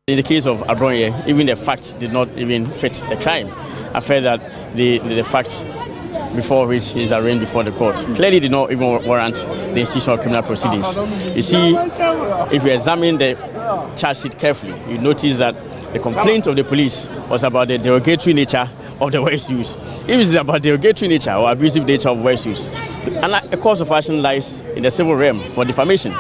In the case of Abronye, even the facts did not even fit the crime. I felt that the facts before which he is arraigned before the court clearly did not even warrant the institution of criminal proceedings. You see, if you examine the charge sheet carefully, you notice that the complaint of the police was about the derogatory nature of the words used. If it is about derogatory nature or abusive nature of words used, and a course of action lies in the civil realm for defamation.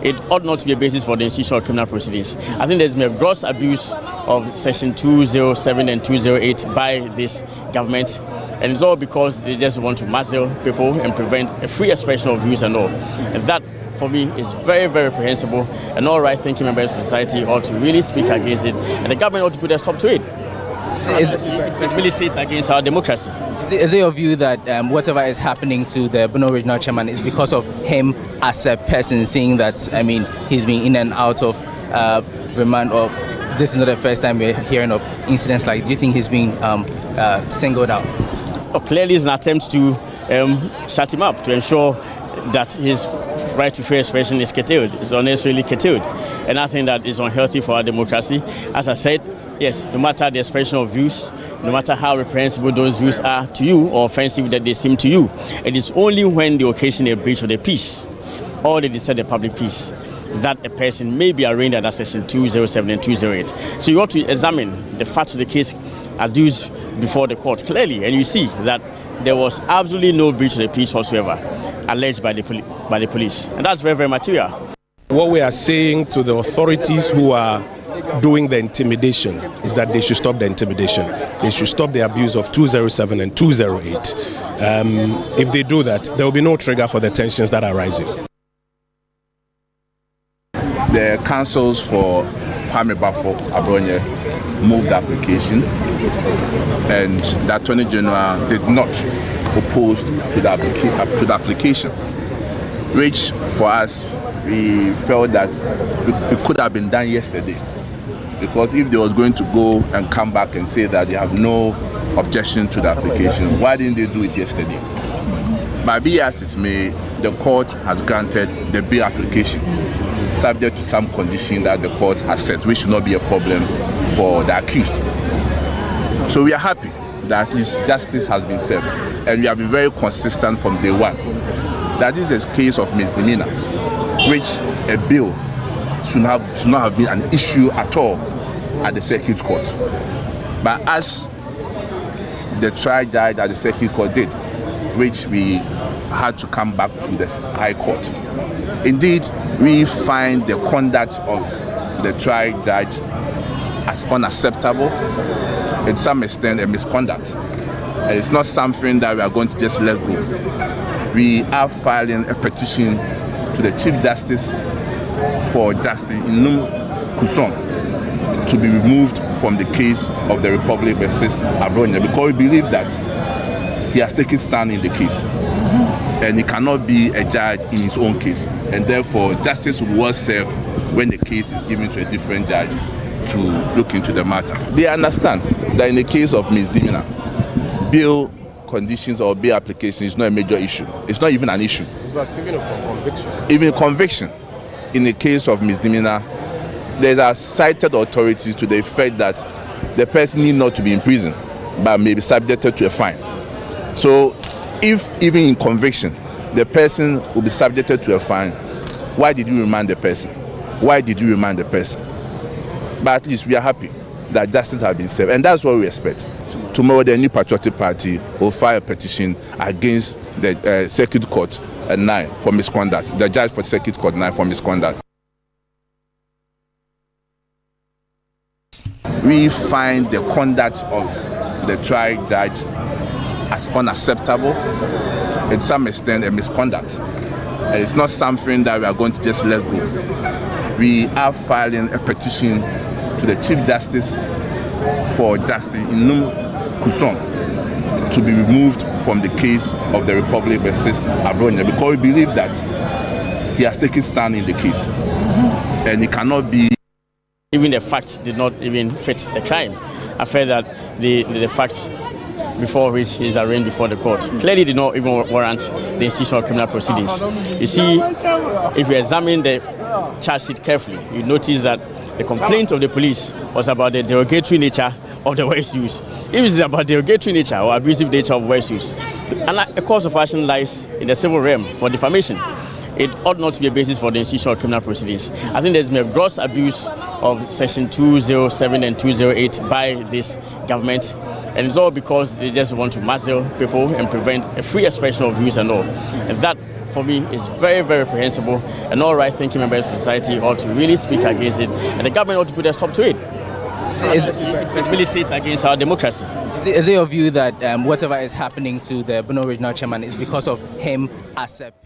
It ought not to be a basis for the institution of criminal proceedings. I think there's been a gross abuse of Section 207 and 208 by this government, and it's all because they just want to muzzle people and prevent a free expression of views and all. And that, for me, is very, very reprehensible, and all right-thinking members of society ought to really speak against it, and the government ought to put a stop to it. It militates against our democracy. Is it your view that whatever is happening to the Bono Regional Chairman is because of him as a person, seeing that, he's been in and out of remand, or this is not the first time we're hearing of incidents like, do you think he's being singled out? Oh, clearly it's an attempt to shut him up, to ensure that his right to free expression is curtailed, is unnecessarily curtailed. And I think that is unhealthy for our democracy. As I said, yes, no matter the expression of views, no matter how reprehensible those views are to you or offensive that they seem to you, it is only when they occasion a breach of the peace or they disturb the public peace that a person may be arraigned under Section 207 and 208. So you ought to examine the facts of the case adduced before the court clearly, and you see that there was absolutely no breach of the peace whatsoever alleged by the police. And that's very, very material. What we are saying to the authorities who are doing the intimidation is that they should stop the intimidation. They should stop the abuse of 207 and 208. If they do that, there will be no trigger for the tensions that are rising. The counsels for Kwame Bafo Abronye moved the application, and the Attorney General did not oppose to the application, which for us, we felt that it could have been done yesterday. Because if they was going to go and come back and say that they have no objection to the application, why didn't they do it yesterday? But be as it may, the court has granted the bail application, subject to some condition that the court has set, which should not be a problem for the accused. So we are happy that this justice has been served, and we have been very consistent from day one that this is a case of misdemeanor, which a bill should not have been an issue at all at the circuit court. But as the trial judge at the circuit court did, which we had to come back to the high court. Indeed, we find the conduct of the trial judge as unacceptable, in some extent a misconduct. And it's not something that we are going to just let go. We are filing a petition to the Chief Justice for Justice Inum Kuson to be removed from the case of the Republic versus Abronye, because we believe that he has taken stand in the case and he cannot be a judge in his own case, and therefore justice will be well served when the case is given to a different judge to look into the matter. They understand that in the case of misdemeanor, bail conditions or bail application is not a major issue. It's not even an issue. But even upon conviction. Even conviction, in the case of misdemeanor, there are cited authorities to the effect that the person need not to be in prison, but may be subjected to a fine. So, if even in conviction, the person will be subjected to a fine, why did you remand the person? Why did you remand the person? But at least we are happy that justice has been served, and that's what we expect. Tomorrow, the New Patriotic Party will file a petition against the Circuit Court 9 for misconduct, the judge for Circuit Court 9 for misconduct. We find the conduct of the trial judge as unacceptable, in some extent a misconduct. And it's not something that we are going to just let go. We are filing a petition to the Chief Justice for Justice Inum Kuson to be removed from the case of the Republic versus Abronye, because we believe that he has taken stand in the case and he cannot be. Even the facts did not even fit the crime. I felt that the facts before which he is arraigned before the court clearly did not even warrant the institution of criminal proceedings. You see, if you examine the charge sheet carefully, you notice that the complaint of the police was about the derogatory nature of the words used. If it is about derogatory nature or abusive nature of words used, a cause of action lies in the civil realm for defamation. It ought not to be a basis for the institution of criminal proceedings. I think there's been a gross abuse of Section 207 and 208 by this government, and it's all because they just want to muzzle people and prevent a free expression of views and all. And that, for me, is very, very reprehensible, and all right-thinking members of society ought to really speak against it, and the government ought to put a stop to it. It militates against our democracy. Is it your view that whatever is happening to the Bono Regional Chairman is because of him as a person?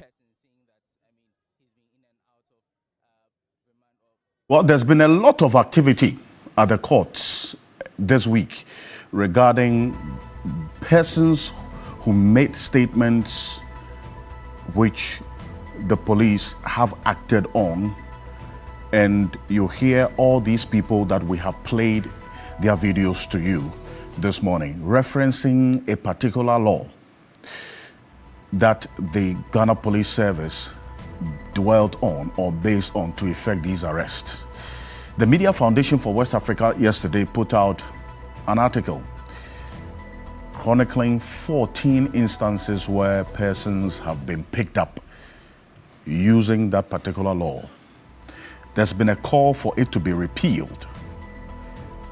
Well, there's been a lot of activity at the courts this week regarding persons who made statements which the police have acted on. And you hear all these people that we have played their videos to you this morning, referencing a particular law that the Ghana Police Service dwelt on or based on to effect these arrests. The Media Foundation for West Africa yesterday put out an article chronicling 14 instances where persons have been picked up using that particular law. There's been a call for it to be repealed,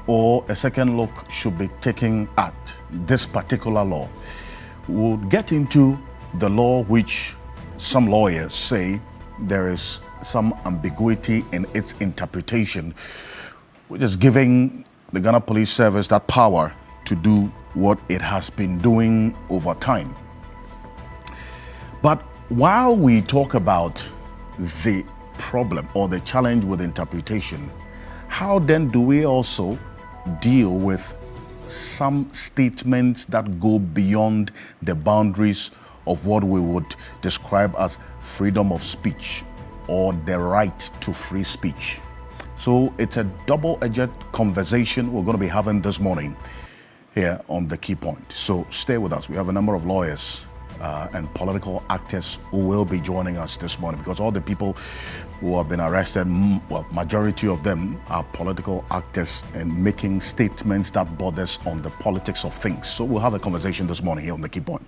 or a second look should be taken at this particular law. We'll get into the law, which some lawyers say there is some ambiguity in its interpretation, which is giving the Ghana Police Service that power to do what it has been doing over time. But while we talk about the problem or the challenge with interpretation, how then do we also deal with some statements that go beyond the boundaries of what we would describe as freedom of speech or the right to free speech? So it's a double-edged conversation we're going to be having this morning here on The Key Point. So stay with us. We have a number of lawyers and political actors who will be joining us this morning, because all the people who have been arrested, well, majority of them are political actors and making statements that borders on the politics of things. So we'll have a conversation this morning here on The Key Point.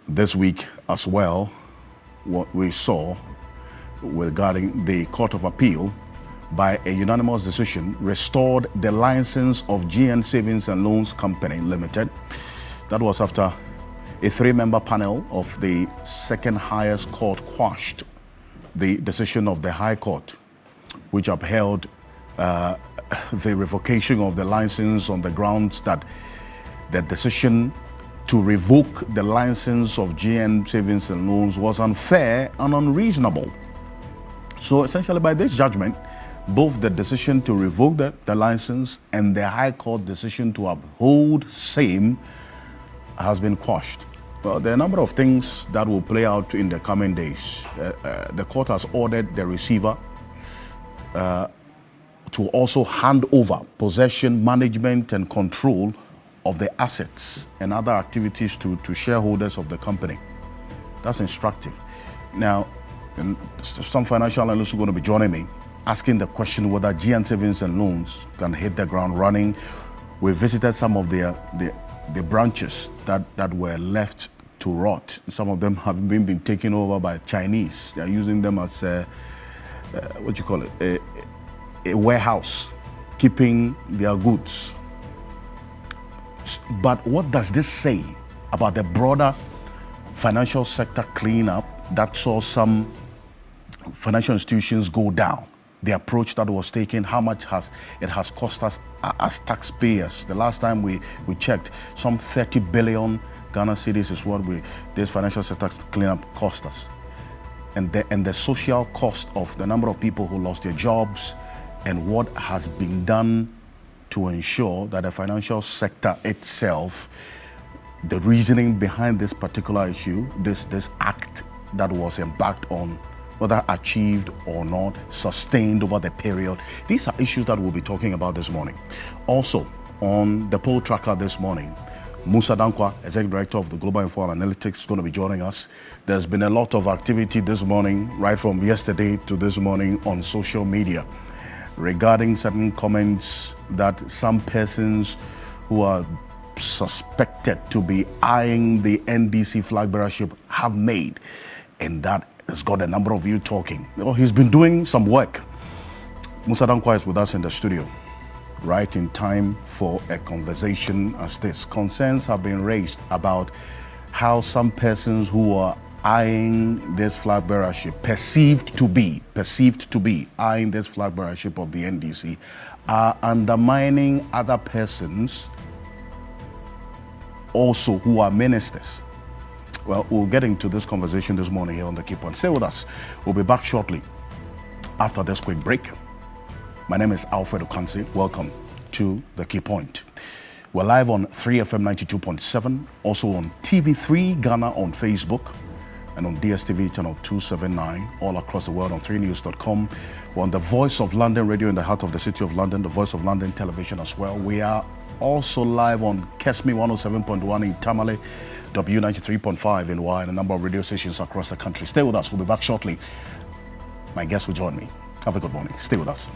This week as well, what we saw regarding the Court of Appeal, by a unanimous decision, restored the license of GN Savings and Loans Company Limited. That was after a three-member panel of the second highest court quashed the decision of the High Court, which upheld the revocation of the license on the grounds that the decision to revoke the license of GN Savings and Loans was unfair and unreasonable. So essentially, by this judgment, both the decision to revoke the license and the High Court decision to uphold same has been quashed. Well, there are a number of things that will play out in the coming days. The court has ordered the receiver to also hand over possession, management, and control of the assets and other activities to shareholders of the company. That's instructive. Now, some financial analysts are going to be joining me, asking the question whether GN Savings and Loans can hit the ground running. We visited some of the branches that were left to rot. Some of them have been taken over by Chinese. They are using them as a warehouse, keeping their goods. But what does this say about the broader financial sector cleanup that saw some financial institutions go down? The approach that was taken, how much it has cost us as taxpayers. The last time we checked, some 30 billion Ghana cedis is what this financial sector cleanup cost us. And the social cost of the number of people who lost their jobs and what has been done to ensure that the financial sector itself, the reasoning behind this particular issue, this act that was embarked on, whether achieved or not, sustained over the period. These are issues that we'll be talking about this morning. Also, on the poll tracker this morning, Musa Dankwa, Executive Director of the Global Info Analytics, is going to be joining us. There's been a lot of activity this morning, right from yesterday to this morning on social media. regarding certain comments that some persons who are suspected to be eyeing the NDC flag bearership have made, and that has got a number of you talking. Well, he's been doing some work. Musa Dankwa is with us in the studio, right in time for a conversation as this. Concerns have been raised about how some persons who are eyeing this flag bearership, perceived to be eyeing this flag bearership of the NDC, are undermining other persons also who are ministers. Well, we'll get into this conversation this morning here on The Key Point. Stay with us. We'll be back shortly after this quick break. My name is Alfred Okansi. Welcome to The Key Point. We're live on 3FM 92.7, also on TV3 Ghana on Facebook, and on DSTV channel 279 all across the world on 3news.com. We're on the Voice of London radio in the heart of the city of London, the Voice of London television as well. We are also live on Kesmi 107.1 in Tamale, W93.5 in Y, and a number of radio stations across the country. Stay with us. We'll be back shortly. My guest will join me. Have a good morning. Stay with us.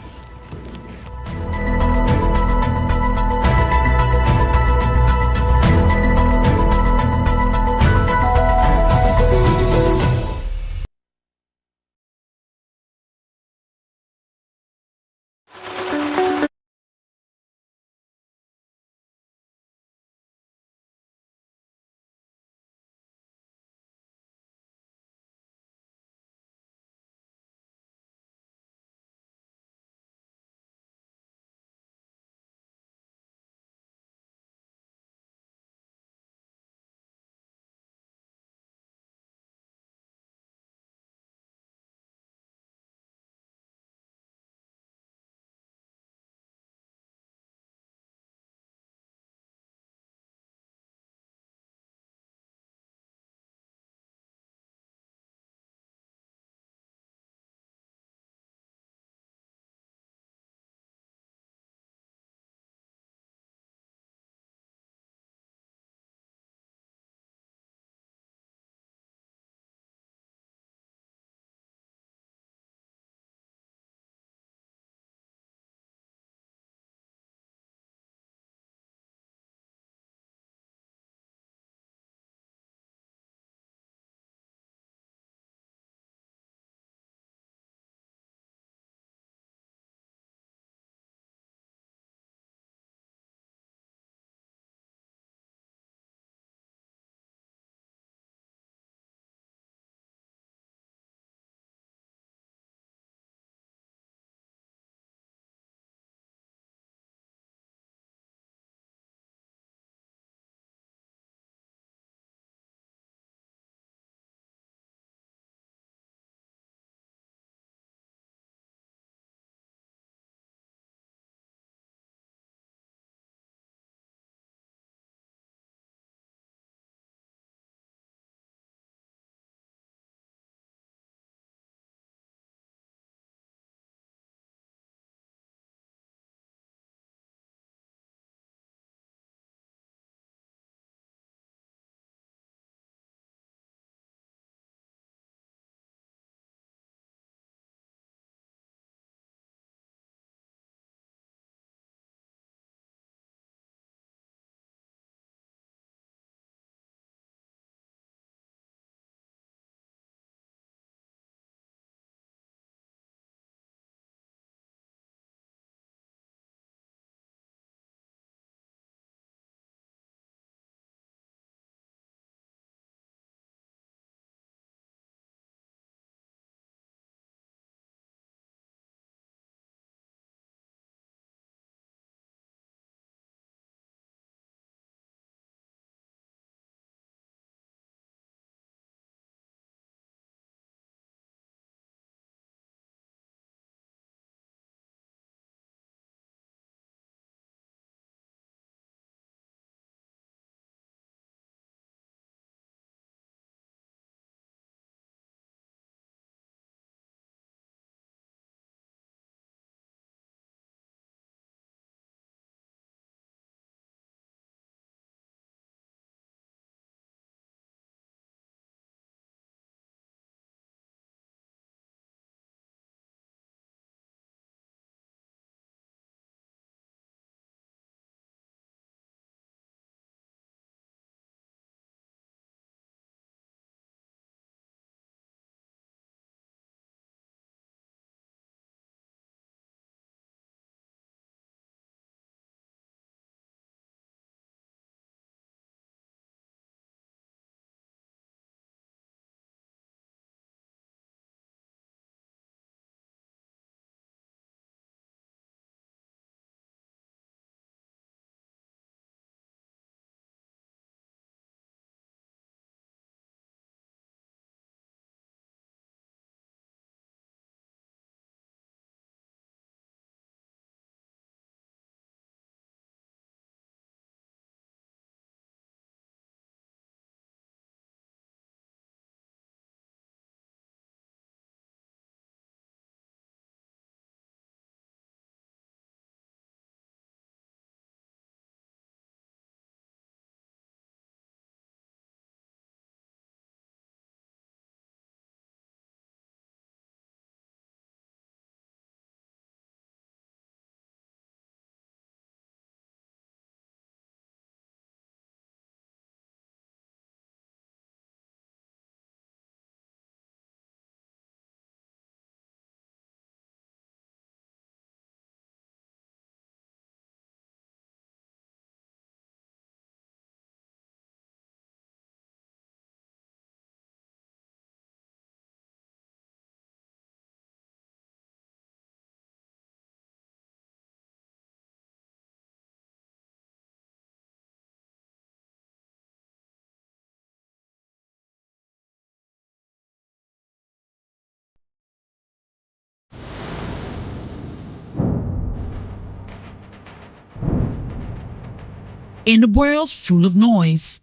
In a world full of noise,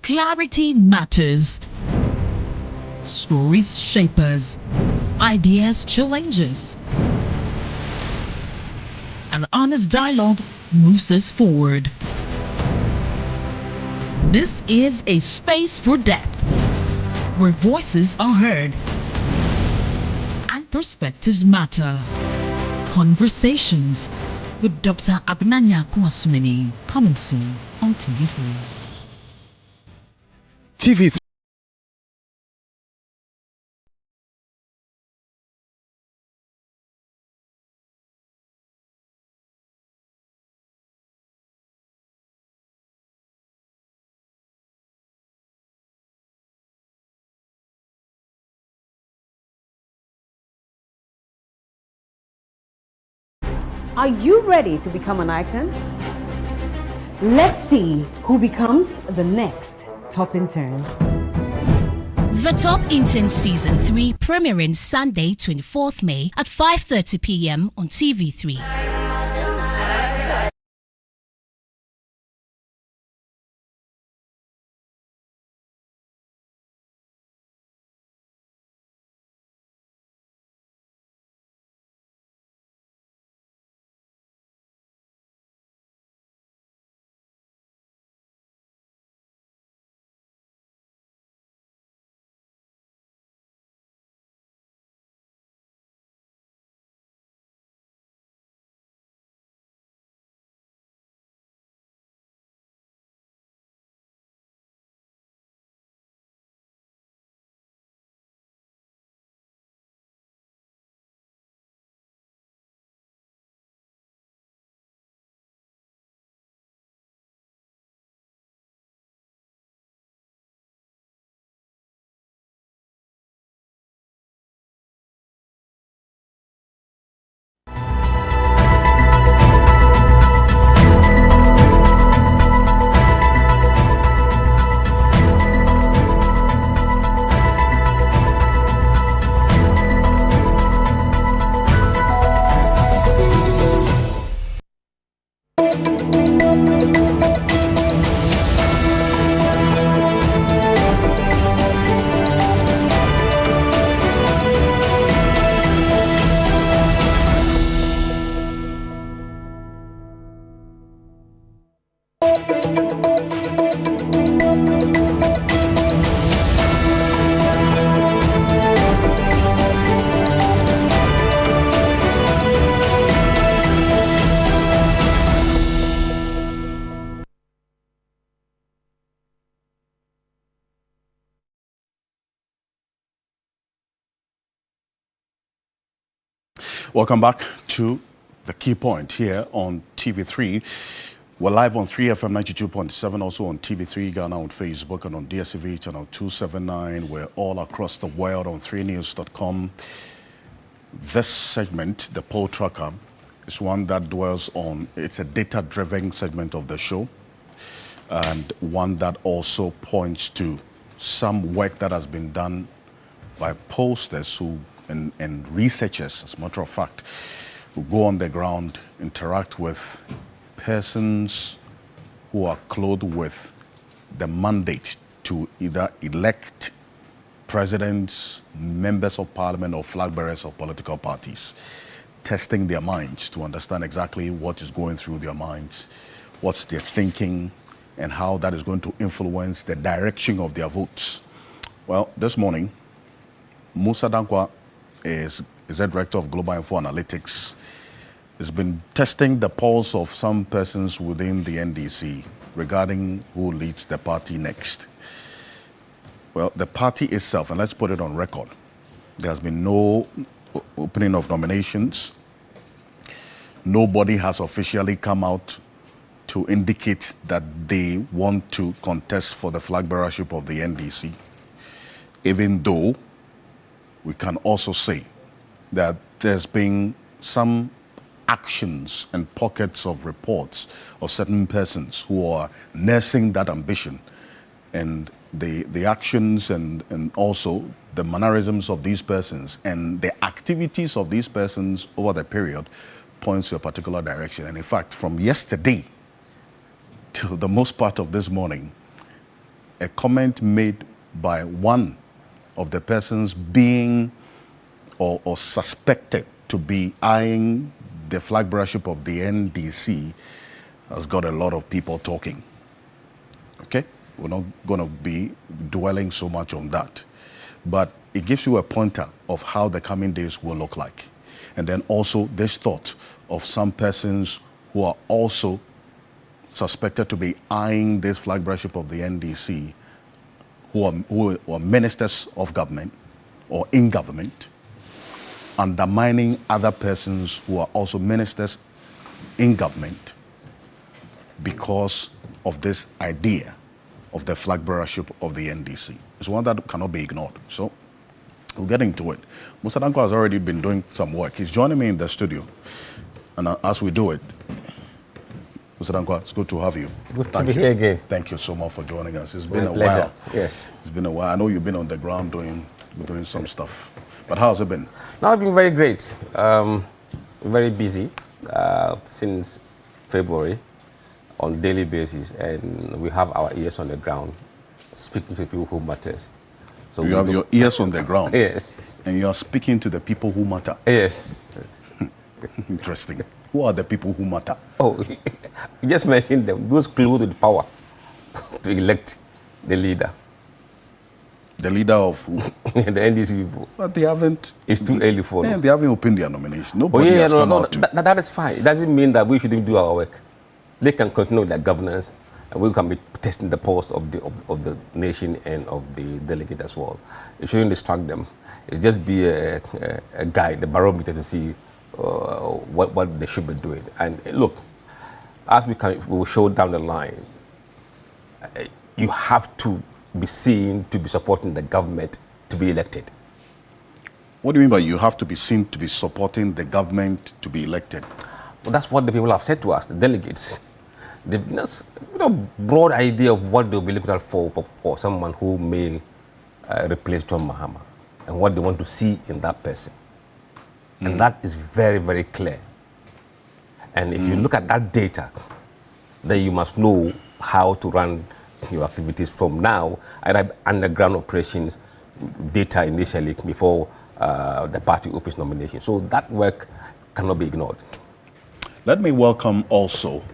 clarity matters. Stories shape us, ideas challenge us, and honest dialogue moves us forward. This is a space for depth, where voices are heard and perspectives matter. Conversations with Dr. Abnanya Kwasumini, coming soon on TV3. TV3. Are you ready to become an icon? Let's see who becomes the next top intern. The Top Intern Season 3 premiering Sunday 24th May at 5:30 p.m. on TV3. Welcome back to the key point here on TV3. We're live on 3FM 92.7, also on TV3 Ghana on Facebook and on DSTV channel 279. We're all across the world on 3news.com. This segment, the poll tracker, is one that dwells on, it's a data-driven segment of the show, and one that also points to some work that has been done by pollsters and researchers, as a matter of fact, who go on the ground, interact with persons who are clothed with the mandate to either elect presidents, members of parliament, or flag bearers of political parties, testing their minds to understand exactly what is going through their minds, what's their thinking, and how that is going to influence the direction of their votes. Well, this morning, Musa Dankwa is the director of Global Info Analytics. Has been testing the pulse of some persons within the NDC regarding who leads the party next. Well, the party itself, and let's put it on record, there has been no opening of nominations. Nobody has officially come out to indicate that they want to contest for the flag bearership of the NDC, even though we can also say that there's been some actions and pockets of reports of certain persons who are nursing that ambition, and the actions and also the mannerisms of these persons and the activities of these persons over the period points to a particular direction. And in fact, from yesterday till the most part of this morning, a comment made by one of the persons being or suspected to be eyeing the flag bearership of the NDC has got a lot of people talking. Okay? We're not going to be dwelling so much on that. But it gives you a pointer of how the coming days will look like. And then also this thought of some persons who are also suspected to be eyeing this flag bearership of the NDC, who are ministers of government or in government, undermining other persons who are also ministers in government because of this idea of the flag bearership of the NDC. It's one that cannot be ignored. So we'll get into it. Musa Danko has already been doing some work. He's joining me in the studio. And as we do it, Musa Danko, it's good to have you. Good to be here again. Thank you so much for joining us. It's been a pleasure. while. Yes. It's been a while. I know you've been on the ground doing some stuff. But how's it been? Now it's been very great. Very busy since February on daily basis, and we have our ears on the ground, speaking to people who matters. So you have your ears on the ground. Yes. And you are speaking to the people who matter. Yes. Interesting. Who are the people who matter? Oh, you just mentioned them. Those close to the power to elect the leader. The leader of who? The NDC people. But they haven't. It's too early for them. They haven't opened their nomination. Nobody has come out to. That is fine. It doesn't mean that we shouldn't do our work. They can continue their governance, and we can be testing the pulse of the nation and of the delegate as well. It shouldn't distract them. It just be a guide, the barometer to see what they should be doing. And look, as we will show down the line, you have to be seen to be supporting the government to be elected. What do you mean by you have to be seen to be supporting the government to be elected? Well, that's what the people have said to us, the delegates. They've just, broad idea of what they'll be looking at for someone who may replace John Mahama and what they want to see in that person. And that is very, very clear. And if you look at that data, then you must know how to run your activities from now, either underground operations, data initially before the party opens nomination. So that work cannot be ignored. Let me welcome also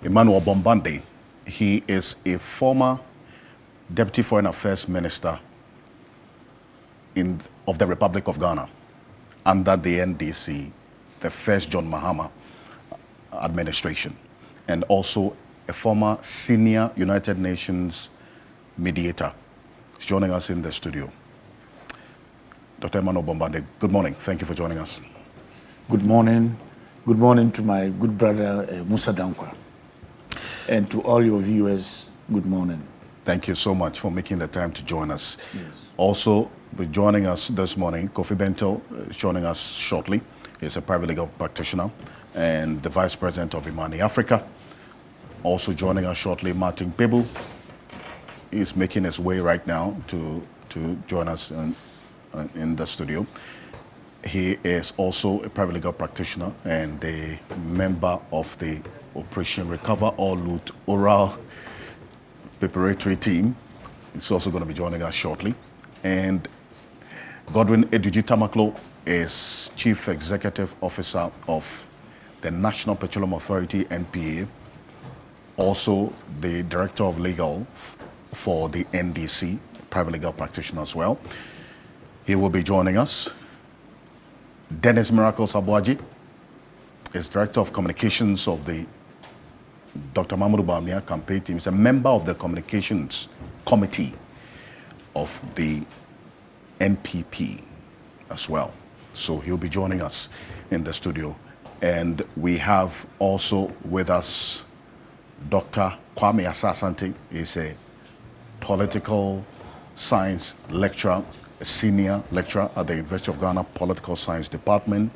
Emmanuel Bombande. He is a former Deputy Foreign Affairs Minister of the Republic of Ghana under the NDC, the first John Mahama administration, and also a former senior United Nations mediator. He's joining us in the studio. Dr. Emmanuel Bombande, good morning. Thank you for joining us. Good morning. Good morning to my good brother Musa Dankwa. And to all your viewers, good morning. Thank you so much for making the time to join us. Yes. Also, be joining us this morning, Kofi Bento is joining us shortly. He's a private legal practitioner and the Vice President of Imani Africa. Also joining us shortly, Martin Pebu. He's making his way right now to join us in the studio. He is also a private legal practitioner and a member of the Operation Recover or Loot Oral Preparatory Team. He's also going to be joining us shortly. And Godwin Eduji Tamaklo is Chief Executive Officer of the National Petroleum Authority, NPA, also the Director of Legal for the NDC, private legal practitioner as well. He will be joining us. Dennis Miracles Abuaji is Director of Communications of the Dr. Mahmoud Bawumia campaign team. He's a member of the Communications Committee of the NPP as well. So he'll be joining us in the studio. And we have also with us Dr. Kwame Asasante. He's a political science lecturer, a senior lecturer at the University of Ghana Political Science Department.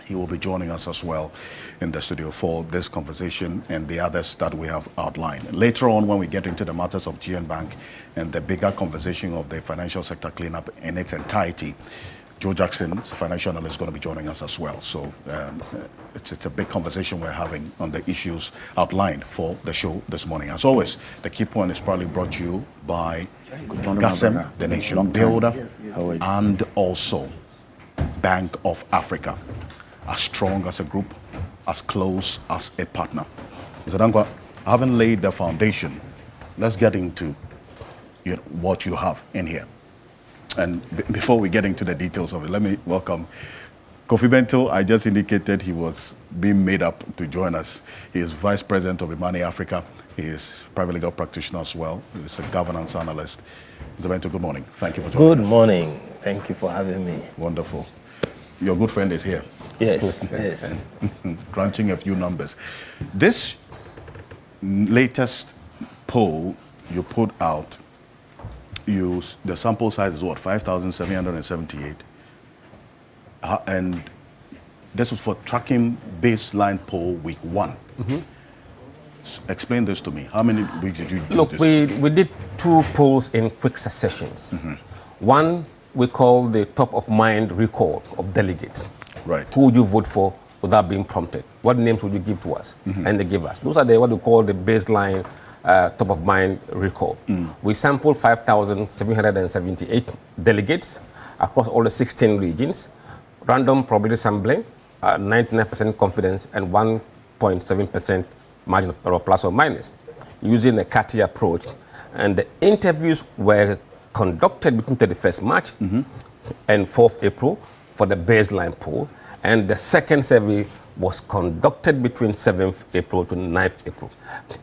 He will be joining us as well in the studio for this conversation and the others that we have outlined. Later on, when we get into the matters of GN Bank and the bigger conversation of the financial sector cleanup in its entirety, Joe Jackson, financial analyst, is going to be joining us as well. So it's a big conversation we're having on the issues outlined for the show this morning. As always, the key point is probably brought to you by GASEM, the nation builder, and also Bank of Africa. As strong as a group, as close as a partner. Mr. Dankwa, having laid the foundation, let's get into what you have in here. And before we get into the details of it, let me welcome Kofi Bento. I just indicated he was being made up to join us. He is Vice President of Imani Africa. He is private legal practitioner as well. He is a governance analyst. Mr. Bento, good morning. Thank you for joining us. Good morning. Thank you for having me. Wonderful. Your good friend is here. Yes, yes. Crunching a few numbers. This latest poll you put out, the sample size is what, 5,778? And this was for tracking baseline poll week 1. Explain this to me. How many weeks did you do Look, this? we did 2 polls in quick successions. One we call the top of mind recall of delegates. Right. Who would you vote for without being prompted? What names would you give to us? And they give us. Those are what we call the baseline top of mind recall. We sampled 5,778 delegates across all the 16 regions, random probability sampling, 99% confidence, and 1.7% margin of error plus or minus, using a CATI approach. And the interviews were conducted between 31st March and 4th April for the baseline poll. And the second survey was conducted between 7th April to 9th April.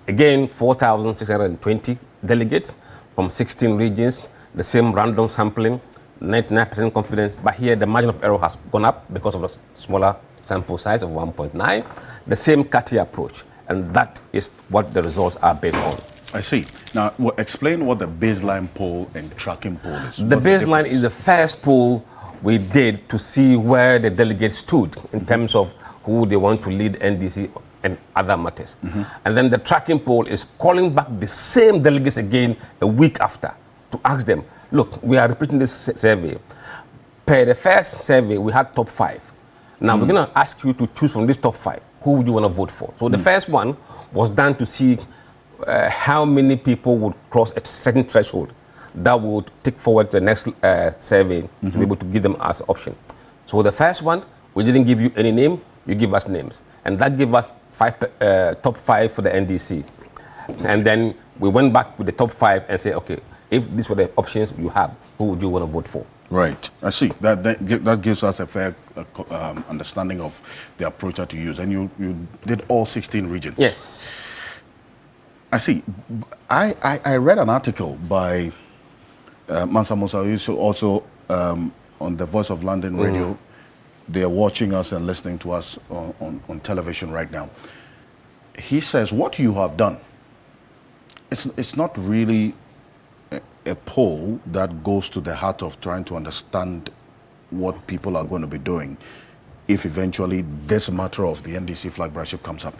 Again, 4,620 delegates from 16 regions, the same random sampling, 99% confidence, but here the margin of error has gone up because of the smaller sample size of 1.9, the same CATI approach, and that is what the results are based on. I see. Now, explain what the baseline poll and tracking poll is. The baseline is the first poll we did to see where the delegates stood in terms of who they want to lead NDC and other matters. And then the tracking poll is calling back the same delegates again a week after to ask them, look, we are repeating this survey. Per the first survey, we had top 5. Now we're going to ask you to choose from this top 5. Who would you want to vote for? So the first one was done to see how many people would cross a certain threshold that would take forward the next survey to be able to give them as option. So the first one, we didn't give you any name, you give us names. And that gave us top 5 for the NDC. And then we went back with the top 5 and said, okay, if these were the options you have, who would you want to vote for? Right. I see. That gives us a fair understanding of the approach that you use. And you did all 16 regions. Yes. I see. I read an article by Mansa Musa, who's also on the Voice of London radio. They are watching us and listening to us on television right now. He says what you have done, it's not really a poll that goes to the heart of trying to understand what people are going to be doing if eventually this matter of the NDC flag bearership comes up.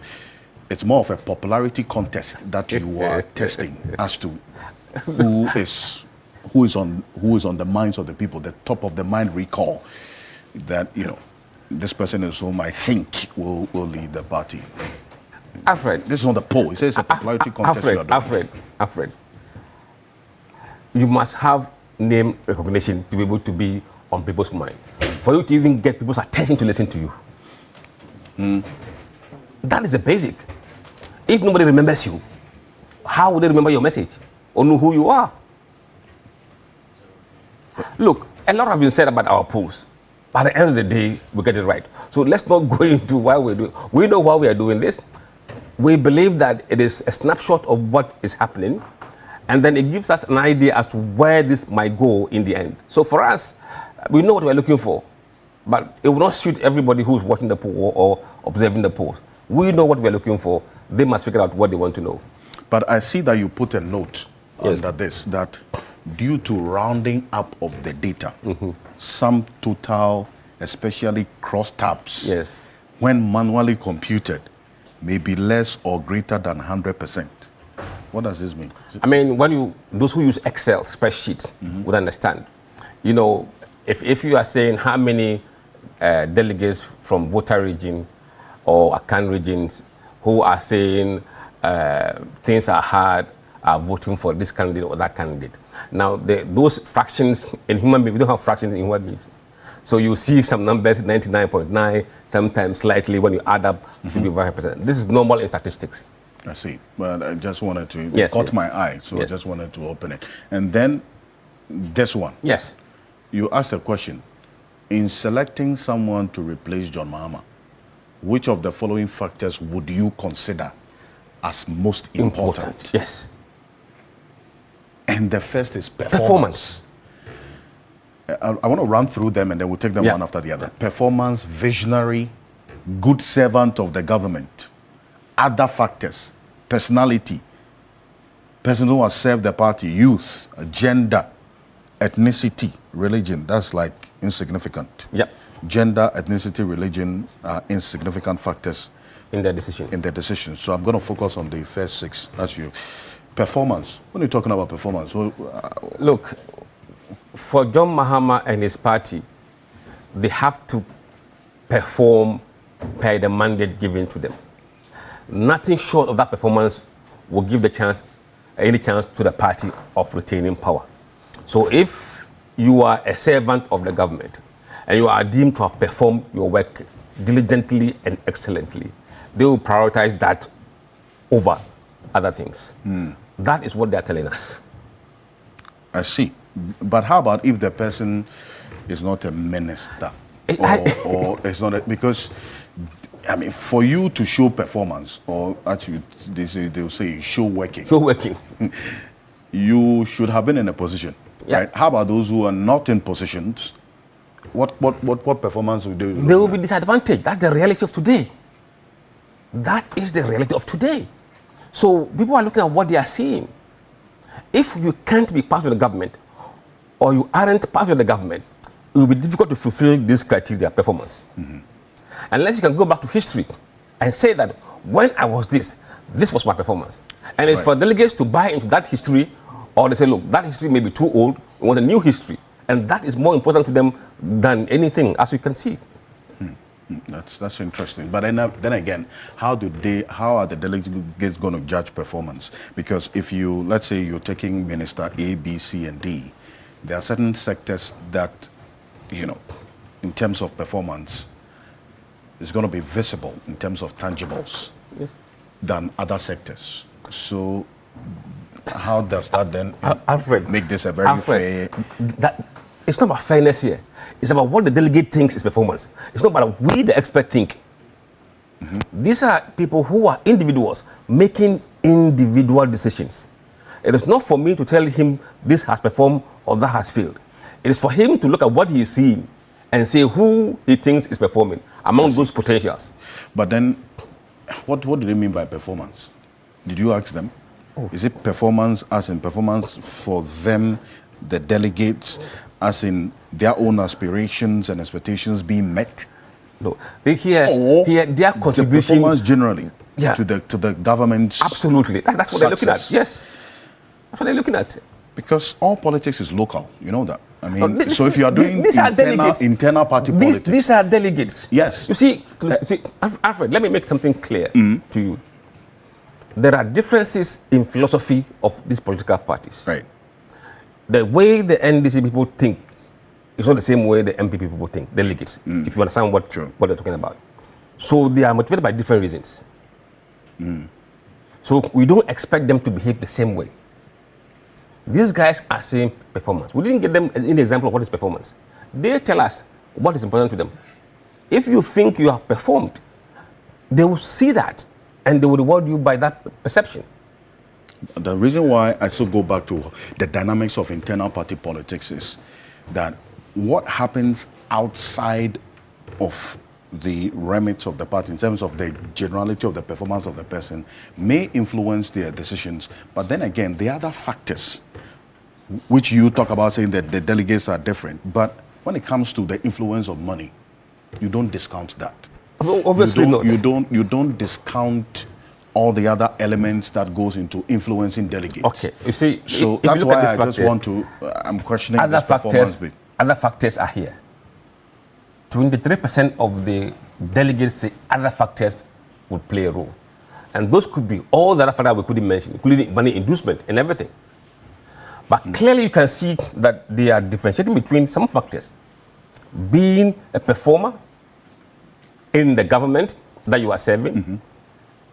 It's more of a popularity contest that you are testing as to who is on the minds of the people, the top of the mind recall that, this person is whom I think will lead the party. Alfred. This is not the poll. It says a popularity contest. Alfred. You must have name recognition to be able to be on people's mind. For you to even get people's attention to listen to you. That is the basic. If nobody remembers you, how would they remember your message or know who you are? Look, a lot have been said about our polls. But at the end of the day, we get it right. So let's not go into why we're doing. We know why we are doing this. We believe that it is a snapshot of what is happening, and then it gives us an idea as to where this might go in the end. So for us, we know what we're looking for, but it will not suit everybody who's watching the poll or observing the polls. We know what we're looking for. They must figure out what they want to know. But I see that you put a note under this, that due to rounding up of the data, some total, especially cross tabs, when manually computed, may be less or greater than 100%. What does this mean? I mean, those who use Excel spreadsheets would understand. if you are saying how many delegates from voter region or Akan regions who are saying things are hard, are voting for this candidate or that candidate. Now, those fractions in human beings, we don't have fractions in human beings. So you see some numbers, 99.9, sometimes slightly when you add up to be 100%. This is normal in statistics. I see. But I just wanted to, Yes, it caught yes. my eye, so I just wanted to open it. And then this one. Yes. You asked a question. In selecting someone to replace John Mahama, which of the following factors would you consider as most important? Yes. And the first is performance. I want to run through them and then we'll take them one after the other. Performance, visionary, good servant of the government, other factors, personality, person who has served the party, youth, gender, ethnicity, religion. That's like insignificant. Yep. Gender, ethnicity, religion are insignificant factors in their decision. So I'm going to focus on the first 6. That's you. Performance. When you're talking about performance, look, for John Mahama and his party, they have to perform per the mandate given to them. Nothing short of that performance will give any chance to the party of retaining power. So if you are a servant of the government and you are deemed to have performed your work diligently and excellently, they will prioritize that over other things. That is what they're telling us. I see. But how about if the person is not a minister? Or it's not because, I mean, for you to show performance, or actually they'll say show working. Show working. You should have been in a position, right? How about those who are not in positions? What performance would they do? They will be disadvantaged. That's the reality of today. That is the reality of today. So people are looking at what they are seeing. If you can't be part of the government, or you aren't part of the government, it will be difficult to fulfill this criteria performance. Unless you can go back to history and say that when I was this was my performance. And it's for delegates to buy into that history, or they say, look, that history may be too old, we want a new history. And that is more important to them than anything, as you can see. That's interesting. But then again, how are the delegates going to judge performance? Because if you, let's say you're taking Minister A, B, C, and D, there are certain sectors that, you know, in terms of performance, is going to be visible in terms of tangibles than other sectors. So how does that then make this a very fair? It's not about fairness here. It's about what the delegate thinks is performance. It's not about what we, the expert, think. These are people who are individuals making individual decisions. It is not for me to tell him this has performed or that has failed. It is for him to look at what he is seeing and say who he thinks is performing among those potentials. But then, what do they mean by performance? Did you ask them? Is it performance as in performance for them, the delegates, as in their own aspirations and expectations being met? No, their contribution, the performance generally to the government's absolutely. That's what they're looking at. Yes, that's what they're looking at. Because all politics is local, you know that. I mean, so if you are doing internal party politics, these are delegates. Yes. You see, Alfred, let me make something clear to you. There are differences in philosophy of these political parties. Right. The way the NDC people think is not the same way the MPP people think, delegates, if you understand what they're talking about. So they are motivated by different reasons. So we don't expect them to behave the same way. These guys are saying performance. We didn't get them any example of what is performance. They tell us what is important to them. If you think you have performed, they will see that and they will reward you by that perception. The reason why I still go back to the dynamics of internal party politics is that what happens outside of the remit of the party in terms of the generality of the performance of the person may influence their decisions. But then again, the other factors, which you talk about saying that the delegates are different, but when it comes to the influence of money, you don't discount that. Obviously not. You don't discount all the other elements that goes into influencing delegates. Okay, you see, so that's why I just want to, I'm questioning this performance bit. other factors are here. 23% of the delegates say other factors would play a role. And those could be all the other factors we couldn't mention, including money inducement and everything. But clearly you can see that they are differentiating between some factors. Being a performer in the government that you are serving,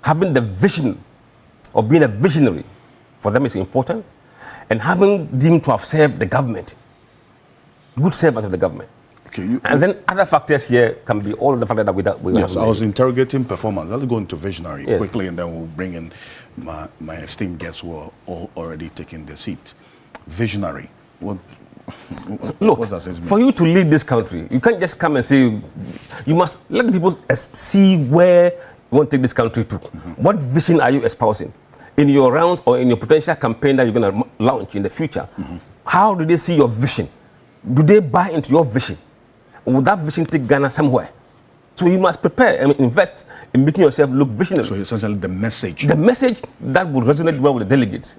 having the vision or being a visionary for them is important, and having them to have served the government, good servant of the government. Okay, and then other factors here can be all the factors that we yes, I was interrogating performance. Let's go into visionary quickly, and then we'll bring in my esteemed guests who are all already taking their seat. Visionary. What does it mean? For you to lead this country, you can't just come and say, you must let the people see where you want to take this country to. What vision are you espousing? In your rounds or in your potential campaign that you're going to launch in the future, how do they see your vision? Do they buy into your vision? Or would that vision take Ghana somewhere? So you must prepare and invest in making yourself look visionary. So essentially the message. The message that would resonate well with the delegates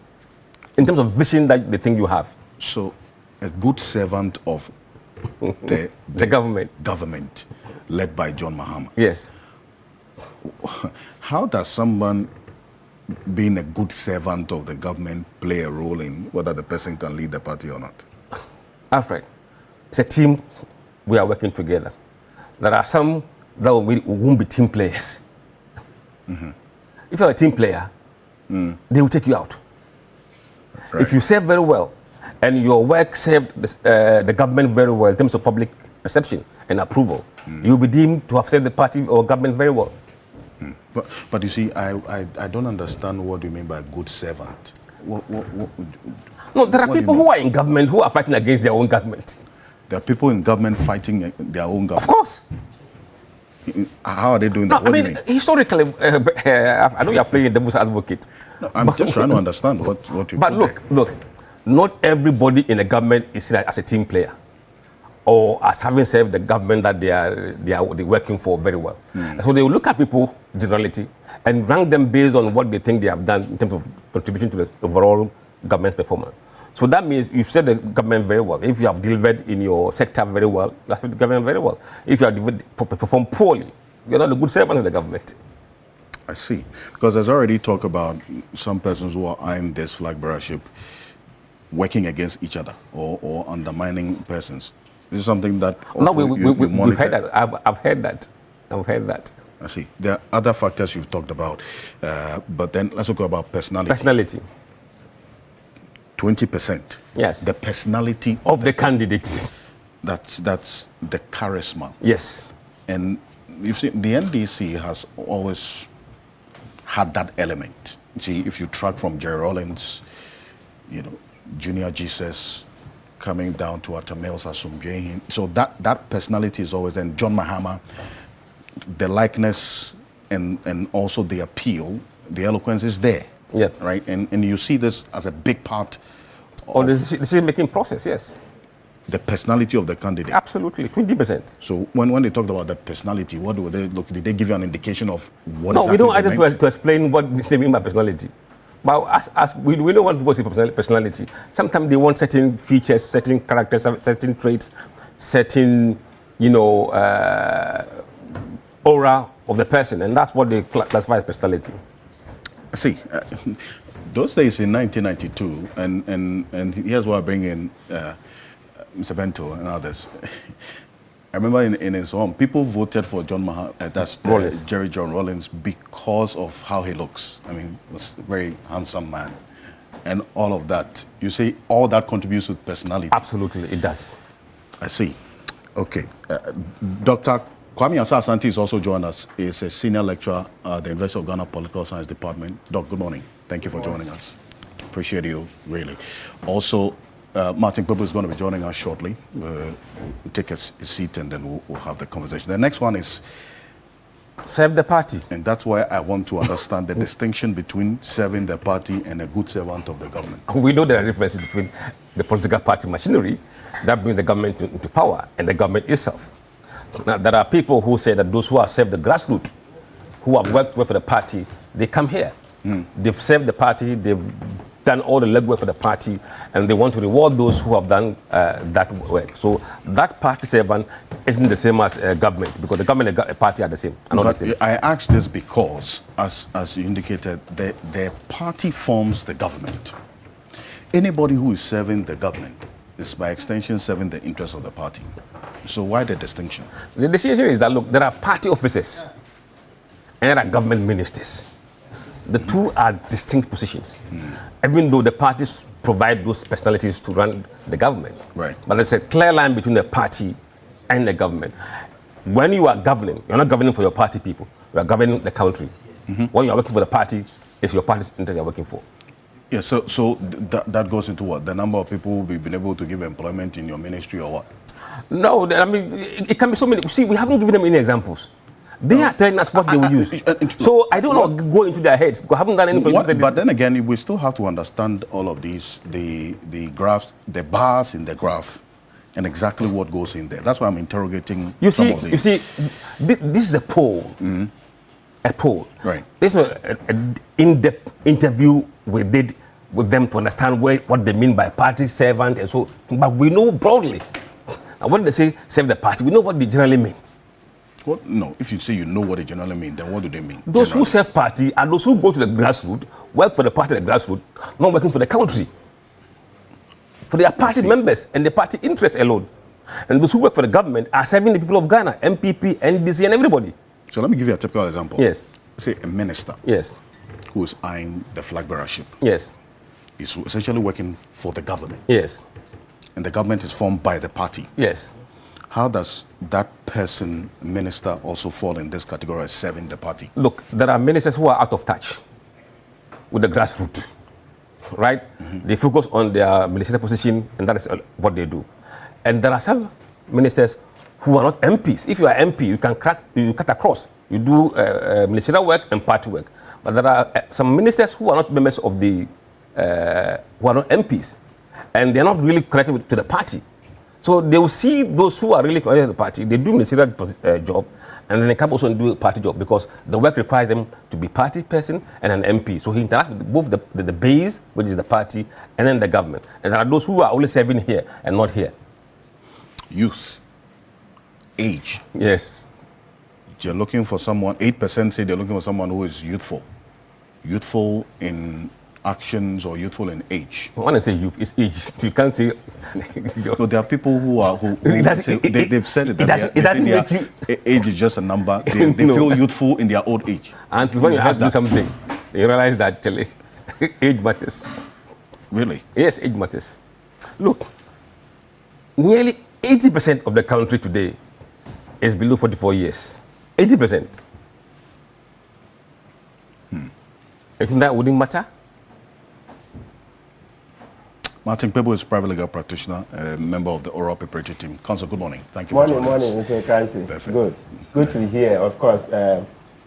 in terms of vision that they think you have. So a good servant of the government led by John Mahama. Yes. How does someone being a good servant of the government play a role in whether the person can lead the party or not? Alfred, it's a team. We are working together. There are some that won't be team players. If you're a team player, they will take you out. Right. If you serve very well and your work served the government very well in terms of public perception and approval, you'll be deemed to have served the party or government very well. But you see, I don't understand what you mean by good servant. No, there are people who are in government who are fighting against their own government. There are people in government fighting their own government. Of course. How are they doing that? No, I mean, historically, I know you are playing devil's advocate. No, I'm just trying to understand what you. But look, not everybody in the government is seen as a team player, or as having served the government that they're working for very well. So they will look at people generality and rank them based on what they think they have done in terms of contribution to the overall government performance. So that means you've served the government very well. If you have delivered in your sector very well, you have served the government very well. If you have performed poorly, you're not a good servant of the government. I see. Because there's already talk about some persons who are eyeing this flag bearership working against each other or undermining persons. This is something that no, we've heard that. I've heard that. I've heard that. I see. There are other factors you've talked about, but then let's talk about personality. Personality. 20%. Yes. The personality of the candidates. That's the charisma. Yes. And you see, the NDC has always had that element. See, if you track from Jerry Rawlings, Junior Jesus, coming down to Atamels Assumbyehin. So that personality is always, and John Mahama, the likeness and also the appeal, the eloquence is there. Yeah. Right? And you see this as a big part of the decision-making process, yes. The personality of the candidate. Absolutely, 20%. So when they talked about the personality, what do they look? Did they give you an indication of what? No, we don't ask them to explain what they mean by personality. But as we don't want people to say personality. Sometimes they want certain features, certain characters, certain traits, certain aura of the person, and that's what they classify as personality. See, those days in 1992, and here's where I bring in Mr. Bento and others. I remember in his home, people voted for John Mahama, Jerry John Rawlings, because of how he looks. I mean, he was a very handsome man, and all of that. You say all that contributes with personality. Absolutely, it does. I see. Okay, Dr. Kwame Asante is also joined us. He's a senior lecturer at the University of Ghana Political Science Department. Doc, good morning. Thank you for joining us. Appreciate you, really. Also, Martin Popo is going to be joining us shortly. We'll take a seat and then we'll have the conversation. The next one is serve the party. And that's why I want to understand the distinction between serving the party and a good servant of the government. We know there are differences between the political party machinery that brings the government into power and the government itself. Now, there are people who say that those who have served the grassroots, who have worked with the party, they come here. They've served the party, they've done all the legwork for the party, and they want to reward those who have done that work. So that party servant isn't the same as government, because the government and the party are the same. Are not the same. I ask this because, as you indicated, the party forms the government. Anybody who is serving the government is by extension serving the interests of the party. So why the distinction? The distinction is that, look, there are party officers and there are government ministers. The two are distinct positions, even though the parties provide those personalities to run the government. Right. But there's a clear line between the party and the government. When you are governing, you're not governing for your party people. You are governing the country. When you are working for the party, it's your party's interest you're working for. Yeah, so that goes into what? The number of people we've been able to give employment in your ministry or what? No, I mean, it can be so many. See, we haven't given them any examples. They are telling us what they will use. So I don't know, go into their heads, because I haven't done any. But then again, we still have to understand all of these, the graphs, the bars in the graph, and exactly what goes in there. That's why I'm interrogating some of the... You see, this is a poll. A poll. Right. This is an in-depth interview we did with them to understand what they mean by party servant and so. But we know broadly. And when they say serve the party, we know what they generally mean. What? No, if you say you know what they generally mean, then what do they mean? Those who serve party are those who go to the grassroots, work for the party at the grassroots, not working for the country. For their party members and the party interests alone. And those who work for the government are serving the people of Ghana, MPP, NDC, and everybody. So let me give you a typical example. Yes. Say a minister. Yes. Who is eyeing the flag bearership. Yes. He's essentially working for the government. Yes. And the government is formed by the party. Yes. How does that person, minister, also fall in this category as serving the party? Look, there are ministers who are out of touch with the grassroots, right? They focus on their ministerial position, and that is what they do. And there are some ministers who are not MPs. If you are MP, you can cut across. You do ministerial work and party work. But there are some ministers who are not members of the, who are not MPs, and they're not really connected to the party. So they will see those who are really connected to the party, they do ministerial job, and then they come also and do a party job, because the work requires them to be party person and an MP. So he interacts with both the base, which is the party, and then the government. And there are those who are only serving here and not here. Youth, age. Yes. You're looking for someone, 8% say they're looking for someone who is youthful. Youthful in actions or youthful in age. When I say youth, it's age. You can't say... No, there are people they've said it, age is just a number. They feel youthful in their old age. And when you have to do something, you realize that age matters. Really? Yes, age matters. Look, nearly 80% of the country today is below 44 years. 80%. I think that wouldn't matter. Martin Pebo is a private legal practitioner, a member of the oral preparatory team. Counsel, good morning. Thank you for joining us. Morning, Mr. Kansi. Perfect. Good. Good to be here. Of course,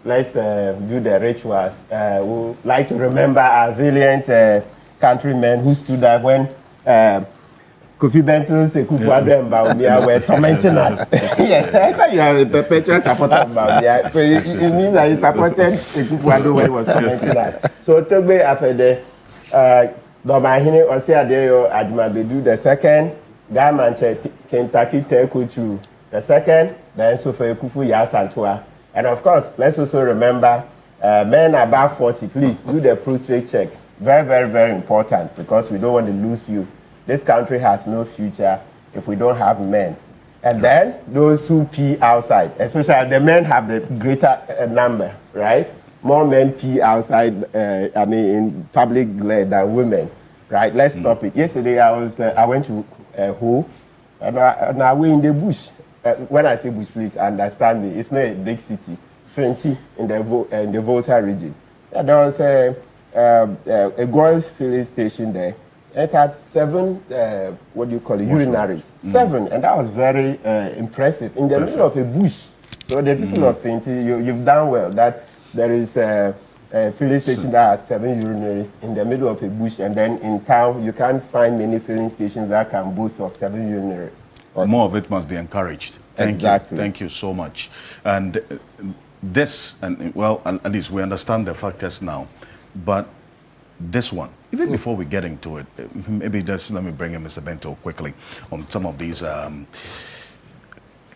let's do the rituals. We would like to remember our valiant countrymen who stood up when Kofi Benton, Sekufu-Addo, and Bawumia were tormenting us. Yes, I thought you are a perpetual supporter of Bawumia. So it means that you supported Sekufu-Addo when he was tormenting us. So Togbe Apede, Domahine Osiadeyo Ajimabedu the second, Gamanche Kentucky Tekuchu the second, then Sofa Ekufu Yasantua. And of course, let's also remember men above 40, please do the prostrate check. Very, very, very important, because we don't want to lose you. This country has no future if we don't have men. And then those who pee outside, especially the men have the greater number, right? More men pee outside, in public glare than women, right? Let's stop it. Yesterday I went to Ho, and I went in the bush. When I say bush, please understand me. It's not a big city. Fenty in the Volta region. And there was a girls' filling station there. It had 7, urinaries. 7, and that was very impressive in the middle of a bush. So the people of Fenty, you've done well that there is a filling station that has 7 urinaries in the middle of a bush, and then in town you can't find many filling stations that can boast of 7 urinaries. More of it must be encouraged. Exactly. Thank you so much. And this, and well, at least we understand the factors now, but this one, even before we get into it, maybe just let me bring in Mr. Bento quickly on some of these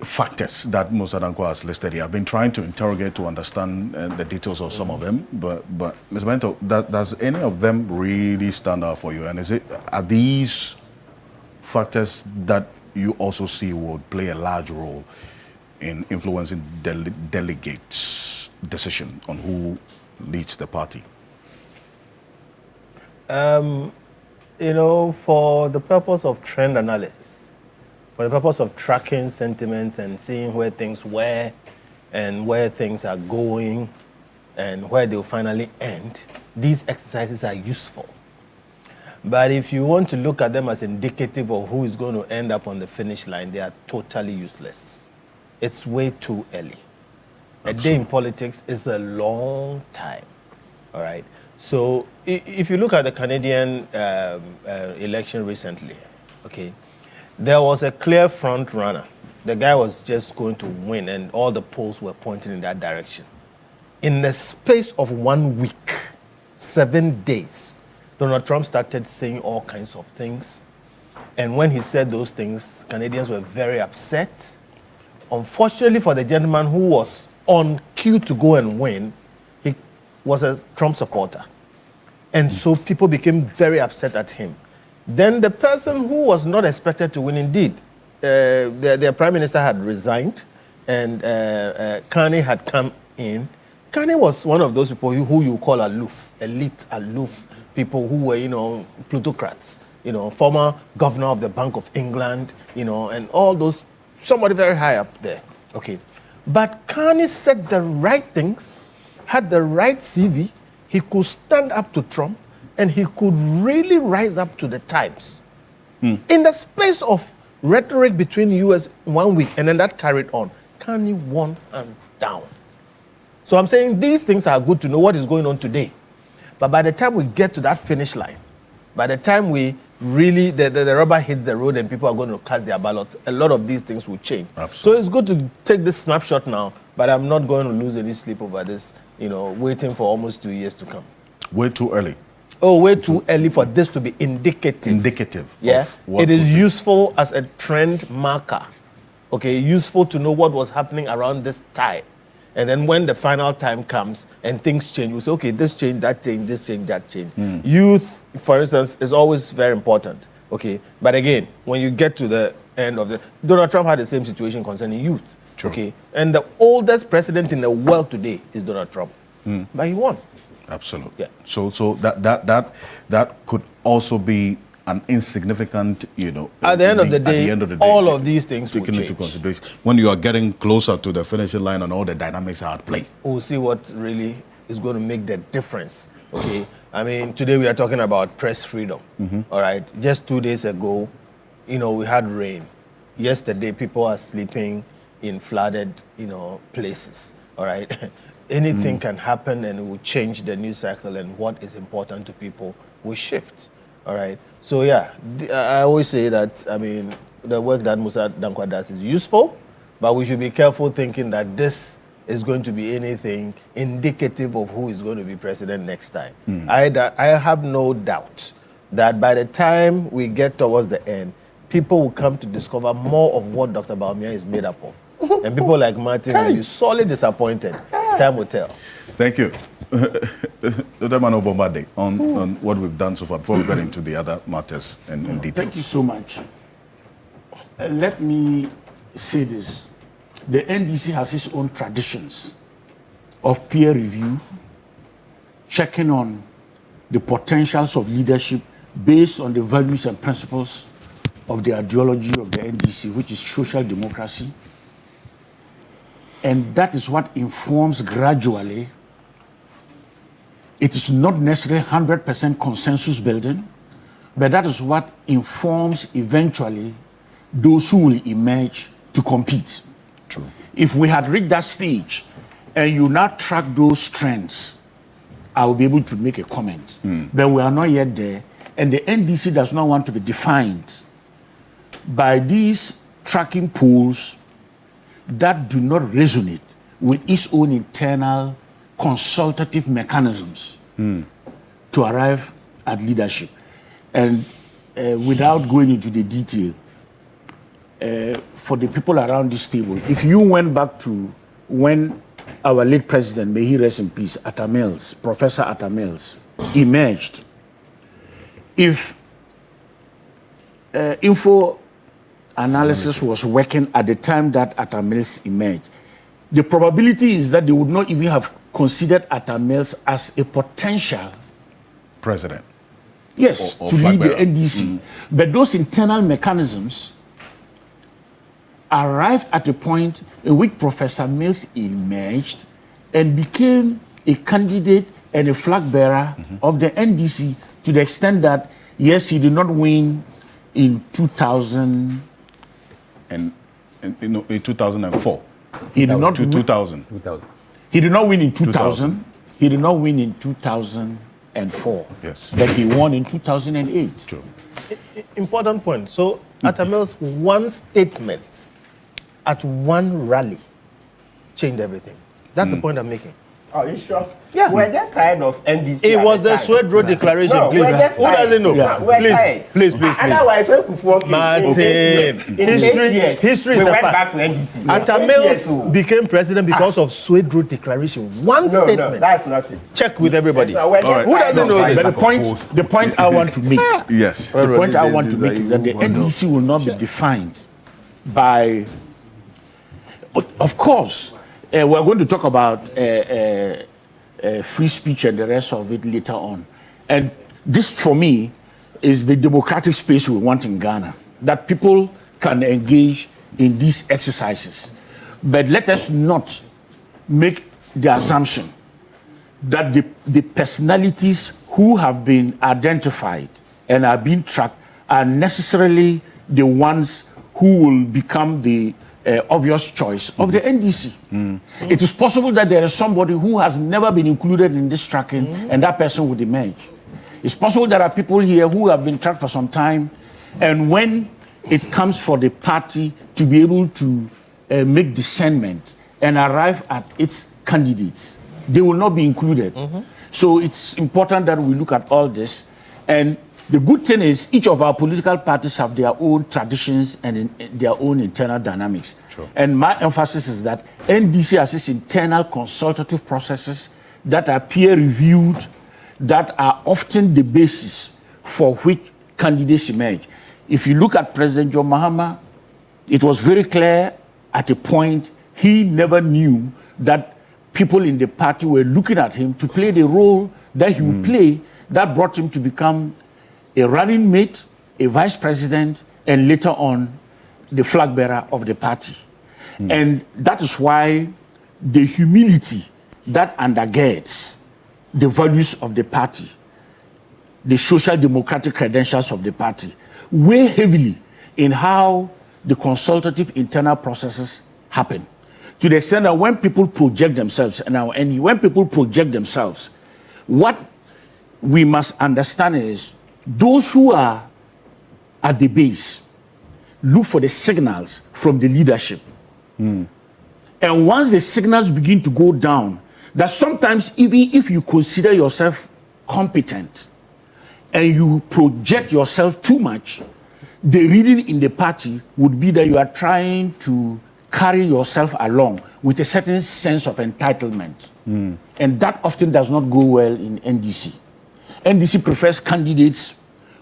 factors that Musa Dankwa has listed here. I've been trying to interrogate to understand the details of some of them, but Mr. Bento, does any of them really stand out for you? And are these factors that you also see would play a large role in influencing delegates' decision on who leads the party? For the purpose of trend analysis, for the purpose of tracking sentiment and seeing where things were and where things are going and where they'll finally end, these exercises are useful. But if you want to look at them as indicative of who is going to end up on the finish line, they are totally useless. It's way too early. A day in politics is a long time, all right? So if you look at the Canadian election recently, okay, there was a clear front runner. The guy was just going to win, and all the polls were pointing in that direction. In the space of 1 week, 7 days, Donald Trump started saying all kinds of things. And when he said those things, Canadians were very upset. Unfortunately for the gentleman who was on cue to go and win, he was a Trump supporter. And so people became very upset at him. Then the person who was not expected to win, indeed, their prime minister had resigned, and Carney had come in. Carney was one of those people who you call aloof, elite, aloof, people who were, plutocrats, former governor of the Bank of England, and all those, somebody very high up there. Okay. But Carney said the right things, had the right CV, he could stand up to Trump, and he could really rise up to the times. In the space of rhetoric between US 1 week, and then that carried on, Carney won hands down. So I'm saying these things are good to know what is going on today. But by the time we get to that finish line, by the time we really, the rubber hits the road and people are going to cast their ballots, a lot of these things will change. Absolutely. So it's good to take this snapshot now, but I'm not going to lose any sleep over this, waiting for almost 2 years to come. Way too early. Oh, way too early for this to be indicative. Indicative. Yeah. Of what it is useful as a trend marker. Okay, useful to know what was happening around this time. And then when the final time comes and things change, we say, okay, this change, that change, this change, that change. Youth, for instance, is always very important. Okay. But again, when you get to the end of Donald Trump had the same situation concerning youth. True. Okay. And the oldest president in the world today is Donald Trump. But he won. Absolutely. Yeah. So that could also be an insignificant, at the end of the day, all of these things will taken change. into consideration when you are getting closer to the finishing line and all the dynamics are at play. We'll see what really is going to make the difference. Okay. I mean, today we are talking about press freedom. All right. Just 2 days ago, we had rain. Yesterday, people are sleeping in flooded, places. All right. Anything can happen and it will change the news cycle, and what is important to people will shift. All right. So yeah, I always say that, the work that Musa Dankwa does is useful, but we should be careful thinking that this is going to be anything indicative of who is going to be president next time. I have no doubt that by the time we get towards the end, people will come to discover more of what Dr. Bawumia is made up of. And people like Martin will be sorely disappointed. Time will tell. Thank you. Dr. Mano Bombade, on what we've done so far, before we get into the other matters and details. Thank you so much. Let me say this. The NDC has its own traditions of peer review, checking on the potentials of leadership based on the values and principles of the ideology of the NDC, which is social democracy. And that is what informs gradually. It is not necessarily 100% consensus building, but that is what informs eventually those who will emerge to compete. True. If we had reached that stage and you now track those trends, I will be able to make a comment. But we are not yet there, and the NDC does not want to be defined by these tracking polls that do not resonate with its own internal consultative mechanisms to arrive at leadership. And without going into the detail, for the people around this table, if you went back to when our late president, may he rest in peace, Professor Atta Mills, emerged, if info analysis was working at the time that Atta Mills emerged, the probability is that they would not even have considered Atta Mills as a potential president. Yes, or to flag lead the bearer. NDC. But those internal mechanisms arrived at a point in which Professor Mills emerged and became a candidate and a flag bearer of the NDC, to the extent that, yes, he did not win in 2000. And in 2004. He did not to win. 2000. He did not win in 2000. He did not win in 2004. Yes. But he won in 2008. True. Important point. So, Atta Mills' one statement at one rally changed everything. That's the point I'm making. Are you sure? Yeah. We're just tired of NDC. It was the time. Sword Road Declaration, No, please. we're just Who tired. doesn't know? Yeah. We're tired. Please. Otherwise, when Kufuor came Martin, in 8 years, history we is a went fact. back to NDC. Atta 8 Mills years, so- became president because of Sword Road Declaration. One No, statement. that's not it. Check with everybody. Yes, no, we're just Who doesn't tired know of this? But the point I want to make, Yes. the point I want to make is that the NDC will not be defined by. Of course, we're going to talk about free speech and the rest of it later on. And this, for me, is the democratic space we want in Ghana, that people can engage in these exercises. But let us not make the assumption that the personalities who have been identified and are being tracked are necessarily the ones who will become the obvious choice of the NDC. It is possible that there is somebody who has never been included in this tracking, and that person would emerge. It's possible there are people here who have been tracked for some time, and when it comes for the party to be able to make discernment and arrive at its candidates, they will not be included. So it's important that we look at all this. And the good thing is each of our political parties have their own traditions and their own internal dynamics. Sure. And my emphasis is that NDC has its internal consultative processes that are peer-reviewed, that are often the basis for which candidates emerge. If you look at President John Mahama, it was very clear at a point he never knew that people in the party were looking at him to play the role that he would play, that brought him to become a running mate, a vice president, and later on, the flag bearer of the party. And that is why the humility that undergirds the values of the party, the social democratic credentials of the party, weigh heavily in how the consultative internal processes happen. To the extent that when people project themselves, and when people project themselves, what we must understand is those who are at the base look for the signals from the leadership. And once the signals begin to go down, that sometimes even if you consider yourself competent and you project yourself too much, the reading in the party would be that you are trying to carry yourself along with a certain sense of entitlement. And that often does not go well in NDC. NDC prefers candidates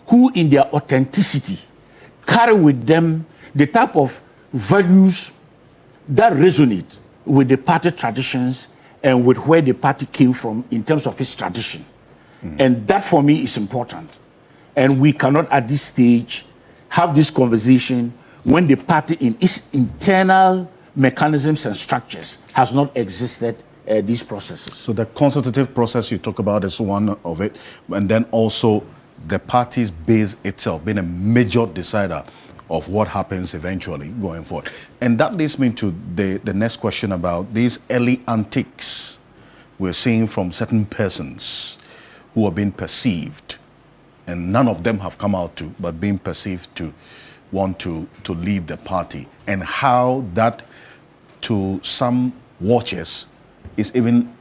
who, in their authenticity, carry with them the type of values that resonate with the party traditions and with where the party came from in terms of its tradition. And that, for me, is important. And we cannot, at this stage, have this conversation when the party, in its internal mechanisms and structures, has not existed these processes. So the consultative process you talk about is one of it, and then also the party's base itself being a major decider of what happens eventually going forward. And that leads me to the next question about these early antics we're seeing from certain persons who are being perceived, and none of them have come out to, but being perceived to want to lead the party, and how that, to some watchers, is even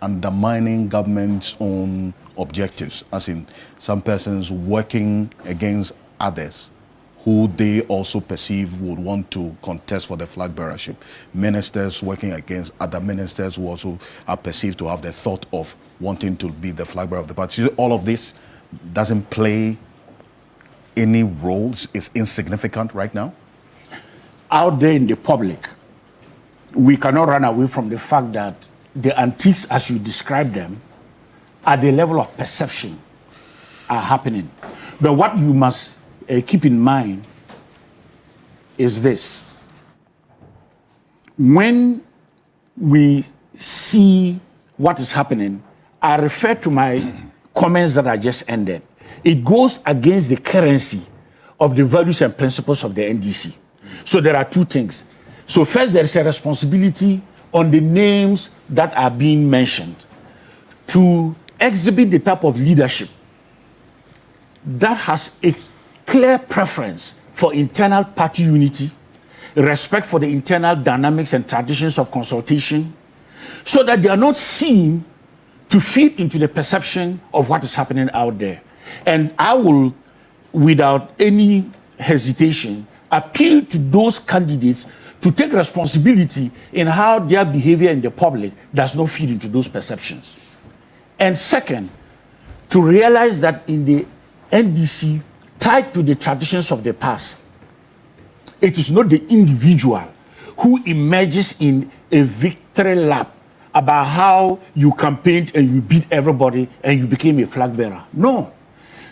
undermining government's own objectives, as in some persons working against others who they also perceive would want to contest for the flag bearership. Ministers working against other ministers who also are perceived to have the thought of wanting to be the flag bearer of the party. All of this doesn't play any roles, is insignificant right now? Out there in the public, we cannot run away from the fact that the antiques, as you describe them, at the level of perception, are happening. But what you must keep in mind is this. When we see what is happening, I refer to my comments that I just ended. It goes against the currency of the values and principles of the NDC. So there are two things. So first, there is a responsibility on the names that are being mentioned to exhibit the type of leadership that has a clear preference for internal party unity, respect for the internal dynamics and traditions of consultation, so that they are not seen to feed into the perception of what is happening out there. And I will, without any hesitation, appeal to those candidates to take responsibility in how their behavior in the public does not feed into those perceptions. And second, to realize that in the NDC, tied to the traditions of the past, it is not the individual who emerges in a victory lap about how you campaigned and you beat everybody and you became a flag bearer. No.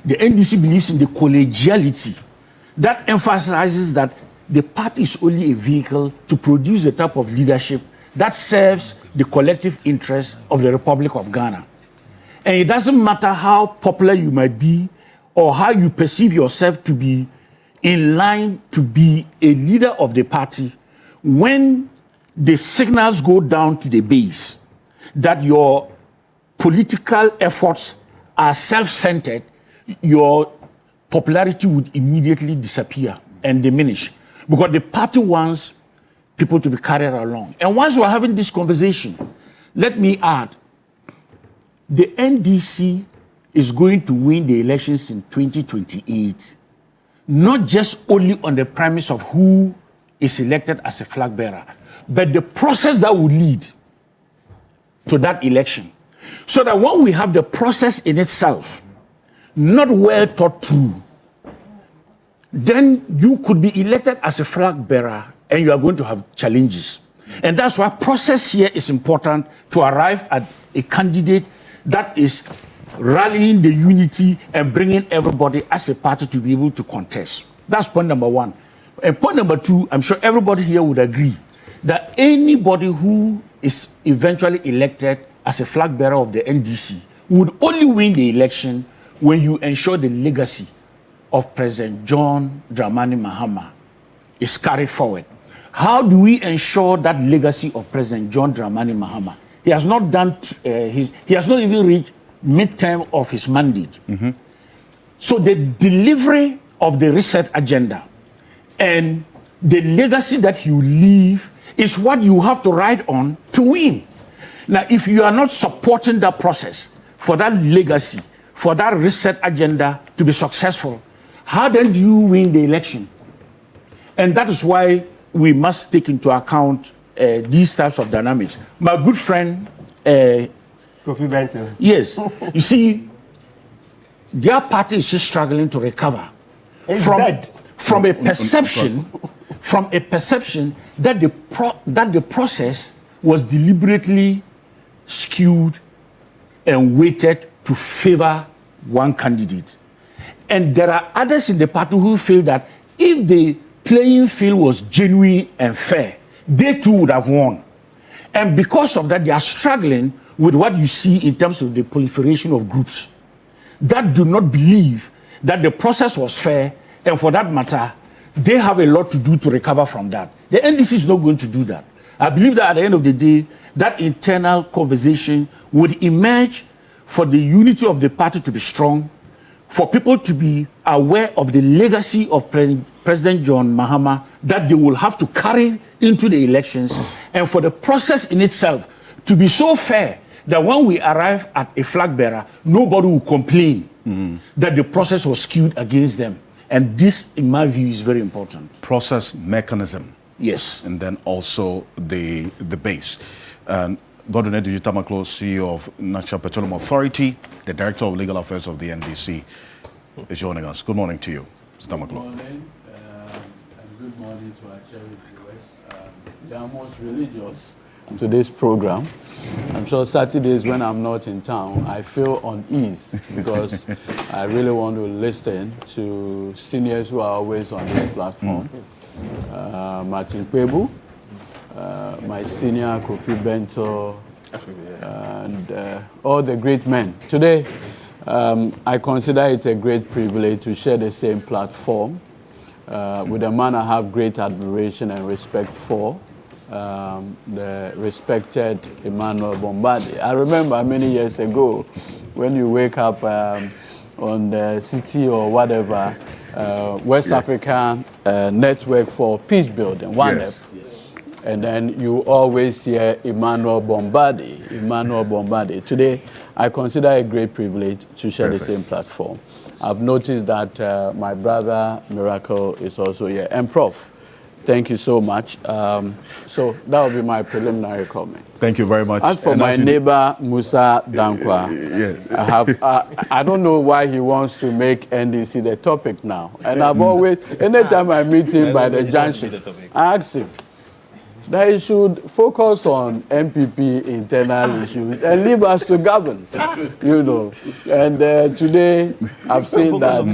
The NDC believes in the collegiality that emphasizes that the party is only a vehicle to produce the type of leadership that serves the collective interest of the Republic of Ghana. And it doesn't matter how popular you might be or how you perceive yourself to be in line to be a leader of the party, when the signals go down to the base that your political efforts are self-centered, your popularity would immediately disappear and diminish, because the party wants people to be carried along. And once we're having this conversation, let me add, the NDC is going to win the elections in 2028, not just only on the premise of who is elected as a flag bearer, but the process that will lead to that election. So that when we have the process in itself not well thought through, then you could be elected as a flag bearer and you are going to have challenges. And that's why process here is important to arrive at a candidate that is rallying the unity and bringing everybody as a party to be able to contest. That's point number one. And point number two, I'm sure everybody here would agree that anybody who is eventually elected as a flag bearer of the NDC would only win the election when you ensure the legacy of President John Dramani Mahama is carried forward. How do we ensure that legacy of President John Dramani Mahama? He has not done, he has not even reached midterm of his mandate. Mm-hmm. So the delivery of the reset agenda and the legacy that he will leave is what you have to ride on to win. Now, if you are not supporting that process for that legacy, for that reset agenda to be successful, how then do you win the election? And that is why we must take into account these types of dynamics. My good friend, Kofi Benton. Yes. You see, their party is just struggling to recover from a perception that the process was deliberately skewed and weighted to favor one candidate. And there are others in the party who feel that if the playing field was genuine and fair, they too would have won. And because of that, they are struggling with what you see in terms of the proliferation of groups that do not believe that the process was fair, and for that matter, they have a lot to do to recover from that. The NDC is not going to do that. I believe that at the end of the day, that internal conversation would emerge for the unity of the party to be strong, for people to be aware of the legacy of President John Mahama that they will have to carry into the elections, and for the process in itself to be so fair that when we arrive at a flag bearer, nobody will complain that the process was skewed against them. And this, in my view, is very important. Process mechanism. Yes. And then also the base. And Godwin Ediji Tamaklo, CEO of National Petroleum Authority, the Director of Legal Affairs of the NDC, is joining us. Good morning to you, Mr. Tamaklo. Good morning, and good morning to our cherished viewers. They are most religious to this program. I'm sure Saturdays when I'm not in town, I feel unease because I really want to listen to seniors who are always on this platform. Martin Kwebu, my senior Kofi Bento, and all the great men. Today, I consider it a great privilege to share the same platform with a man I have great admiration and respect for, the respected Emmanuel Bombardier. I remember many years ago when you wake up on the city or whatever, West African Network for Peace Building, WANEP. And then you always hear Emmanuel Bombardier. Today, I consider a great privilege to share the same platform. I've noticed that my brother Miracle is also here. And Prof, thank you so much. So that will be my preliminary comment. Thank you very much. As for my neighbor Musa Dankwa, I don't know why he wants to make NDC the topic now. And I've always, anytime I meet him by the junction, I ask him that he should focus on MPP internal issues and leave us to govern, you know. And today I've seen that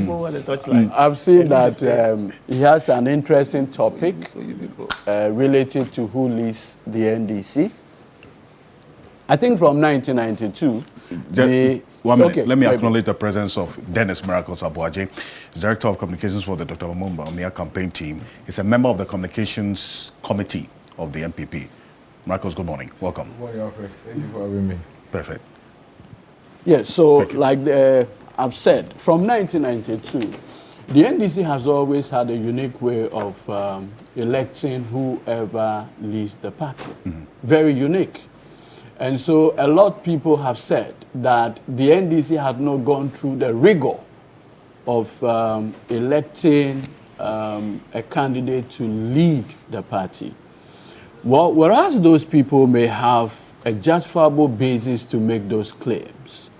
he has an interesting topic related to who leads the NDC. I think from 1992, One minute. Let me acknowledge the presence of Dennis Miracles Abuaje. He's Director of Communications for the Dr. Lumumba Omia campaign team. He's a member of the Communications Committee of the MPP. Miracles, good morning. Welcome. Good morning, Alfred. Thank you for having me. Perfect. Yes, so like I've said, from 1992, the NDC has always had a unique way of electing whoever leads the party. Very unique. And so a lot of people have said that the NDC has not gone through the rigor of electing a candidate to lead the party. Well, whereas those people may have a justifiable basis to make those claims,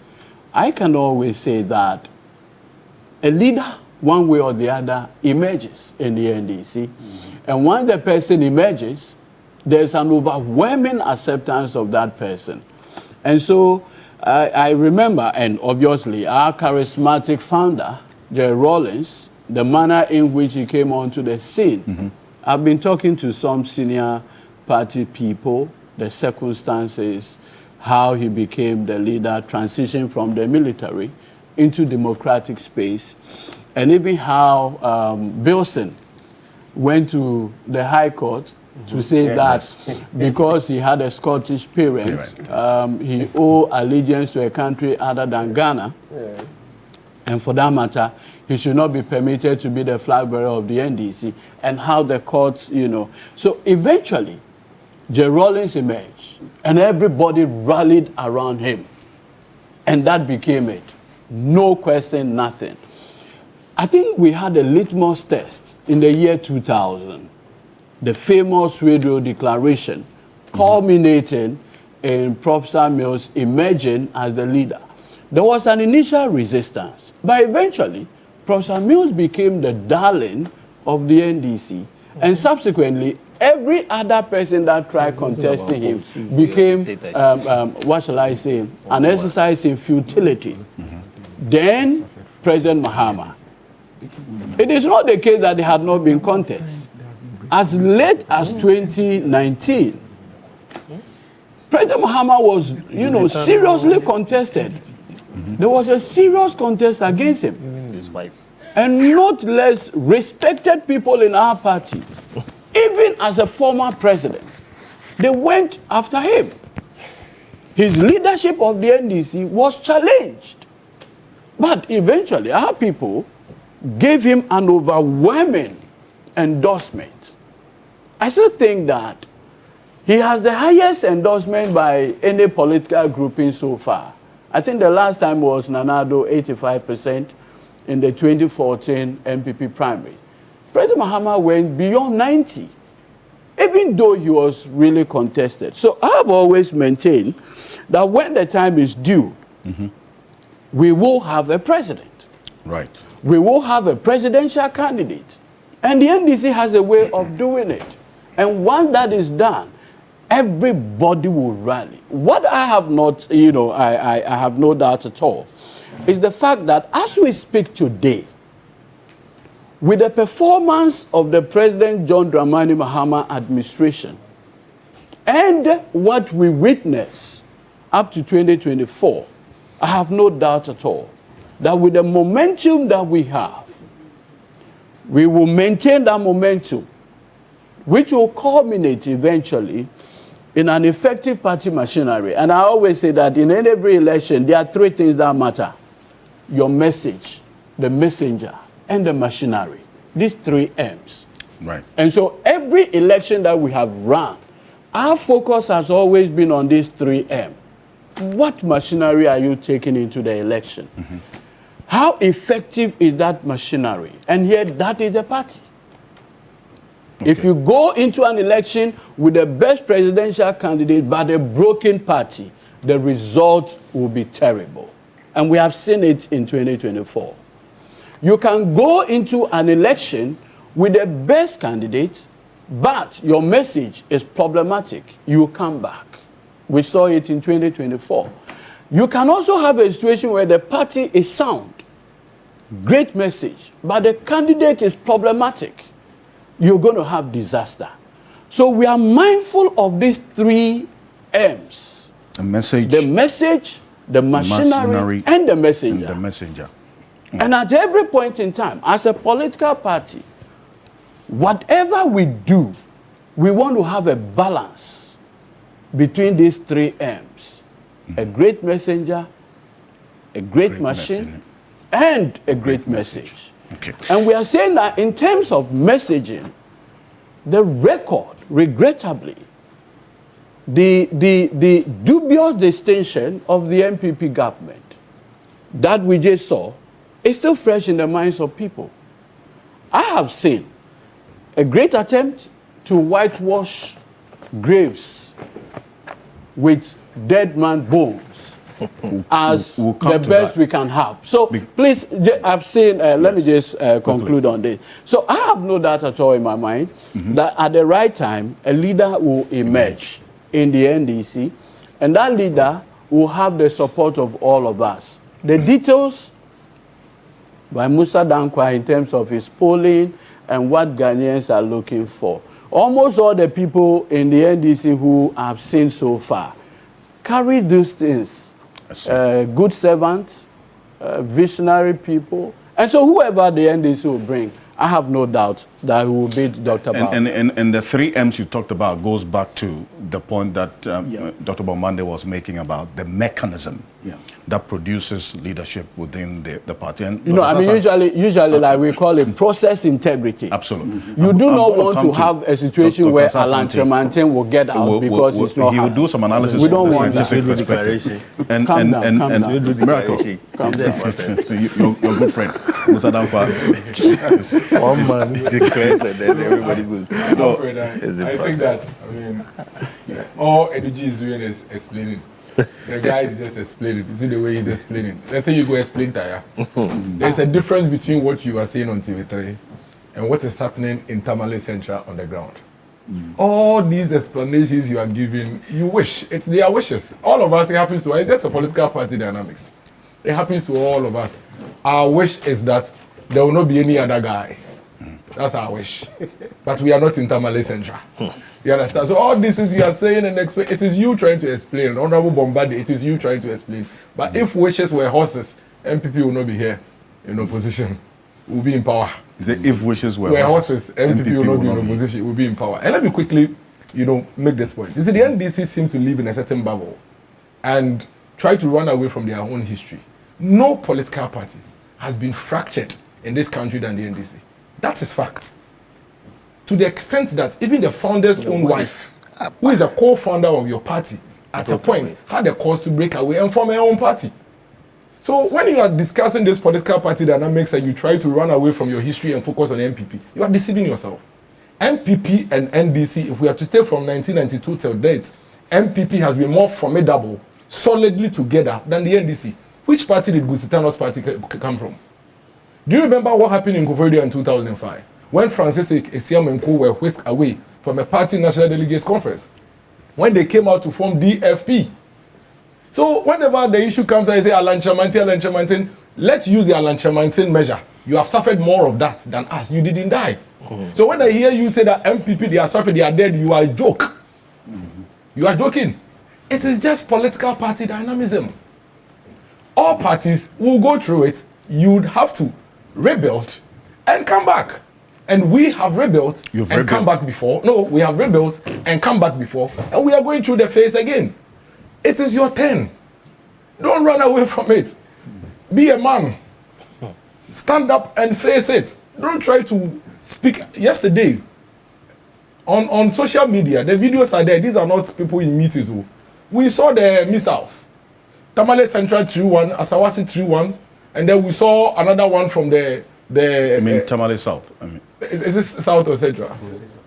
I can always say that a leader, one way or the other, emerges in the NDC. And when the person emerges, there's an overwhelming acceptance of that person. And so I remember, and obviously our charismatic founder, Jerry Rawlings, the manner in which he came onto the scene. I've been talking to some senior party people, the circumstances, how he became the leader, transition from the military into democratic space, and even how Bilson went to the High Court to say that because he had a Scottish parent, he owed allegiance to a country other than Ghana, and for that matter, he should not be permitted to be the flag bearer of the NDC, and how the courts, you know. So eventually, J. Rawlings emerged, and everybody rallied around him. And that became it. No question, nothing. I think we had a litmus test in the year 2000, the famous radio declaration, culminating in Professor Mills emerging as the leader. There was an initial resistance, but eventually, Professor Mills became the darling of the NDC, and subsequently, every other person that tried contesting him became, what shall I say, an exercise in futility. Then, President Mahama. It is not the case that there had not been contests. As late as 2019, President Mahama was, you know, seriously contested. There was a serious contest against him. And not less respected people in our party, even as a former president, they went after him. His leadership of the NDC was challenged. But eventually, our people gave him an overwhelming endorsement. I still think that He has the highest endorsement by any political grouping so far. I think the last time was Nanado, 85% in the 2014 MPP primary. President Mahama went beyond 90, even though he was really contested. So I have always maintained that when the time is due, we will have a president. Right. We will have a presidential candidate. And the NDC has a way of doing it. And once that is done, everybody will rally. What I have not, I have no doubt at all, is the fact that as we speak today, with the performance of the President John Dramani Mahama administration and what we witness up to 2024, I have no doubt at all that with the momentum that we have, we will maintain that momentum, which will culminate eventually in an effective party machinery. And I always say that in every election, there are three things that matter: your message, the messenger, and the machinery. These three M's. Right. And so every election that we have run, our focus has always been on these three M's. What machinery are you taking into the election? How effective is that machinery? And yet that is the party. Okay. If you go into an election with the best presidential candidate but a broken party, the result will be terrible. And we have seen it in 2024. You can go into an election with the best candidate, but your message is problematic. You will come back. We saw it in 2024. You can also have a situation where the party is sound, great message, but the candidate is problematic. You're going to have disaster. So we are mindful of these three M's. The message, the machinery, and the messenger. And the messenger. And at every point in time, as a political party, whatever we do, we want to have a balance between these three M's. A great messenger, a great machine, and a great message. Okay. And we are saying that in terms of messaging, the record, regrettably, the dubious distinction of the MPP government that we just saw is still fresh in the minds of people. I have seen a great attempt to whitewash graves with dead man bones as the best we can have. So please, I've seen, let me just conclude on this. So I have no doubt at all in my mind that at the right time, a leader will emerge in the NDC, and that leader will have the support of all of us. The details by Musa Dankwa in terms of his polling and what Ghanaians are looking for. Almost all the people in the NDC who I've seen so far carry these things. Good servants, visionary people. And so whoever the NDC will bring, I have no doubt that he will beat Dr. Bao. And the three M's you talked about goes back to the point that Dr. Bomande was making about the mechanism that produces leadership within the party. And usually like we call it process integrity. Absolutely. You do not want to have a situation where Alan Tremantin will get out because it's not. He will do some analysis from the scientific perspective. And Miracle, your good friend, Musa Dankwa. One man declares and then everybody goes. I think that all energy is doing is explaining. The guy is just explaining. You see the way he's explaining. I think you go explain Taya. There's a difference between what you are saying on TV3 and what is happening in Tamale Central on the ground. All these explanations you are giving, you wish. It's their wishes. All of us, it happens to us. It's just a political party dynamics. It happens to all of us. Our wish is that there will not be any other guy. That's our wish. But we are not in Tamale Central. You understand? So all these things you are saying and explain, it is you trying to explain. Honorable Bombadi, it is you trying to explain. But if wishes were horses, MPP will not be here in opposition. We'll be in power. If wishes were horses, MPP will not be in opposition. We'll be in power. And let me quickly, make this point. You see, the NDC seems to live in a certain bubble and try to run away from their own history. No political party has been fractured in this country than the NDC. That is fact. To the extent that even the founder's own wife who is a co-founder of your party, at a point had a cause to break away and form her own party. So when you are discussing this political party dynamics and you try to run away from your history and focus on MPP, you are deceiving yourself. MPP and NDC, if we have to take from 1992 till date, MPP has been more formidable, solidly together than the NDC. Which party did Gusitano's party come from? Do you remember what happened in Koforidua in 2005? When Francis Esiam and Co were whisked away from a party national delegates conference, when they came out to form DFP. So whenever the issue comes, I say Alan Chamantin, let's use the Alan Chamantin measure. You have suffered more of that than us. You didn't die. So when I hear you say that MPP, they are suffering, they are dead, you are a joke. You are joking. It is just political party dynamism. All parties will go through it. You'd have to rebuild and come back. And we have rebuilt come back before. No, we have rebuilt and come back before. And we are going through the phase again. It is your turn. Don't run away from it. Be a man. Stand up and face it. Don't try to speak. Yesterday, on social media, the videos are there. These are not people in meetings. We saw the missiles. Tamale Central 3-1, Asawasi 3-1, and then we saw another one from the Tamale South. Is this South or Central?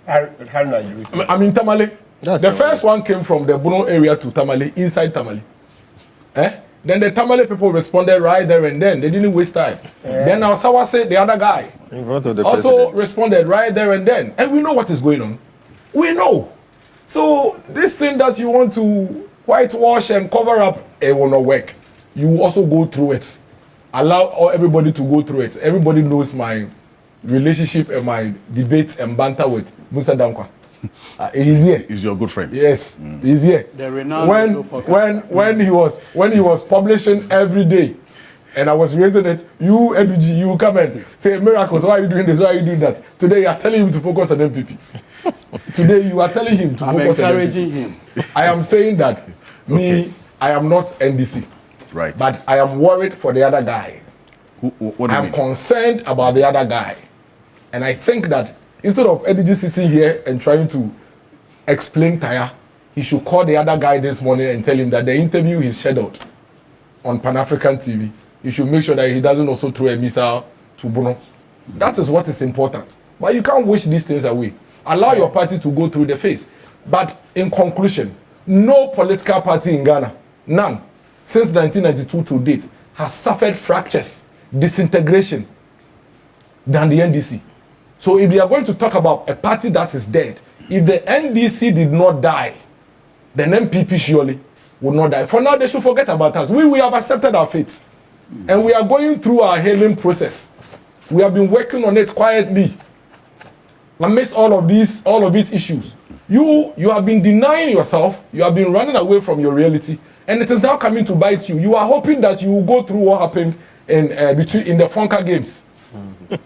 Tamale. That's the first one came from the Bono area to Tamale, inside Tamale. Then the Tamale people responded right there and then. They didn't waste time. Then Asawasi, the other guy, in front of the also president, responded right there and then. And we know what is going on. We know. So this thing that you want to whitewash and cover up, it will not work. You also go through it. Allow everybody to go through it. Everybody knows my relationship and my debate and banter with Musa Dankwa. He's here. He's your good friend. Yes, he's here. When he was publishing every day, and I was raising it, you LBG, you come and say miracles. Why are you doing this? Why are you doing that? Today you are telling him to focus on MPP. Today you are telling him to focus on MPP. Him. I am saying that I am not NDC. Right. But I am worried for the other guy. What do you mean? I'm concerned about the other guy. And I think that instead of NDG sitting here and trying to explain Taya, he should call the other guy this morning and tell him that the interview is scheduled on Pan-African TV. You should make sure that he doesn't also throw a missile to Bono. That is what is important. But you can't wish these things away. Allow your party to go through the phase. But in conclusion, no political party in Ghana, none, since 1992 to date, has suffered fractures, disintegration than the NDC. So if we are going to talk about a party that is dead, if the NDC did not die, then MPP surely would not die. For now, they should forget about us. We have accepted our fate. And we are going through our healing process. We have been working on it quietly. Amidst all of these issues. You have been denying yourself, you have been running away from your reality, and it is now coming to bite you. You are hoping that you will go through what happened in the Fonka Games. You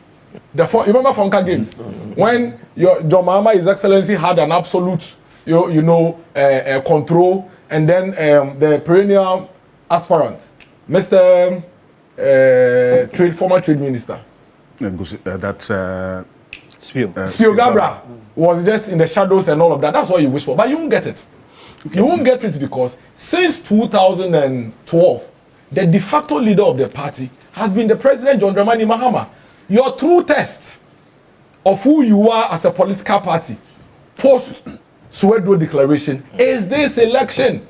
remember Fonka Games? When John Mahama, His Excellency, had an absolute control, and then the perennial aspirant, Mr. Former Trade Minister. That's Spio Gabra was just in the shadows and all of that. That's what you wish for. But you won't get it. You won't get it because since 2012, the de facto leader of the party has been the President John Dramani Mahama. Your true test of who you are as a political party post Soweto Declaration is this election.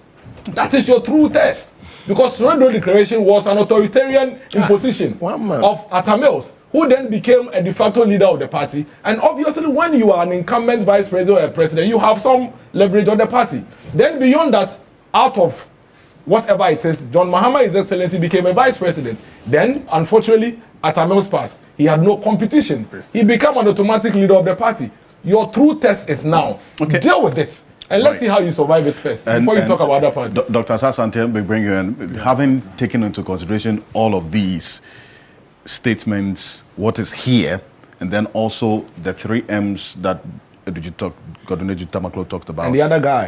That is your true test. Because Soweto Declaration was an authoritarian imposition of Atamils, who then became a de facto leader of the party. And obviously, when you are an incumbent vice president or a president, you have some leverage on the party. Then beyond that, out of whatever it is, John Mahama, His Excellency, became a vice president. Then, unfortunately, at Atamils pass, he had no competition. He became an automatic leader of the party. Your true test is now. Okay. Deal with it. And let's see how you survive it first, before you talk about other parties. Dr. Sasante, we bring you in. Having taken into consideration all of these statements, what is here, and then also the 3 M's that Goduneji Tamaklo talked about. And the other guy.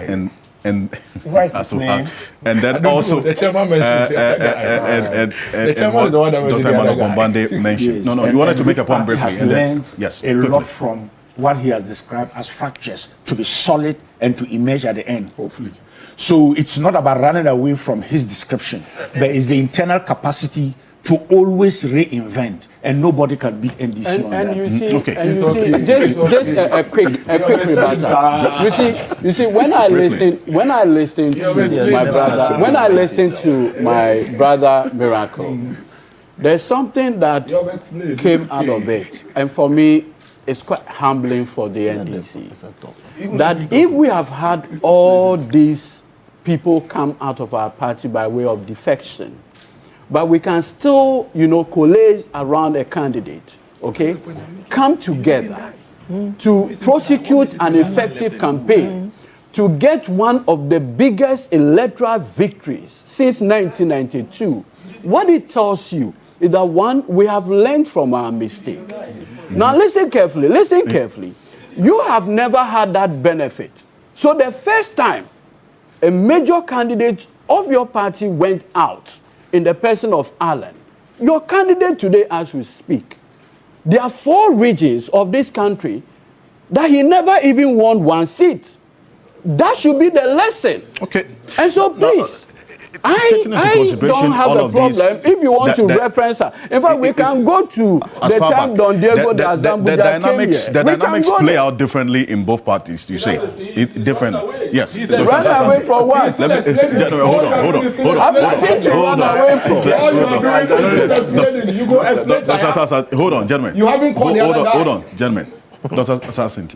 And What's his name? And then also the chairman mentioned the chairman is the one that mentioned the other guy. Mentioned. No, you wanted to make a point briefly. Has learned a lot from what he has described as fractures to be solid and to emerge at the end, hopefully. So it's not about running away from his description, but it's the internal capacity to always reinvent, and nobody can beat NDC on that. You see, just a quick rebuttal. You see, when I listen to my brother Miracle, there's something that came out of it, and for me, it's quite humbling for the NDC. That if we have had all these people come out of our party by way of defection, but we can still, collate around a candidate, okay? Come together to prosecute an effective campaign to get one of the biggest electoral victories since 1992. What it tells you is that, one, we have learned from our mistake. Now listen carefully. You have never had that benefit. So the first time a major candidate of your party went out in the person of Alan, your candidate today as we speak, there are 4 regions of this country that he never even won 1 seat. That should be the lesson. Okay. And so please, I don't have a problem if you want to reference her. In fact, we can go to the time Don Diego de Azambuja came here. The dynamics play out differently in both parties, you say. It's different. Yes. Run away from what? Hold on. I've nothing to run away from. Hold on, gentlemen. You haven't called Hold on, gentlemen. Dr. Assassin.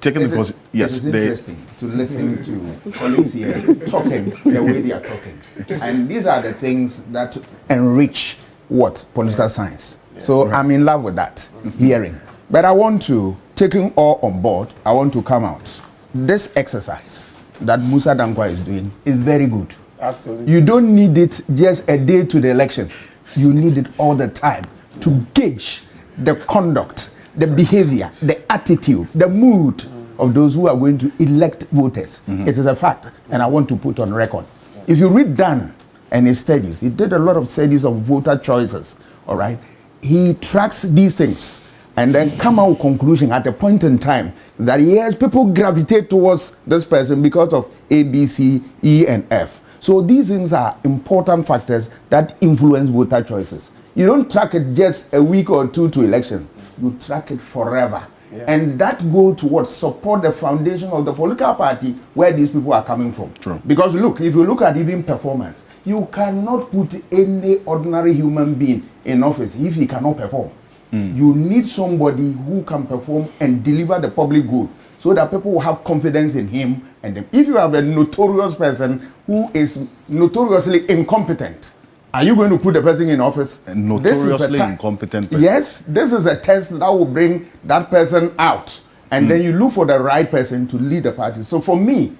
Taking the position. Yes, it is interesting to listen to colleagues here talking the way they are talking. And these are the things that enrich political science. So I'm in love with that, hearing. But I want to, taking all on board, I want to come out. This exercise that Musa Dankwa is doing is very good. Absolutely. You don't need it just a day to the election. You need it all the time to gauge the conduct, the behavior, the attitude, the mood of those who are going to elect voters. It is a fact, and I want to put on record. If you read Dan and his studies, he did a lot of studies on voter choices, all right? He tracks these things and then come out with conclusion at a point in time that yes, people gravitate towards this person because of A, B, C, E, and F. So these things are important factors that influence voter choices. You don't track it just a week or two to election. You track it forever. Yeah. And that goes towards support the foundation of the political party where these people are coming from. True. Because look, if you look at even performance, you cannot put any ordinary human being in office if he cannot perform. You need somebody who can perform and deliver the public good so that people will have confidence in him. And then if you have a notorious person who is notoriously incompetent, are you going to put the person in office? A notoriously incompetent person. Yes, this is a test that will bring that person out. And then you look for the right person to lead the party. So for me,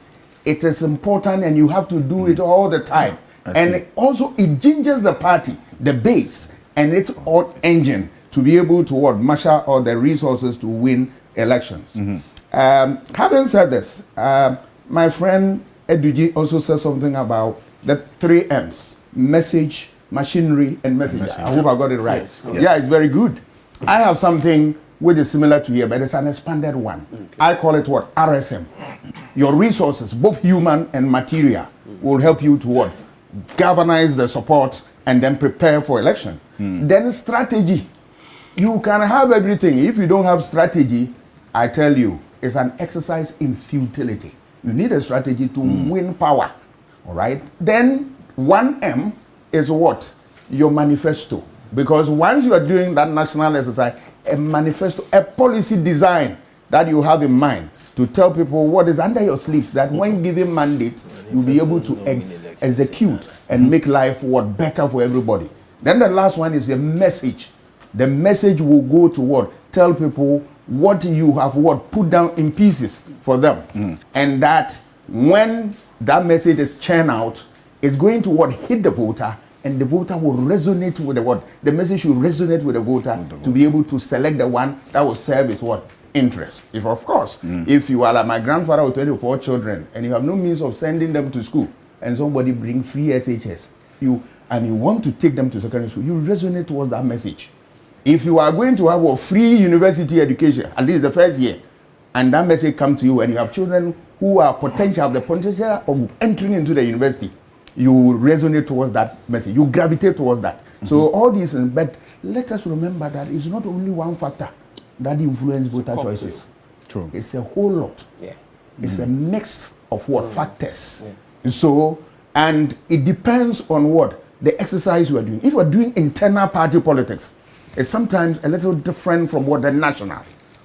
it is important and you have to do it all the time. And also it gingers the party, the base, and its own engine to be able to marshal all the resources to win elections. Having said this, my friend Eduji also said something about the 3 M's. Message, machinery, and messenger. I hope I got it right. Yes. Yeah, it's very good. I have something which is similar to here, but it's an expanded one. I call it RSM. Your resources, both human and material, will help you to galvanize the support and then prepare for election. Then strategy. You can have everything. If you don't have strategy, I tell you, it's an exercise in futility. You need a strategy to win power. All right? Then 1M is what? Your manifesto. Because once you are doing that national exercise, a manifesto, a policy design that you have in mind to tell people what is under your sleeve, that when given mandate, you'll be able to execute and make life better for everybody. Then the last one is a message. The message will go to tell people what you have put down in pieces for them. And that when that message is churned out, it's going to hit the voter, and the voter will resonate with the message should resonate with the voter to be able to select the one that will serve his interest. If of course, if you are like my grandfather with 24 children and you have no means of sending them to school, and somebody bring free SHS, you want to take them to secondary school, you resonate towards that message. If you are going to have a free university education, at least the first year, and that message comes to you, and you have children who have the potential of entering into the university, you resonate towards that message. You gravitate towards that. So all these things, but let us remember that it's not only one factor that influences voter choices. True. It's a whole lot. Yeah. It's a mix of what factors. So, and it depends on what the exercise you are doing. If you are doing internal party politics, it's sometimes a little different from what the national.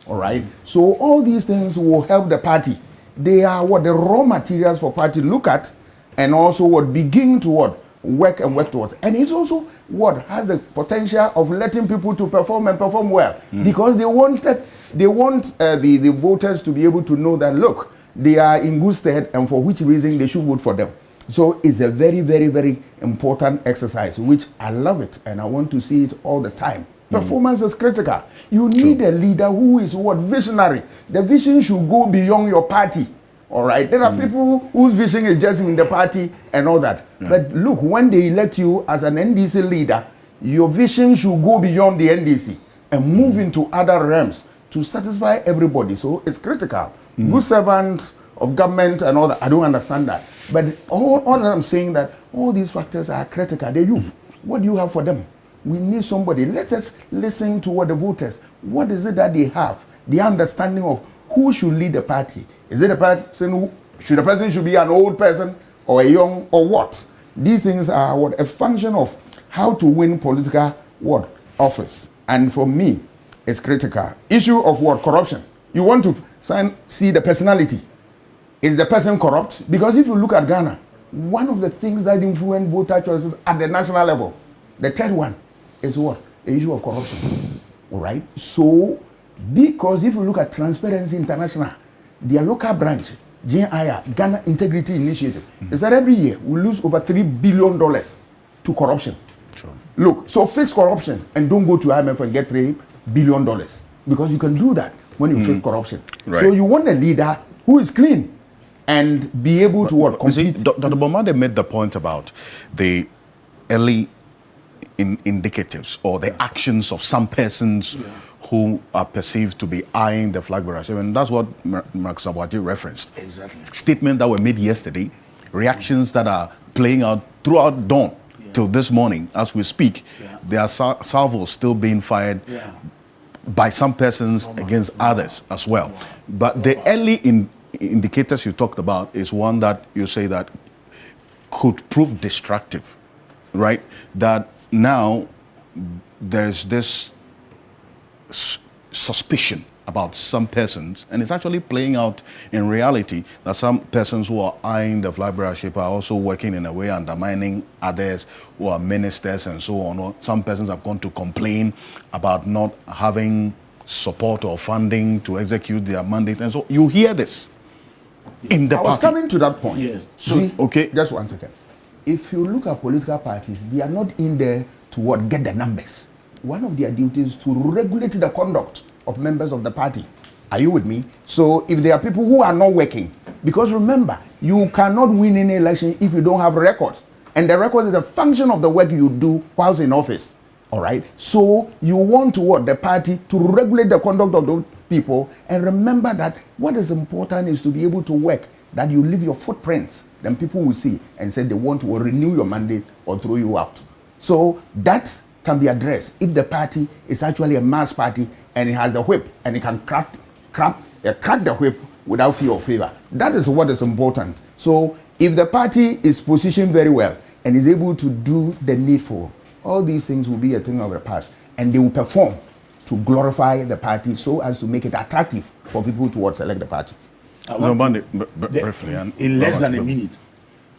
All right. So all these things will help the party. They are what the raw materials for party look at, and also what begin to what work towards. And it's also what has the potential of letting people to perform and perform well, because they want the voters to be able to know that, look, they are in good stead, and for which reason they should vote for them. So it's a very, very, very important exercise, which I love it, and I want to see it all the time. Performance is critical. You need a leader who is what? Visionary. The vision should go beyond your party. All right. There are people whose vision is just in the party and all that. But look, when they elect you as an NDC leader, your vision should go beyond the NDC and move into other realms to satisfy everybody. So it's critical. Good servants of government and all that, I don't understand that. But all that I'm saying, that all these factors are critical. The youth, what do you have for them? We need somebody. Let us listen to what the voters, what is it that they have? The understanding of who should lead the party. Is it a person who, the person should be an old person or a young, or what? These things are what a function of how to win political what office. And for me, it's critical. Issue of what? Corruption. You want to see the personality. Is the person corrupt? Because if you look at Ghana, one of the things that influence voter choices at the national level, the third one is what? The issue of corruption. All right? So, because if you look at Transparency International, their local branch, GIA, Ghana Integrity Initiative, is that every year we lose over $3 billion to corruption. Sure. Look, so fix corruption and don't go to IMF and get $3 billion, because you can do that when you fix corruption. Right. So you want a leader who is clean and be able to what? Compete. See, Dr. Bomade made the point about the early indicatives or the actions of some persons who are perceived to be eyeing the flag bearers. And that's what Mark Sabwati referenced. Exactly. Statements that were made yesterday, reactions that are playing out throughout dawn till this morning as we speak. There are salvos still being fired by some persons against others as well. But the early indicators you talked about is one that you say that could prove destructive, right? That now there's this suspicion about some persons, and it's actually playing out in reality, that some persons who are eyeing the flag bearership are also working in a way undermining others who are ministers and so on. Or some persons have gone to complain about not having support or funding to execute their mandate, and so you hear this in the I was party. coming to that point. Yes. So, see, okay, just 1 second. If you look at political parties, they are not in there to what? Get the numbers. One of their duties is to regulate the conduct of members of the party. Are you with me? So if there are people who are not working, because remember, you cannot win any election if you don't have records. And the record is a function of the work you do whilst in office. All right? So you want to what? The party to regulate the conduct of those people. And remember that what is important is to be able to work, that you leave your footprints. Then people will see and say they want to renew your mandate or throw you out. So that can be addressed if the party is actually a mass party and it has the whip and it can crack the whip without fear or favor. That is what is important. So if the party is positioned very well and is able to do the needful, all these things will be a thing of the past, and they will perform to glorify the party so as to make it attractive for people to select the party. Briefly, in less than a minute,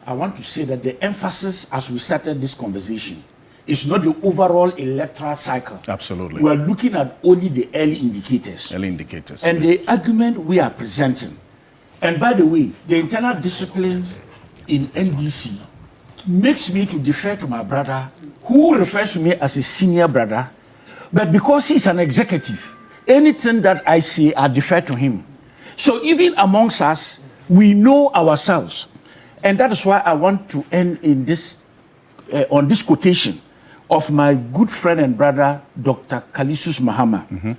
I want to say that the emphasis as we started this conversation is not the overall electoral cycle. Absolutely. We are looking at only the early indicators. Early indicators. And the argument we are presenting. And by the way, the internal disciplines in NDC makes me to defer to my brother, who refers to me as a senior brother. But because he's an executive, anything that I say, I defer to him. So even amongst us, we know ourselves. And that is why I want to end in this, on this quotation, of my good friend and brother, Dr. Kalistus Mahama.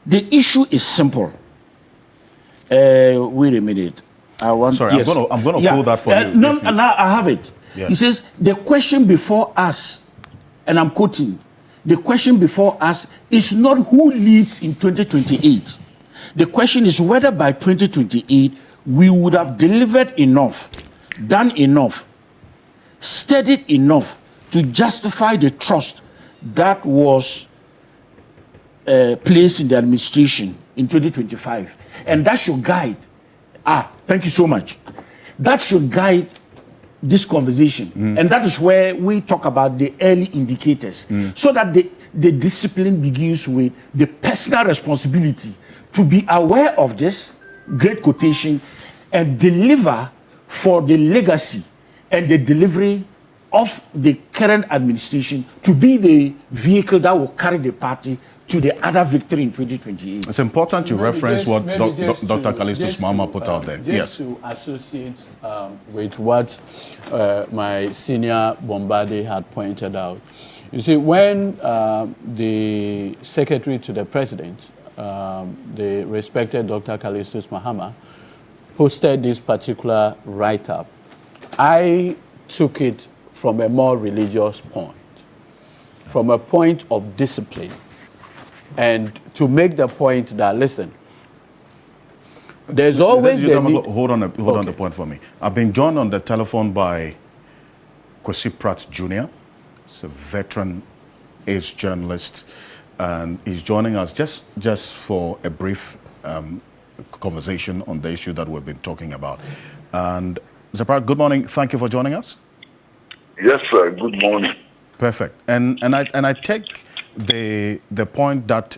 The issue is simple. Wait a minute. Sorry, yes. I'm going to pull that for you. No, now I have it. Yes. He says, the question before us, and I'm quoting, the question before us is not who leads in 2028. The question is whether by 2028 we would have delivered enough, done enough, studied enough to justify the trust that was placed in the administration in 2025. And that should guide, thank you so much. That should guide this conversation. And that is where we talk about the early indicators, so that the discipline begins with the personal responsibility to be aware of this, great quotation, and deliver for the legacy and the delivery of the current administration to be the vehicle that will carry the party to the other victory in 2028. It's important you reference what Dr. Kalistus Mahama put out there. Yes. To associate with what my senior Bombade had pointed out. You see, when the secretary to the president, the respected Dr. Kalistus Mahama, posted this particular write-up, I took it from a more religious point, from a point of discipline, and to make the point that, listen, there's always hold on the point for me. I've been joined on the telephone by Kwesi Pratt Jr. He's a veteran age journalist, and he's joining us just for a brief conversation on the issue that we've been talking about. And Mr. Pratt, good morning. Thank you for joining us. Yes, sir. Good morning. Perfect. And I take the point that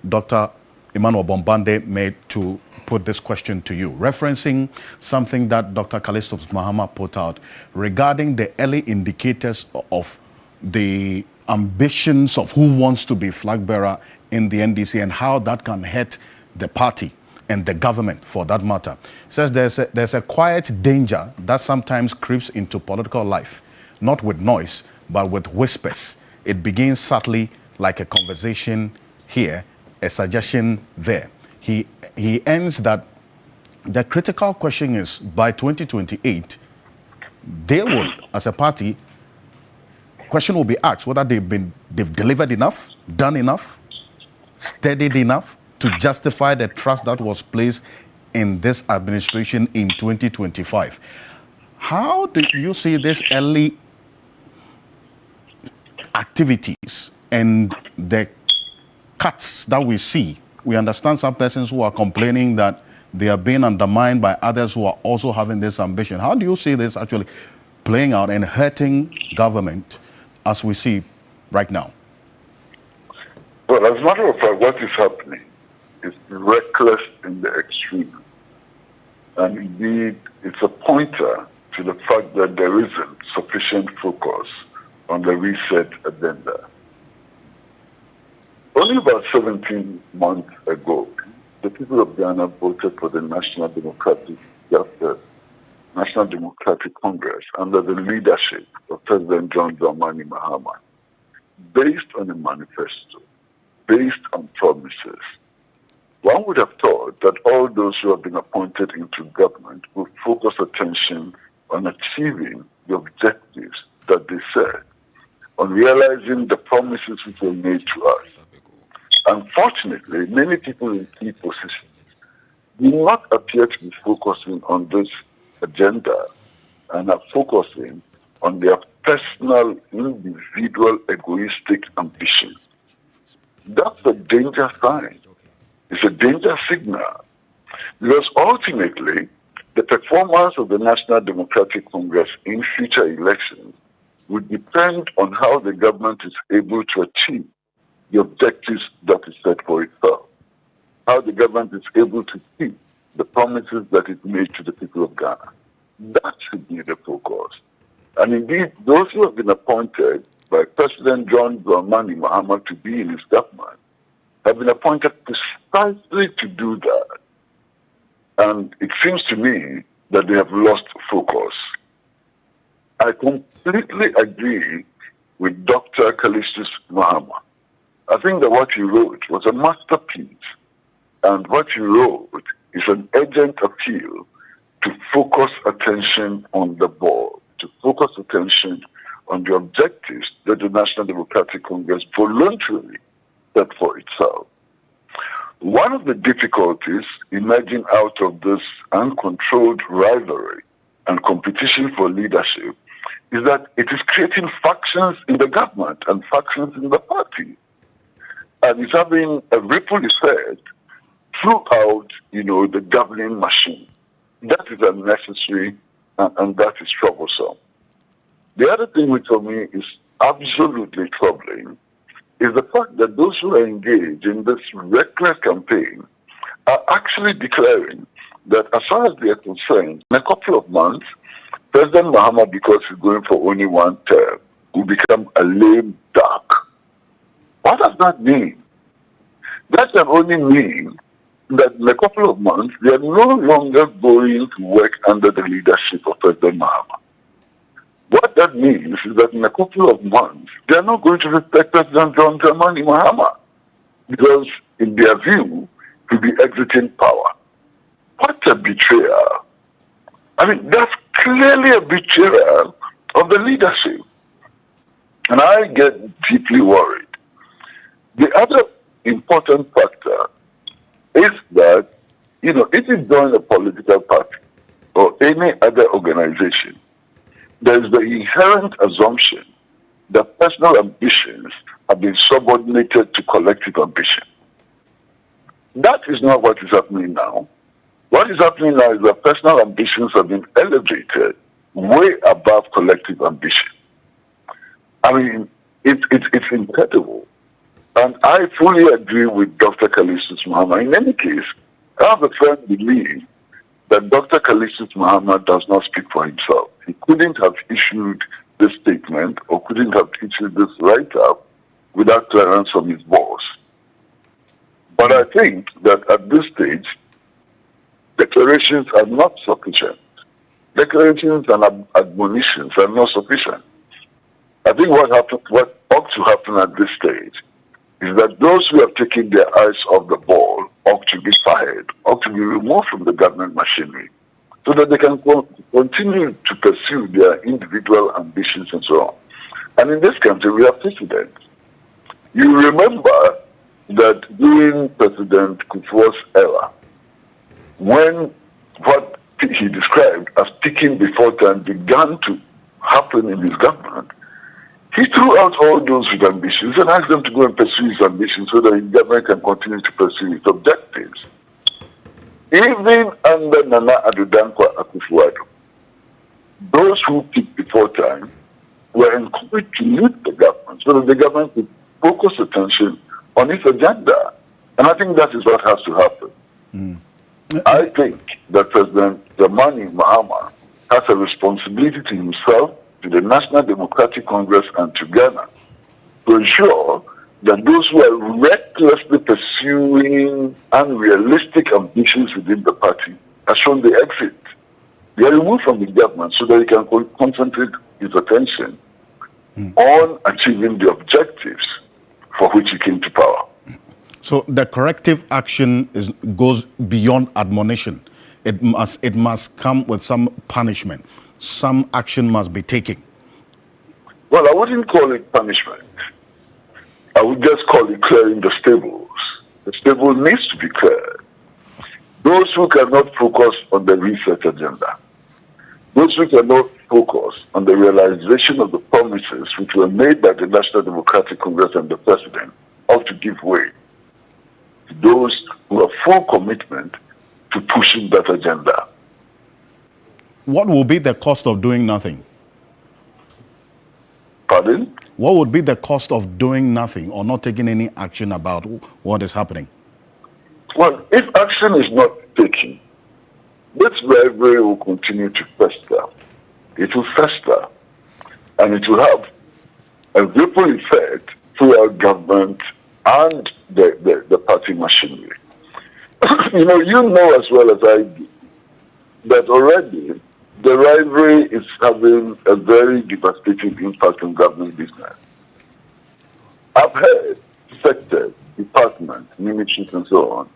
Dr. Emmanuel Bombande made to put this question to you, referencing something that Dr. Kalistus Mahama put out regarding the early indicators of the ambitions of who wants to be flag bearer in the NDC and how that can hurt the party and the government for that matter. It says there's a quiet danger that sometimes creeps into political life, not with noise, but with whispers. It begins subtly like a conversation here, a suggestion there. He ends that the critical question is, by 2028, they will, as a party, question will be asked whether they've delivered enough, done enough, studied enough to justify the trust that was placed in this administration in 2025. How do you see this early activities and the cuts that we see? We understand some persons who are complaining that they are being undermined by others who are also having this ambition. How do you see this actually playing out and hurting government as we see right now? Well, as a matter of fact, what is happening is reckless in the extreme. And indeed, it's a pointer to the fact that there isn't sufficient focus on the reset agenda. Only about 17 months ago, the people of Ghana voted for the National Democratic Congress under the leadership of President John Dramani Mahama, based on a manifesto, based on promises. One would have thought that all those who have been appointed into government would focus attention on achieving the objectives that they set, on realizing the promises which were made to us. Unfortunately, many people in key positions do not appear to be focusing on this agenda and are focusing on their personal, individual, egoistic ambitions. That's a danger sign. It's a danger signal. Because ultimately, the performance of the National Democratic Congress in future elections would depend on how the government is able to achieve the objectives that is set for itself, how the government is able to keep the promises that it made to the people of Ghana. That should be the focus. And indeed, those who have been appointed by President John Dramani Mahama to be in his government have been appointed precisely to do that. And it seems to me that they have lost focus. I completely agree with Dr. Callistus Mahama. I think that what he wrote was a masterpiece, and what he wrote is an urgent appeal to focus attention on the ball, to focus attention on the objectives that the National Democratic Congress voluntarily set for itself. One of the difficulties emerging out of this uncontrolled rivalry and competition for leadership is that it is creating factions in the government and factions in the party. And it's having a ripple effect throughout, the governing machine. That is unnecessary and that is troublesome. The other thing which for me is absolutely troubling is the fact that those who are engaged in this reckless campaign are actually declaring that as far as they are concerned, in a couple of months, President Mahama, because he's going for only one term, will become a lame duck. What does that mean? That can only mean that in a couple of months, they are no longer going to work under the leadership of President Mahama. What that means is that in a couple of months, they are not going to respect President John Dramani Mahama because, in their view, he'll be exiting power. What a betrayal. I mean, that's clearly a betrayal of the leadership. And I get deeply worried. The other important factor is that, if you join a political party or any other organization, there is the inherent assumption that personal ambitions have been subordinated to collective ambition. That is not what is happening now. What is happening now is that personal ambitions have been elevated way above collective ambition. I mean, it's incredible. And I fully agree with Dr. Callistus Mahama. In any case, I have a firm belief that Dr. Callistus Mahama does not speak for himself. He couldn't have issued this statement or couldn't have issued this write-up without clearance from his boss. But I think that at this stage, declarations are not sufficient. Declarations and admonitions are not sufficient. I think what ought to happen at this stage is that those who have taken their eyes off the ball ought to be fired, ought to be removed from the government machinery, so that they can continue to pursue their individual ambitions and so on. And in this country, we have precedents. You remember that during President Kufuor's era, when what he described as peaking before time began to happen in his government, he threw out all those with ambitions and asked them to go and pursue his ambitions so that his government can continue to pursue its objectives. Even under Nana Addo Dankwa Akufo-Addo, those who peaked before time were encouraged to lead the government so that the government could focus attention on its agenda. And I think that is what has to happen. I think that President Dramani Mahama has a responsibility to himself, to the National Democratic Congress, and to Ghana to ensure that those who are recklessly pursuing unrealistic ambitions within the party are shown the exit. They are removed from the government so that he can concentrate his attention on achieving the objectives for which he came to power. So the corrective action goes beyond admonition. It must come with some punishment. Some action must be taken. Well, I wouldn't call it punishment. I would just call it clearing the stables. The stable needs to be cleared. Those who cannot focus on the research agenda, those who cannot focus on the realization of the promises which were made by the National Democratic Congress and the President, ought to give way to those who have full commitment to pushing that agenda. What will be the cost of doing nothing? Pardon? What would be the cost of doing nothing or not taking any action about what is happening? Well, if action is not taken, this rivalry will continue to fester. It will fester, and it will have a ripple effect throughout government and the party machinery. you know as well as I do that already the rivalry is having a very devastating impact on government business. I've heard sectors, departments, ministries, and so on,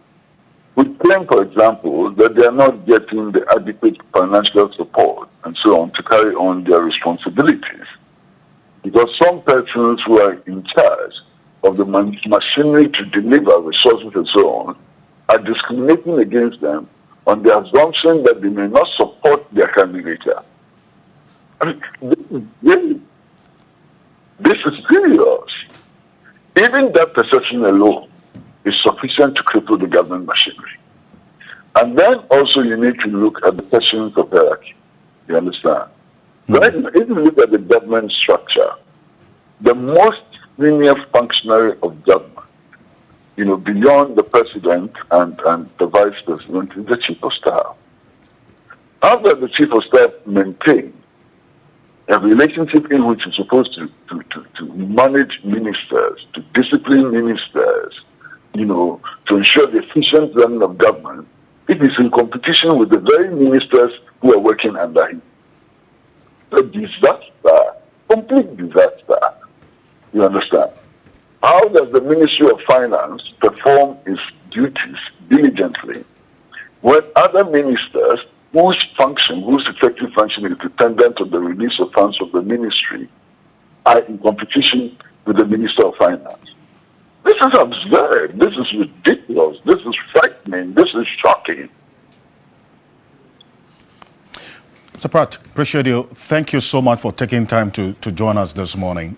we claim, for example, that they are not getting the adequate financial support and so on to carry on their responsibilities. Because some persons who are in charge of the machinery to deliver resources and so on are discriminating against them on the assumption that they may not support their candidature. I mean, this is serious. Even that perception alone is sufficient to cripple the government machinery. And then also you need to look at the questions of hierarchy. You understand? Right? If you look at the government structure, the most senior functionary of government, beyond the president and the vice president, is the chief of staff. How does the chief of staff maintain a relationship in which he's supposed to manage ministers, to discipline ministers, to ensure the efficient running of government, if he's in competition with the very ministers who are working under him? A disaster, complete disaster. You understand? How does the Ministry of Finance perform its duties diligently when other ministers whose effective function is dependent on the release of funds of the ministry are in competition with the Minister of Finance? This is absurd. This is ridiculous. This is frightening. This is shocking. Mr. Pratt, appreciate you. Thank you so much for taking time to join us this morning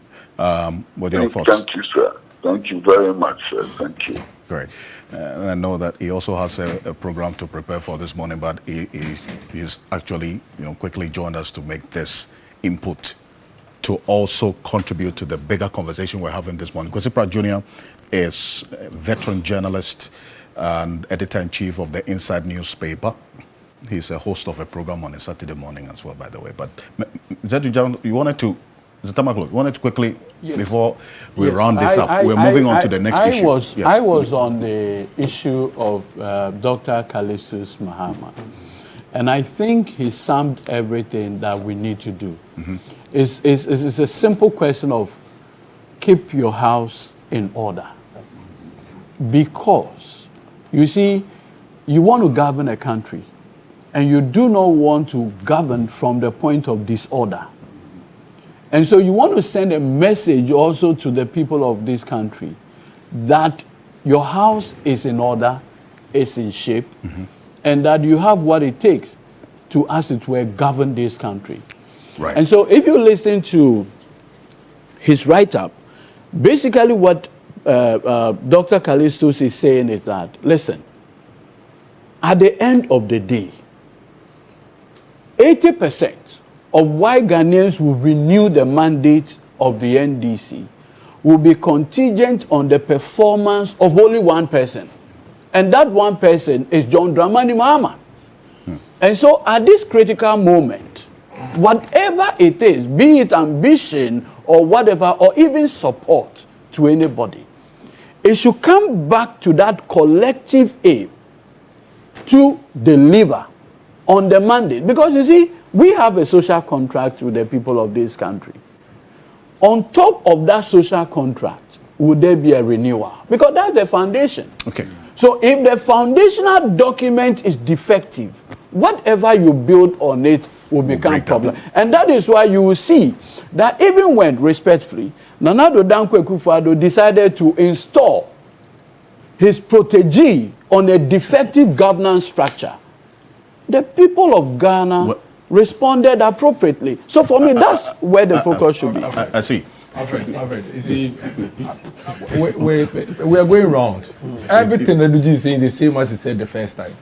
with your thoughts. Thank you, sir. Thank you very much, sir. Thank you. Great. And I know that he also has a program to prepare for this morning, but he's actually quickly joined us to make this input to also contribute to the bigger conversation we're having this morning. Kwesi Pratt Jr. is a veteran journalist and editor-in-chief of the Inside newspaper. He's a host of a program on a Saturday morning as well, by the way. But you wanted to quickly, before we round this up, we're moving on to the next issue. I was on the issue of Dr. Callistus Mahama, and I think he summed everything that we need to do. It's a simple question of keep your house in order. Because, you see, you want to govern a country, and you do not want to govern from the point of disorder. And so you want to send a message also to the people of this country that your house is in order, is in shape, and that you have what it takes to, as it were, govern this country. Right. And so if you listen to his write-up, basically what Dr. Callistus is saying is that, listen, at the end of the day, 80% of why Ghanaians will renew the mandate of the NDC will be contingent on the performance of only one person. And that one person is John Dramani Mahama. And so at this critical moment, whatever it is, be it ambition or whatever, or even support to anybody, it should come back to that collective aim to deliver on the mandate. Because you see, we have a social contract with the people of this country. On top of that social contract, would there be a renewal? Because that's the foundation. Okay. So if the foundational document is defective, whatever you build on it will become a problem. And that is why you will see that even when, respectfully, Nana Addo Dankwa Akufo-Addo decided to install his protégé on a defective governance structure, the people of Ghana responded appropriately. So for me, that's where the focus should be. I see. Alfred, you see, we are going round. Everything that Duji is saying is the same as he said the first time.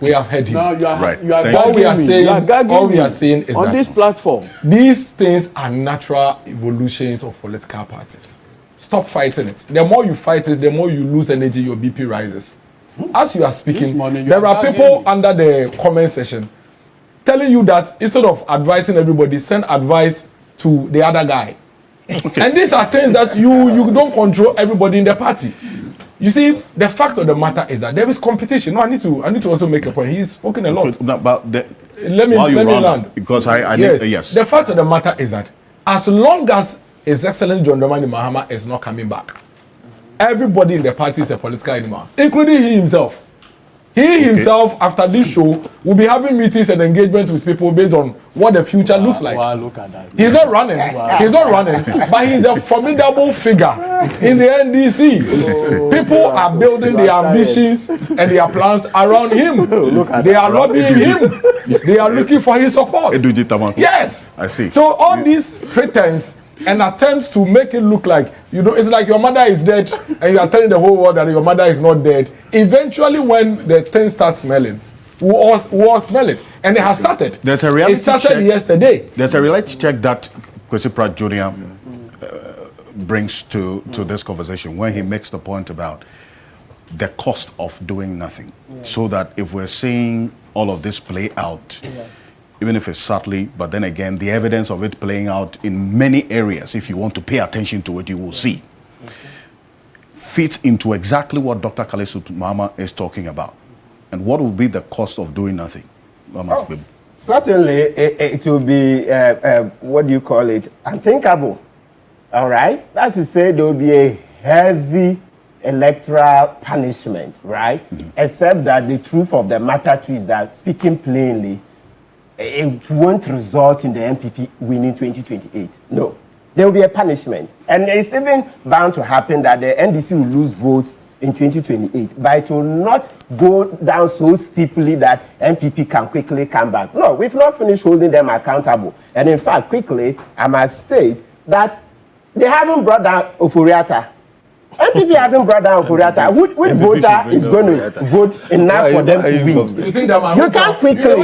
We have heard him. Now you are, right. You are all we are saying, all we are saying is on that this platform, these things are natural evolutions of political parties. Stop fighting it. The more you fight it, the more you lose energy, your BP rises. As you are speaking, there are people under the comment section telling you that instead of advising everybody, send advice to the other guy. Okay. And these are things that you don't control everybody in the party. You see, the fact of the matter is that there is competition. No, I need to also make a point. He's spoken a lot. No, but let me land. Because I yes. need, yes. The fact of the matter is that as long as His Excellency John Dramani Mahama is not coming back, everybody in the party is a political animal, including he himself. He himself, after this show, will be having meetings and engagement with people based on what the future looks like. Wow, look at that. He's not running. He's not running, but he's a formidable figure in the NDC. People are building their ambitions and their plans around him. They are lobbying him. They are looking for his support. Yes. I see. So all these pretense and attempts to make it look like, you know, it's like your mother is dead and you are telling the whole world that your mother is not dead. Eventually, when the thing starts smelling, we all smell it. And it has started. There's a reality check. It started check yesterday. There's a reality check that Kwesi Pratt Jr. Brings to this conversation when he makes the point about the cost of doing nothing. So that if we're seeing all of this play out, even if it's subtly, but then again, the evidence of it playing out in many areas, if you want to pay attention to it, you will see, fits into exactly what Dr. Kalisu Mahama is talking about. And what will be the cost of doing nothing? Certainly, it will be, what do you call it, unthinkable. All right? That's to say, there will be a heavy electoral punishment, right? Except that the truth of the matter too is that, speaking plainly, it won't result in the MPP winning 2028. No. There will be a punishment. And it's even bound to happen that the NDC will lose votes in 2028. But it will not go down so steeply that MPP can quickly come back. No, we've not finished holding them accountable. And in fact, quickly, I must state that they haven't brought down Oforiatta. MPP hasn't brought down Oforiatta. Which voter is going to vote enough for them to win? You can't quickly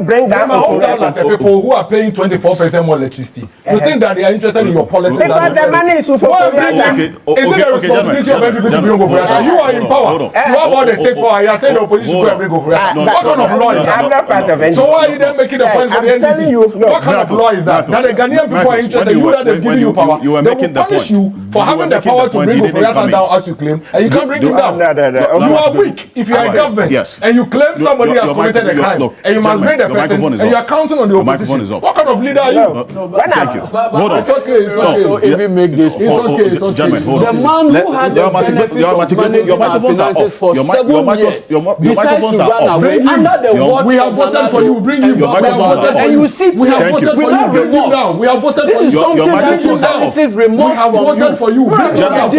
bring down Oforiatta. The people who are paying 24% more electricity. You think that they are interested in your policies? Because the money is for Oforiatta. Is it the responsibility of MPP to bring Oforiatta? You are in power. You have all the state power. You are saying the opposition to bring Oforiatta. What kind of law is that? So why are you then making the point for the NDC? What kind of law is that? That the Ghanaian people are interested. You that they've given you power. They will punish you for having the power to bring Oforiatta down as you claim, and you can't bring him down. You are weak if you are in government, and you claim somebody has committed a crime, and you must bring the person, and you are counting on the opposition. What kind of leader are you? Thank you. Hold on. It's okay. It's okay. Even make this. It's okay. It's okay. Gentlemen, hold on. The man who has the benefit of managing our finances for 7 years decides to run away under the watch. We have voted for you. Bring him back. And you sit we have voted for you. Bring him down. We have voted for you. This is something that you elicit remorse from you. We have voted for you. You have the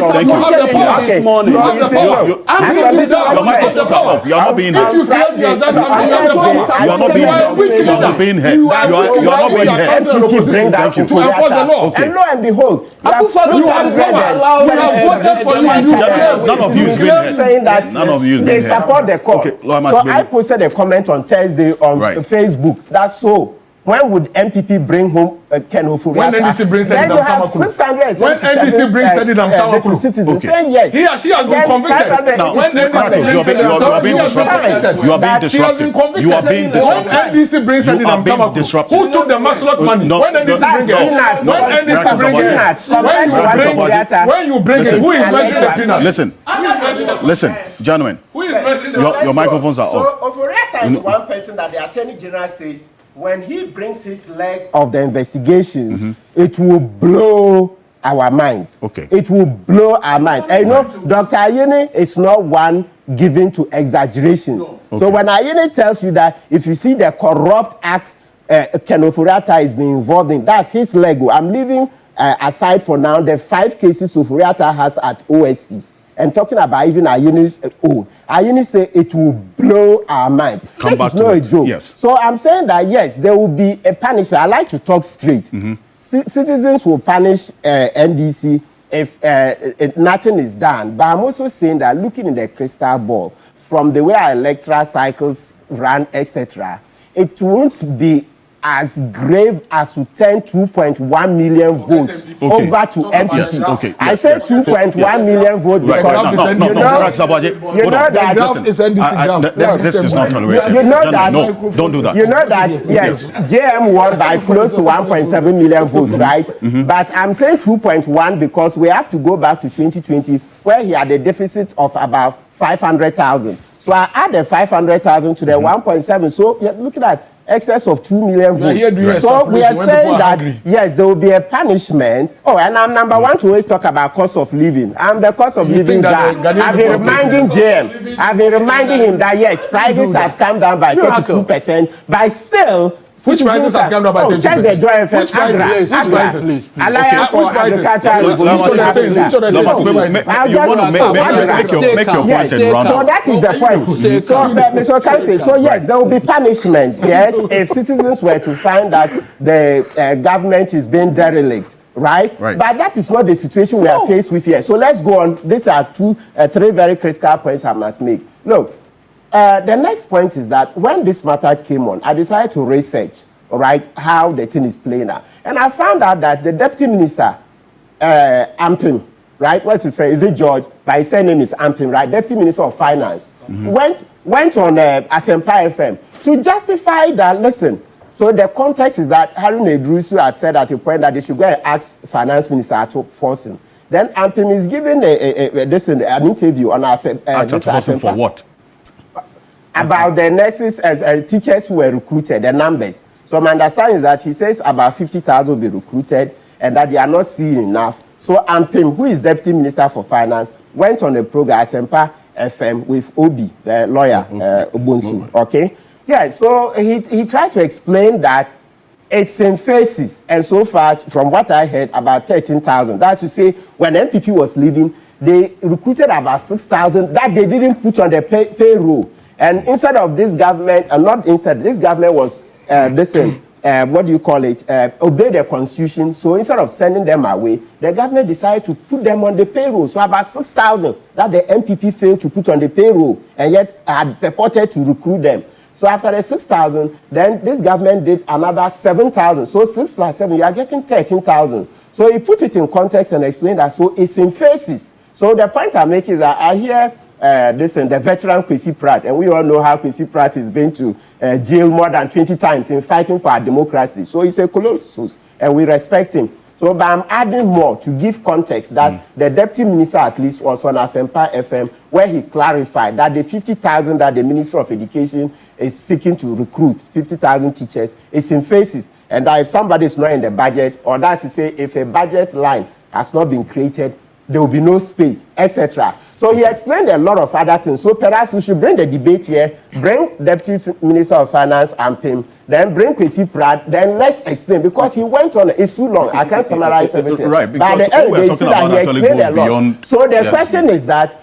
power this morning. You have the power. Your microphones are off. You are not being heard. If you claim you have done something, you have the power. You are not being heard. You are not being heard. You are not being heard. Thank you. To enforce the law. Okay. And lo and behold, you have power. We have voted for you. None of you is being heard. Saying that none of you is they being heard. support the court. Okay, so I posted a comment on Thursday on Facebook. That's so. When would MPP bring home Ken Oforiatta? When NDC brings Senate Tamakulu. When NDC brings Senate Tamakulu. Citizens saying yes. He or she has been convicted. Now, when NDC brings you are being disrupted. You are being disrupted. You are being disrupted. When NDC brings Senate Tamakulu, who took the Maslot money? When NDC brings it, when NDC brings it, when you bring it, who is measuring the peanuts? Listen, gentlemen. Who is measuring your microphones are off. So Oforiatta is one person that the Attorney General says when he brings his leg of the investigation, it will blow our minds. Okay. It will blow our minds. And you know, Dr. Ayeni is not one given to exaggerations. No. Okay. So when Ayeni tells you that if you see the corrupt acts Ken Oforiatta is being involved in, that's his Lego. I'm leaving aside for now the 5 cases Oforiatta has at OSP. And talking about even Ayeni's own. Ayeni say it will blow our mind. Come back to it. Not a joke. Yes. So I'm saying that yes, there will be a punishment. I like to talk straight. Citizens will punish NDC if nothing is done. But I'm also saying that looking in the crystal ball, from the way our electoral cycles run, etc., it won't be as grave as to turn 2.1 million votes over to MPP. Yes, okay. I said 2.1 million votes because you know that this is not tolerated. You know that no, don't do that. You know that yes, JM won by close to 1.7 million votes, right? But I'm saying 2.1 because we have to go back to 2020 where he had a deficit of about 500,000. So I add the 500,000 to the 1.7. So you're looking at excess of 2 million votes. So we are saying that yes, there will be a punishment. Oh, and I'm number one to always talk about cost of living. I'm the cost of living guy. I've been reminding JM. I've been reminding him that yes, prices have come down by 32%, but still. Which prices have come down by 32%? Check the joint FM. Which prices? Alliance for Agricultural Revolution. You want to make your point and run. So that is the point. So, Mr. Kansi, so yes, there will be punishment, yes, if citizens were to find that the government is being derelict. Right? But that is not the situation we are faced with here. So let's go on. These are three very critical points I must make. Look. The next point is that when this matter came on, I decided to research, all right, how the thing is playing out. And I found out that the Deputy Minister, Ampim, right, what's his name? Is it George? But his surname is Ampim, right? Deputy Minister of Finance, went on Asempa FM to justify that, listen, so the context is that Harun Edrusu had said at a point that they should go and ask Finance Minister to force him. Then Ampim is giving an interview on Asempa. For what? About the nurses and teachers who were recruited, the numbers. So my understanding is that he says about 50,000 will be recruited and that they are not seeing enough. So Ampim, who is Deputy Minister for Finance, went on a program, Asempa FM, with Obi, the lawyer, Obonsu, okay? Yeah, so he tried to explain that it's in phases, and so far, from what I heard, about 13,000. That's to say, when MPP was leaving, they recruited about 6,000 that they didn't put on the payroll. And instead of this government, this government was, what do you call it, obey the constitution. So instead of sending them away, the government decided to put them on the payroll. So about 6,000 that the MPP failed to put on the payroll and yet had purported to recruit them. So after the 6,000, then this government did another 7,000. So 6 plus 7, you are getting 13,000. So he put it in context and explained that so it's in phases. So the point I make is that I hear the veteran Kwesi Pratt, and we all know how Kwesi Pratt has been to jail more than 20 times in fighting for our democracy. So he's a colossus, and we respect him. So, but I'm adding more to give context that the Deputy Minister at least was on Asempa FM, where he clarified that the 50,000 that the Minister of Education is seeking to recruit, 50,000 teachers, is in phases, and that if somebody is not in the budget, or that's to say, if a budget line has not been created, there will be no space, etc. So he explained a lot of other things. So perhaps we should bring the debate here, bring Deputy Minister of Finance, Ampim, then bring Kwesi Pratt, then let's explain, because he went on, it's too long, I can't summarize everything. Right, because but the we're talking about actually goes beyond. So the question is that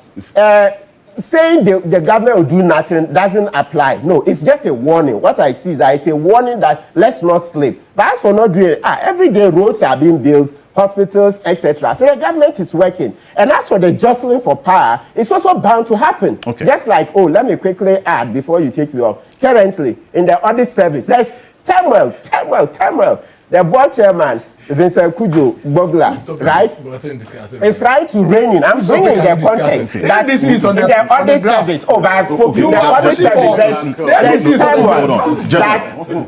saying the government will do nothing doesn't apply. No, it's just a warning. What I see is that it's a warning that let's not sleep. But as for not doing it, every day roads are being built, hospitals, etc. So the government is working. And as for the jostling for power, it's also bound to happen. Okay. Just like, let me quickly add before you take me off. Currently, in the audit service, there's turmoil. The board chairman, Vincent Kujo Bogla, right, is trying to rein in. I'm bringing the context that this is on the audit service. But I've spoken. The audit service, there's turmoil.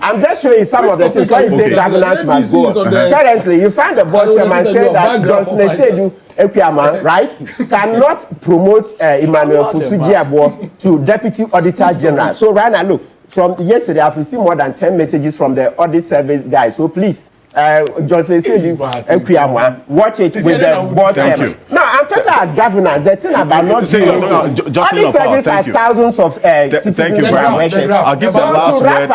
I'm just showing some of the things. When you say governance must go. Currently, you find the board chairman saying that Johnson Esedu Epiama, right, cannot promote Emmanuel Fusuji-Abo to Deputy Auditor General. So right now, look, from yesterday, I've received more than 10 messages from the audit service guys. So please, Johnson Esedu Epiama, watch it with the board chairman. No, I'm talking about governance. The thing about not doing it. Audit service has thousands of citizens. Thank you very much. I'll give the last word.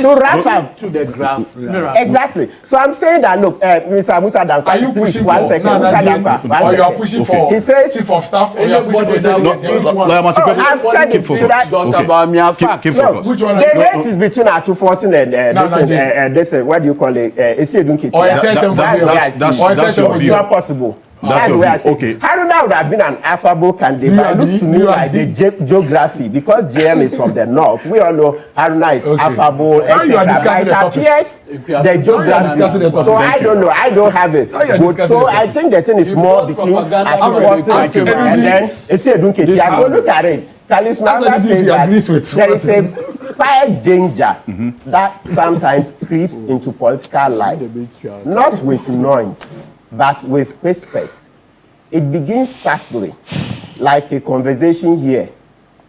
To wrap up. To the graph. Exactly. So I'm saying that, look, Mr. Musa Danko, are you pushing one second. Or you are pushing for he says, chief of staff, or you are pushing for I've said it. The race is between our two forces and this, what do you call it? That's your view. It's not possible. That's the way I say. Okay. Haruna would have been an affable candidate, but it looks to me like the geography, because JM is from the north. We all know Haruna is affable, etc. But it appears the geography. So I don't know. I don't have it. So I think the thing is more between forces and then Esiedun Ketia. So look at it. Talisman says that there is a quiet danger that sometimes creeps into political life, not with noise, but with whispers. It begins subtly, like a conversation here,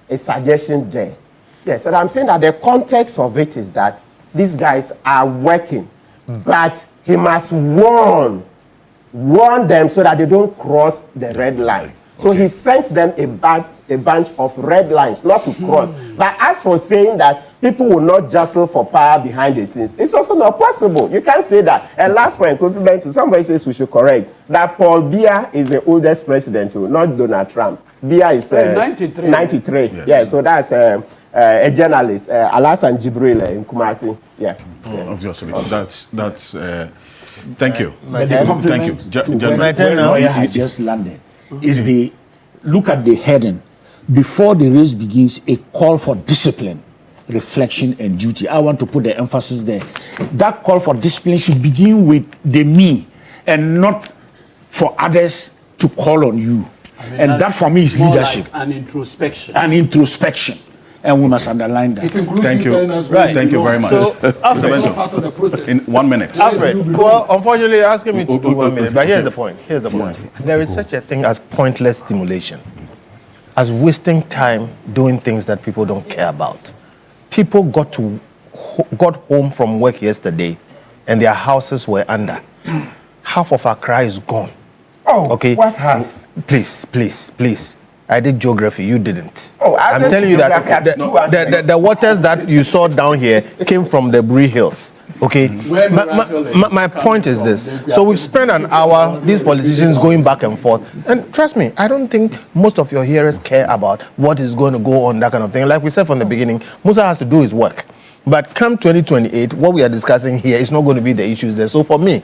a suggestion there. Yes, and I'm saying that the context of it is that these guys are working, but he must warn them so that they don't cross the red lines. So he sent them a bunch of red lines not to cross. But as for saying that people will not jostle for power behind the scenes, it's also not possible. You can't say that. And last point, somebody says we should correct that Paul Biya is the oldest president, not Donald Trump. Biya is 93. 93. Yes. Yeah, so that's a journalist, Alassane Jibril in Kumasi. Yeah. Obviously, that's. Thank you. Thank you. My turn now. I just landed. Is the look at the heading before the race begins, a call for discipline, reflection, and duty. I want to put the emphasis there. That call for discipline should begin with the me and not for others to call on you. And that for me is leadership. Like an introspection. An introspection. And we must underline that. Thank you. Right. Thank you very much. So, Alfred, in 1 minute. Alfred, well, unfortunately, you're asking me to do 1 minute. But here's the point. There is such a thing as pointless stimulation, as wasting time doing things that people don't care about. People got home from work yesterday, and their houses were under. Half of Accra is gone. Oh, okay. What half? Please. I did geography, you didn't. Oh, I'm telling you that the waters that you saw down here came from the Bree Hills. Okay? My point is this. So we've spent an hour, these politicians going back and forth. And trust me, I don't think most of your hearers care about what is going to go on, that kind of thing. Like we said from the beginning, Musa has to do his work. But come 2028, what we are discussing here is not going to be the issues there. So for me,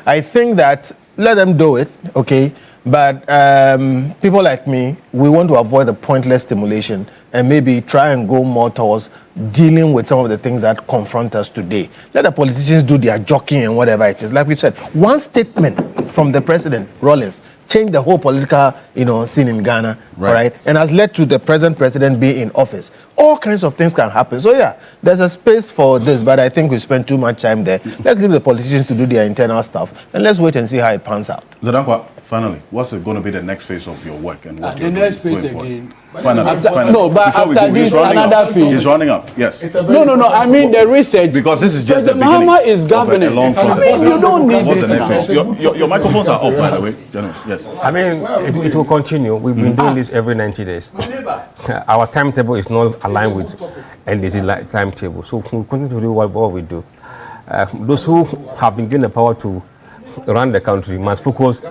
I think that let them do it, okay? But people like me, we want to avoid the pointless stimulation and maybe try and go more towards dealing with some of the things that confront us today. Let the politicians do their jockeying and whatever it is. Like we said, one statement from the president, Rawlings, changed the whole political, scene in Ghana, right? And has led to the present president being in office. All kinds of things can happen. So yeah, there's a space for this, but I think we spent too much time there. Let's leave the politicians to do their internal stuff, and let's wait and see how it pans out. Zadankwa, finally, what's going to be the next phase of your work and what you're the next phase going again? Finally. No, but after this, another phase. He's running up, yes. No, I mean the research. Because this is just the beginning is of a long process. You don't need What's the next phase? Your microphones are off, by the way. Yes. I mean, it will continue. We've been doing this every 90 days. Our timetable is not aligned with NDC timetable. So we'll continue to do what we do. Those who have been given the power to run the country must focus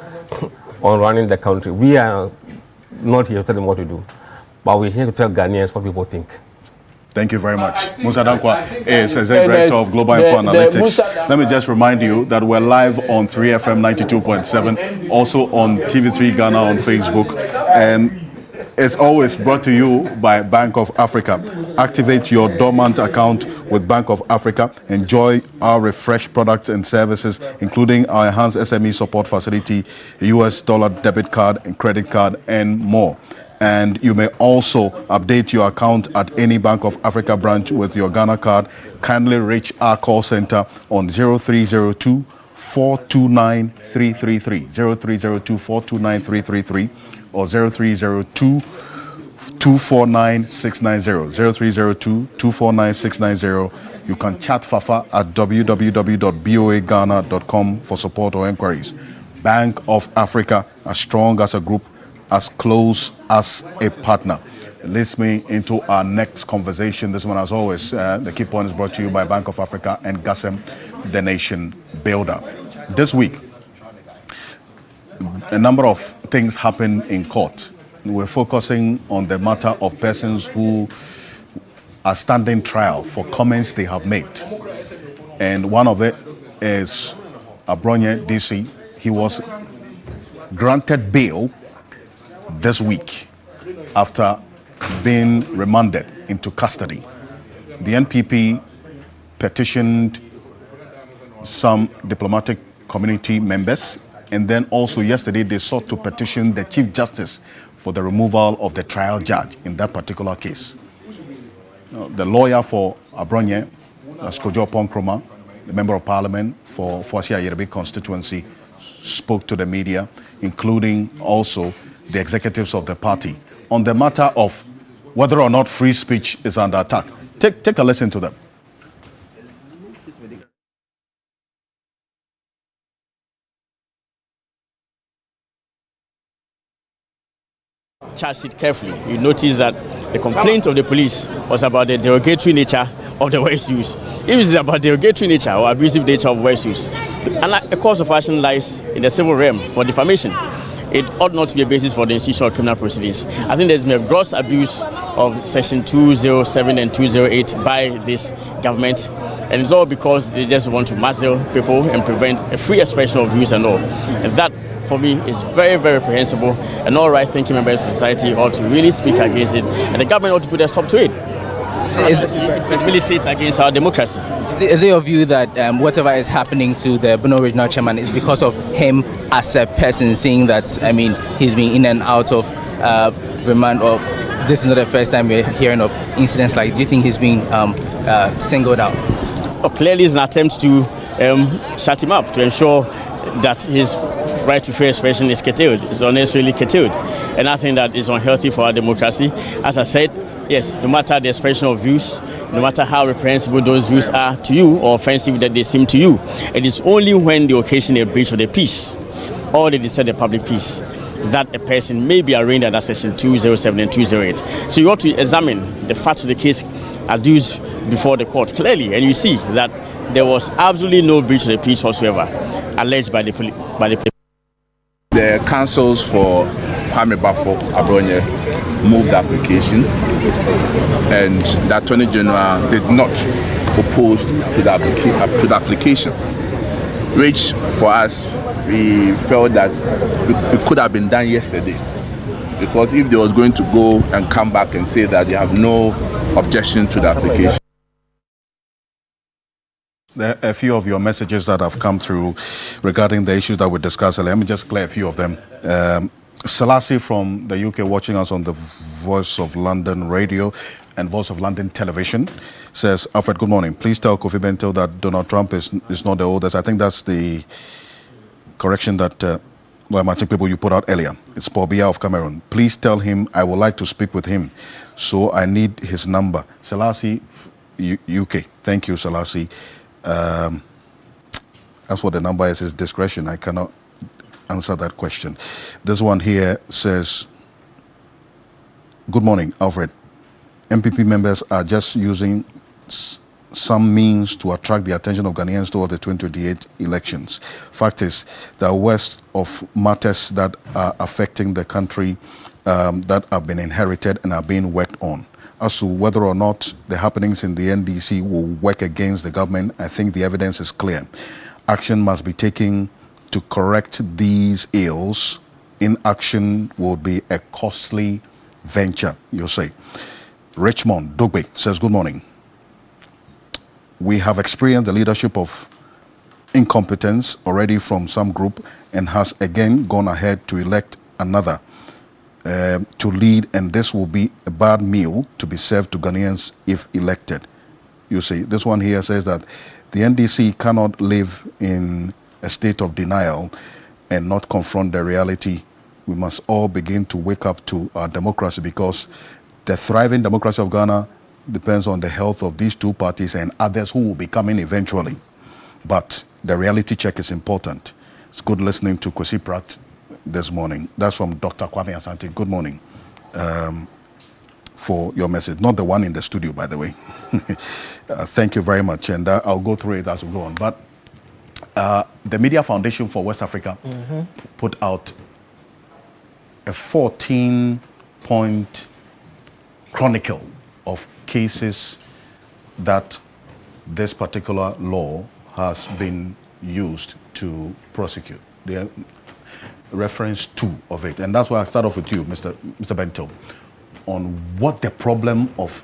on running the country. We are not here to tell them what to do, but we're here to tell Ghanaians what people think. Thank you very much. Musa Dankwa is Executive Director of Global Info Analytics. Let me just remind you that we're live on 3FM 92.7, also on TV3 Ghana on Facebook, and it's always brought to you by Bank of Africa. Activate your dormant account with Bank of Africa. Enjoy our refreshed products and services, including our enhanced SME support facility, US dollar debit card and credit card, and more. And you may also update your account at any Bank of Africa branch with your Ghana card. Kindly reach our call center on 0302 429 333, 0302 429 333, or 0302 249 690, 0302 249 690. You can chat Fafa at www.boaghana.com for support or inquiries. Bank of Africa, as strong as a group, as close as a partner. It leads me into our next conversation. This one, as always, the key point is brought to you by Bank of Africa and GASEM, the nation builder. This week, a number of things happen in court. We're focusing on the matter of persons who are standing trial for comments they have made. And one of it is Abronye DC. He was granted bail this week after being remanded into custody. The NPP petitioned some diplomatic community members, and then also yesterday they sought to petition the Chief Justice for the removal of the trial judge in that particular case. The lawyer for Abronye, Kojo Ponkroma, the Member of Parliament for Foasia Yerebe constituency, spoke to the media, including also the executives of the party, on the matter of whether or not free speech is under attack. Take a listen to them. Charge it carefully. You notice that the complaint of the police was about the derogatory nature of the words used. If it is about derogatory nature or abusive nature of words used, and a course of action lies in the civil realm for defamation. It ought not to be a basis for the institution of criminal proceedings. I think there's been a gross abuse of Section 207 and 208 by this government, and it's all because they just want to muzzle people and prevent a free expression of views and all. And that, for me, is very, very reprehensible, and all right-thinking members of society ought to really speak against it, and the government ought to put a stop to it. It militates against our democracy. Is it your view that whatever is happening to the Bono Regional Chairman is because of him as a person, seeing that, he's been in and out of remand, or this is not the first time we're hearing of incidents like, do you think he's being singled out? Oh, clearly it's an attempt to shut him up, to ensure that his right to free expression is curtailed, is unnecessarily curtailed. And I think that is unhealthy for our democracy. As I said, yes, no matter the expression of views, no matter how reprehensible those views are to you or offensive that they seem to you, it is only when they occasion a breach of the peace or they disturb the public peace that a person may be arraigned under Section 207 and 208. So you ought to examine the facts of the case adduced before the court clearly, and you see that there was absolutely no breach of the peace whatsoever alleged by the police. The counsels for Kwame Bafo Abronye moved the application, and the Attorney General did not oppose to the application, which for us, we felt that it could have been done yesterday, because if they was going to go and come back and say that they have no objection to the application. There are a few of your messages that have come through regarding the issues that we discussed. Let me just clear a few of them. Selassie from the UK watching us on the Voice of London radio and Voice of London television says, Alfred, good morning. Please tell Kofi Bento that Donald Trump is not the oldest. I think that's the correction that I think people you put out earlier. It's Paul Biya of Cameroon. Please tell him I would like to speak with him, so I need his number. Selassie, UK. Thank you, Selassie. As for the number is his discretion. I cannot answer that question. This one here says, good morning, Alfred. MPP members are just using some means to attract the attention of Ghanaians towards the 2028 elections. Fact is, there are worst of matters that are affecting the country that have been inherited and are being worked on. As to whether or not the happenings in the NDC will work against the government, I think the evidence is clear. Action must be taken to correct these ills. Inaction will be a costly venture, you say. Richmond Dogbe says, good morning. We have experienced the leadership of incompetence already from some group and has again gone ahead to elect another to lead, and this will be a bad meal to be served to Ghanaians if elected. You see, this one here says that the NDC cannot live in a state of denial and not confront the reality. We must all begin to wake up to our democracy, because the thriving democracy of Ghana depends on the health of these two parties and others who will be coming eventually. But the reality check is important. It's good listening to Kwesi Pratt this morning. That's from Dr. Kwame Asante. Good morning for your message. Not the one in the studio, by the way. Thank you very much. And I'll go through it as we go on. But the Media Foundation for West Africa put out a 14-point chronicle of cases that this particular law has been used to prosecute. They reference 2 of it. And that's why I start off with you, Mr. Bento, on what the problem of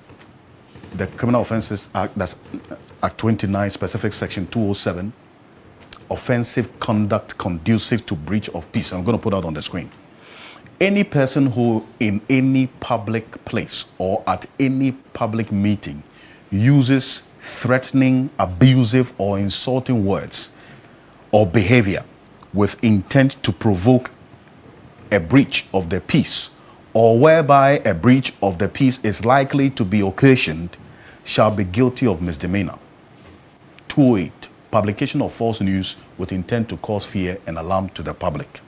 the Criminal Offences Act, that's Act 29, specific section 207, offensive conduct conducive to breach of peace. I'm going to put that on the screen. Any person who in any public place or at any public meeting uses threatening, abusive, or insulting words or behavior with intent to provoke a breach of the peace or whereby a breach of the peace is likely to be occasioned shall be guilty of misdemeanor. 208. Publication of false news with intent to cause fear and alarm to the public.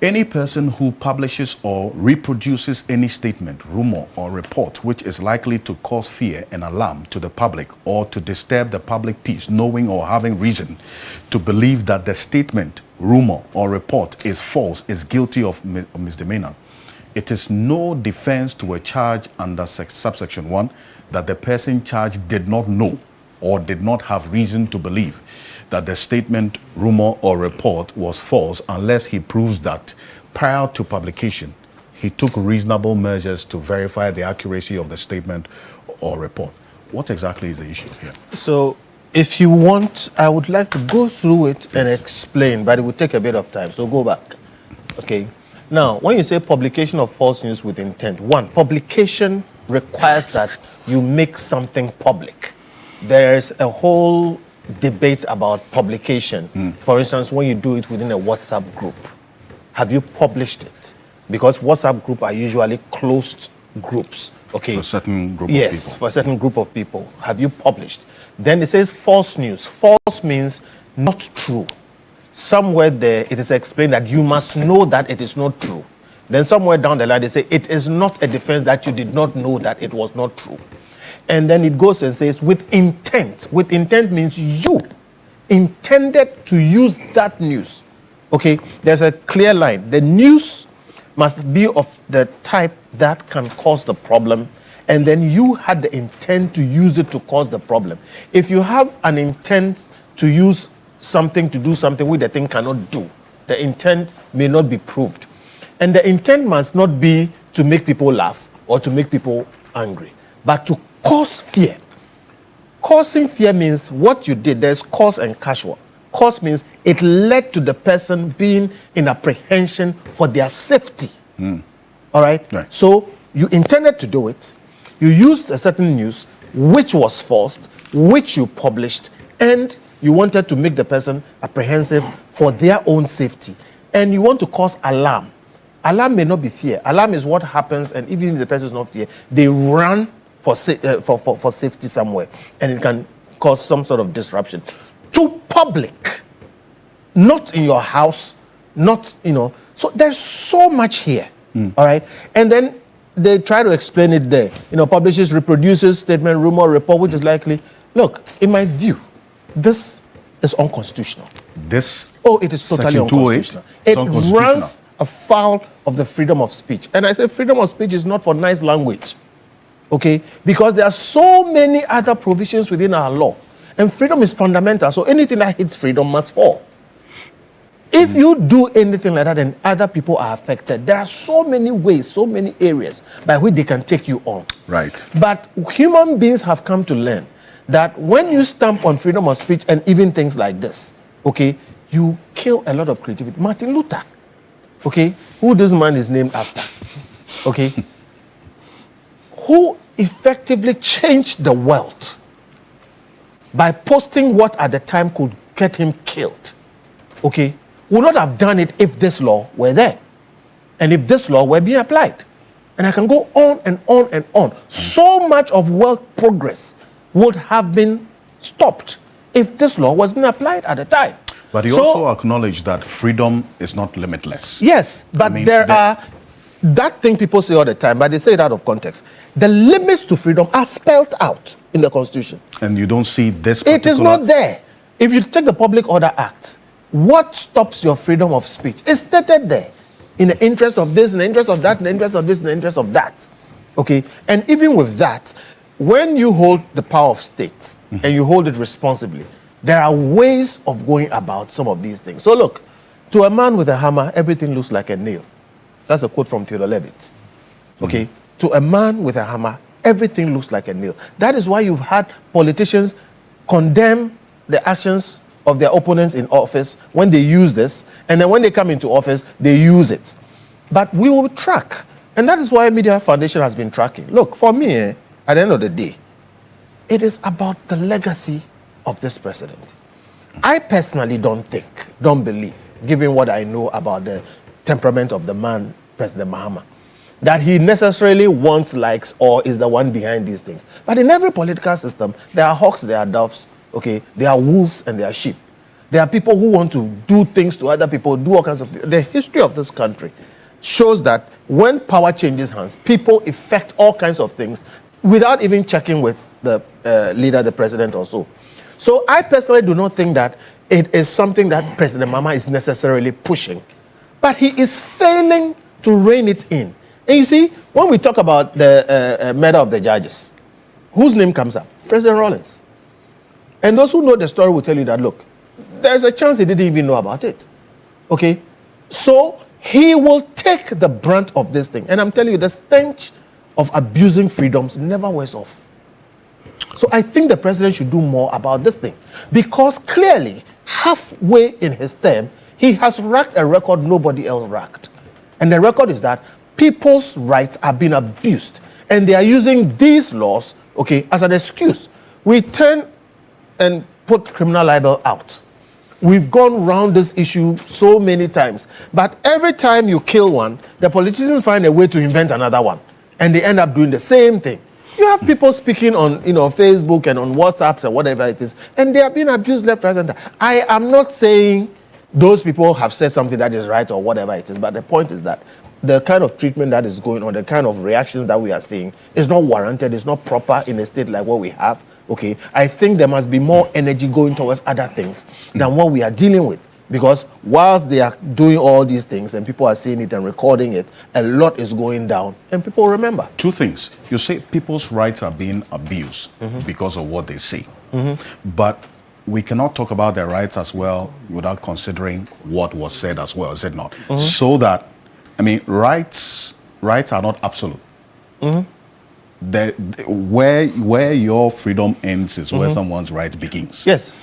Any person who publishes or reproduces any statement, rumor, or report which is likely to cause fear and alarm to the public or to disturb the public peace, knowing or having reason to believe that the statement, rumor, or report is false, is guilty of misdemeanor. It is no defense to a charge under subsection 1 that the person charged did not know or did not have reason to believe that the statement, rumor, or report was false unless he proves that prior to publication, he took reasonable measures to verify the accuracy of the statement or report. What exactly is the issue here? So, if you want, I would like to go through it and explain, but it will take a bit of time, so go back. Okay. Now, when you say publication of false news with intent, one, publication requires that you make something public. There's a whole debate about publication. For instance, when you do it within a WhatsApp group, have you published it? Because WhatsApp groups are usually closed groups. Okay. For a certain group of people. Yes, for a certain group of people. Have you published? Then it says false news. False means not true. Somewhere there, it is explained that you must know that it is not true. Then somewhere down the line, they say it is not a defense that you did not know that it was not true. And then it goes and says with intent. With intent means you intended to use that news. Okay, there's a clear line. The news must be of the type that can cause the problem, and then you had the intent to use it to cause the problem. If you have an intent to use something to do something which the thing cannot do, the intent may not be proved. And the intent must not be to make people laugh or to make people angry, but to cause fear. Causing fear means what you did, there's cause and casual. Cause means it led to the person being in apprehension for their safety. All right? So you intended to do it, you used a certain news which was false, which you published, and you wanted to make the person apprehensive for their own safety. And you want to cause alarm. Alarm may not be fear. Alarm is what happens, and even if the person is not fear, they run for safety somewhere, and it can cause some sort of disruption. To public, not in your house, not, so there's so much here, all right? And then they try to explain it there. Publishes, reproduces, statement, rumor, report, which is likely. Look, in my view, this is unconstitutional. It is totally unconstitutional. It runs afoul of the freedom of speech. And I say freedom of speech is not for nice language. Okay, because there are so many other provisions within our law, and freedom is fundamental. So anything that hits freedom must fall. If you do anything like that and other people are affected, there are so many ways, so many areas by which they can take you on. Right. But human beings have come to learn that when you stamp on freedom of speech and even things like this, okay, you kill a lot of creativity. Martin Luther, okay, who this man is named after, okay, who effectively changed the world by posting what at the time could get him killed, okay, would not have done it if this law were there and if this law were being applied. And I can go on and on and on. So much of world progress would have been stopped if this law was being applied at the time. But you also acknowledge that freedom is not limitless. Yes, but there are that thing people say all the time, but they say it out of context. The limits to freedom are spelled out in the Constitution. And you don't see this particular... It is not there. If you take the Public Order Act, what stops your freedom of speech is stated there. In the interest of this, in the interest of that, in the interest of this, in the interest of that. Okay? And even with that, when you hold the power of states and you hold it responsibly, there are ways of going about some of these things. So look, to a man with a hammer, everything looks like a nail. That's a quote from Theodore Levitt. Okay? To a man with a hammer, everything looks like a nail. That is why you've had politicians condemn the actions of their opponents in office when they use this, and then when they come into office, they use it. But we will track. And that is why Media Foundation has been tracking. Look, for me, at the end of the day, it is about the legacy of this president. I personally don't believe, given what I know about the temperament of the man, President Mahama, that he necessarily wants likes or is the one behind these things. But in every political system, there are hawks, there are doves, okay? There are wolves and there are sheep. There are people who want to do things to other people, do all kinds of things. The history of this country shows that when power changes hands, people effect all kinds of things without even checking with the leader, the president or so. So I personally do not think that it is something that President Mahama is necessarily pushing. But he is failing to rein it in. And you see, when we talk about the murder of the judges, whose name comes up? President Rawlings. And those who know the story will tell you that, look, there's a chance he didn't even know about it. Okay? So he will take the brunt of this thing. And I'm telling you, the stench of abusing freedoms never wears off. So I think the president should do more about this thing. Because clearly, halfway in his term, he has racked a record nobody else racked. And the record is that people's rights are being abused. And they are using these laws, okay, as an excuse. We turn and put criminal libel out. We've gone around this issue so many times. But every time you kill one, the politicians find a way to invent another one. And they end up doing the same thing. You have people speaking on, Facebook and on WhatsApps and whatever it is, and they are being abused left, right, and center. I am not saying those people have said something that is right or whatever it is, but the point is that the kind of treatment that is going on, the kind of reactions that we are seeing is not warranted, it's not proper in a state like what we have. Okay, I think there must be more energy going towards other things than what we are dealing with. Because whilst they are doing all these things and people are seeing it and recording it, a lot is going down and people remember. Two things. You say people's rights are being abused because of what they say. But we cannot talk about their rights as well without considering what was said as well, is it not? So that, rights are not absolute. Where your freedom ends is where someone's right begins. Yes.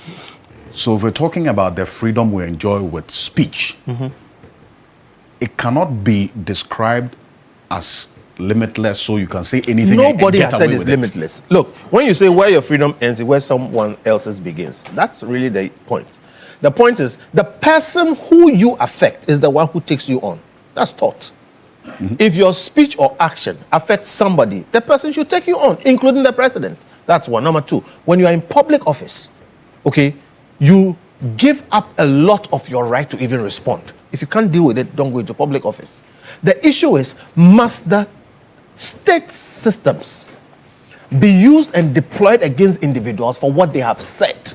So if we're talking about the freedom we enjoy with speech, it cannot be described as limitless so you can say anything. Nobody has said it's limitless. Look, when you say where your freedom ends is where someone else's begins, that's really the point. The point is the person who you affect is the one who takes you on. That's thought. If your speech or action affects somebody, the person should take you on, including the president. That's one. Number two, when you are in public office, okay, you give up a lot of your right to even respond. If you can't deal with it, don't go into public office. The issue is, must the state systems be used and deployed against individuals for what they have said,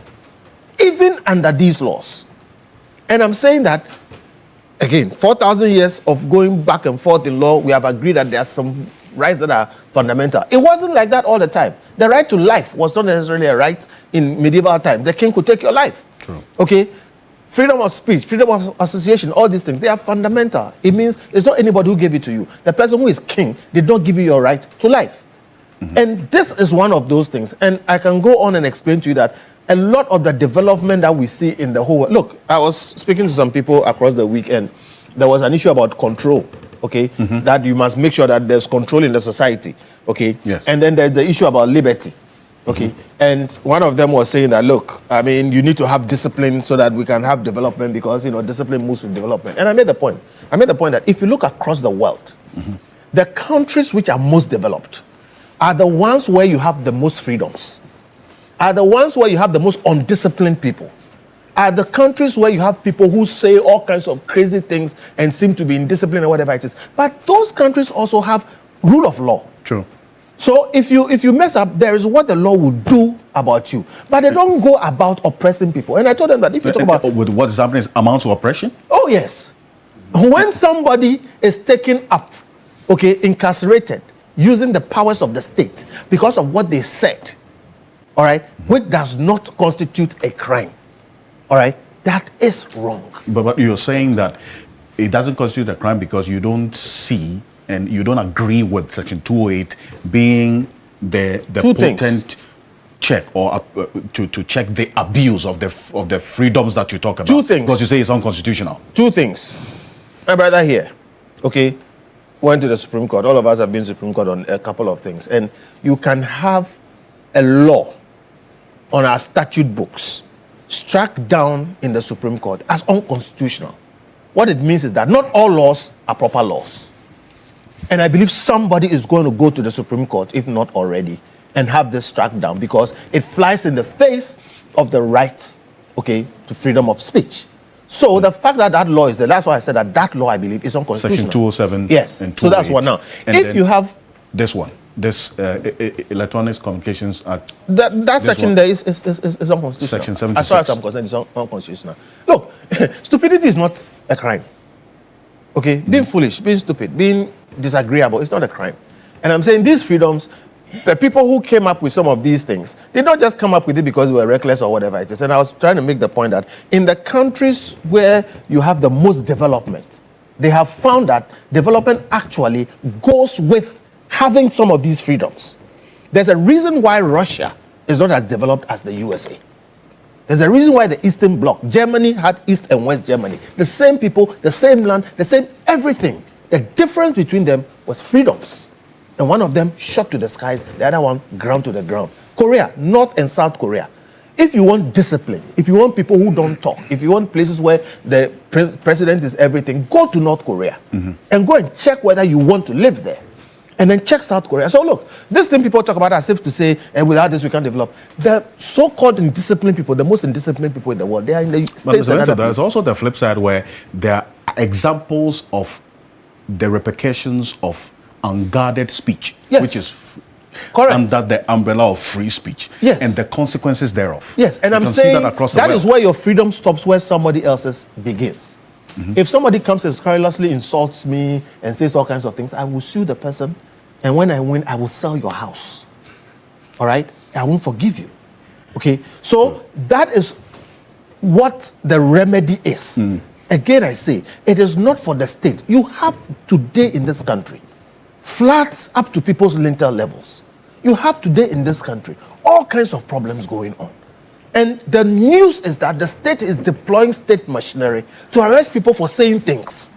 even under these laws? And I'm saying that, again, 4,000 years of going back and forth in law, we have agreed that there are some rights that are fundamental. It wasn't like that all the time. The right to life was not necessarily a right in medieval times. The king could take your life. True. Okay? Freedom of speech, freedom of association, all these things, they are fundamental. It means it's not anybody who gave it to you. The person who is king did not give you your right to life. And this is one of those things. And I can go on and explain to you that a lot of the development that we see in the whole world. Look, I was speaking to some people across the weekend. There was an issue about control. Okay, that you must make sure that there's control in the society. Okay, yes. And then there's the issue about liberty. Okay, and one of them was saying that, look, you need to have discipline so that we can have development because discipline moves with development. And I made the point. That if you look across the world, the countries which are most developed are the ones where you have the most freedoms, are the ones where you have the most undisciplined people. Are the countries where you have people who say all kinds of crazy things and seem to be indisciplined or whatever it is. But those countries also have rule of law. True. So if you mess up, there is what the law will do about you. But they don't go about oppressing people. And I told them that if you talk about... With what is happening is amounts of oppression? Oh, yes. When somebody is taken up, okay, incarcerated, using the powers of the state because of what they said, all right, which does not constitute a crime. All right, that is wrong. But you're saying that it doesn't constitute a crime because you don't see and you don't agree with Section 208 being the potent check or to check the abuse of the freedoms that you talk about. Two things. Because you say it's unconstitutional. Two things. My brother here, okay, went to the Supreme Court. All of us have been to the Supreme Court on a couple of things. And you can have a law on our statute books struck down in the Supreme Court as unconstitutional. What it means is that not all laws are proper laws. And I believe somebody is going to go to the Supreme Court, if not already, and have this struck down because it flies in the face of the right, okay, to freedom of speech. So the fact that that law is there, that's why I said that law, I believe, is unconstitutional. Section 207 yes. and 208. So that's one now. And if you have this one, this Electronic Communications Act. That section there is unconstitutional. Section 76. As far as I'm concerned, it's unconstitutional. Look, stupidity is not a crime. Okay? Being foolish, being stupid, being disagreeable, it's not a crime. And I'm saying these freedoms, the people who came up with some of these things, they don't just come up with it because they were reckless or whatever it is. And I was trying to make the point that in the countries where you have the most development, they have found that development actually goes with having some of these freedoms. There's a reason why Russia is not as developed as the USA. There's a reason why the Eastern Bloc, Germany had East and West Germany. The same people, the same land, the same everything. The difference between them was freedoms. And one of them shot to the skies, the other one ground to the ground. Korea, North and South Korea. If you want discipline, if you want people who don't talk, if you want places where the president is everything, go to North Korea and go and check whether you want to live there. And then check South Korea. So look, this thing people talk about as if to say, and without this we can't develop. The so-called indisciplined people, the most indisciplined people in the world, they are in the States. But there's also the flip side where there are examples of the repercussions of unguarded speech, which is correct under the umbrella of free speech, and the consequences thereof. Yes, and I'm saying that is where your freedom stops, where somebody else's begins. If somebody comes and scurrilously insults me and says all kinds of things, I will sue the person, and when I win, I will sell your house. All right? I won't forgive you. Okay? So that is what the remedy is. Again, I say, it is not for the state. You have today in this country flats up to people's lintel levels. You have today in this country all kinds of problems going on. And the news is that the state is deploying state machinery to arrest people for saying things.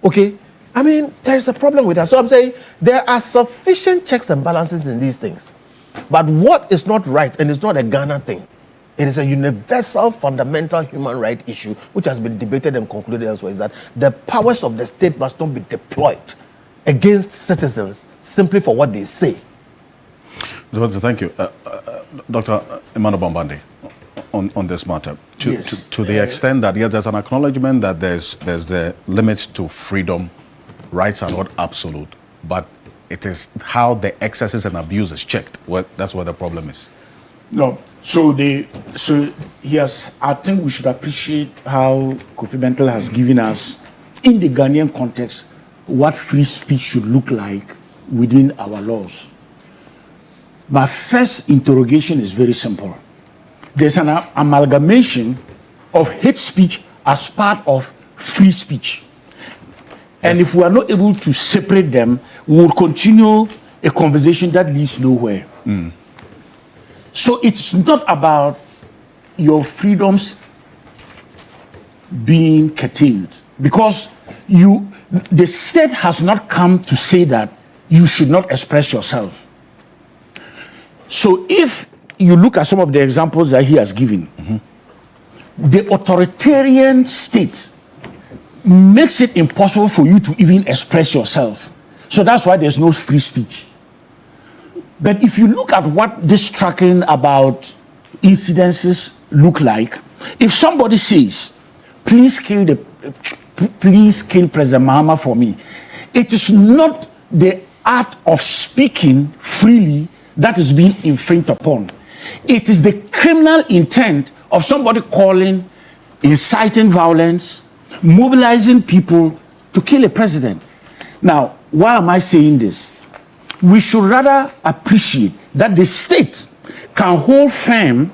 Okay? I mean, there's a problem with that. So I'm saying there are sufficient checks and balances in these things. But what is not right, and it's not a Ghana thing, it is a universal, fundamental human right issue, which has been debated and concluded elsewhere, is that the powers of the state must not be deployed against citizens simply for what they say. Thank you. Dr. Emmanuel Bombande, on this matter, to the extent that, yes, there's an acknowledgement that there's the limits to freedom, rights are not absolute, but it is how the excesses and abuse is checked. That's where the problem is. No, I think we should appreciate how Kofi Bentel has given us, in the Ghanaian context, what free speech should look like within our laws. My first interrogation is very simple. There's an amalgamation of hate speech as part of free speech. And if we are not able to separate them, we will continue a conversation that leads nowhere. So it's not about your freedoms being curtailed, because the state has not come to say that you should not express yourself. So if you look at some of the examples that he has given, the authoritarian state makes it impossible for you to even express yourself. So that's why there's no free speech. But if you look at what this tracking about incidences look like, if somebody says, please kill President Mahama for me, it is not the art of speaking freely that is being infringed upon. It is the criminal intent of somebody calling, inciting violence, mobilizing people to kill a president. Now, why am I saying this? We should rather appreciate that the state can hold firm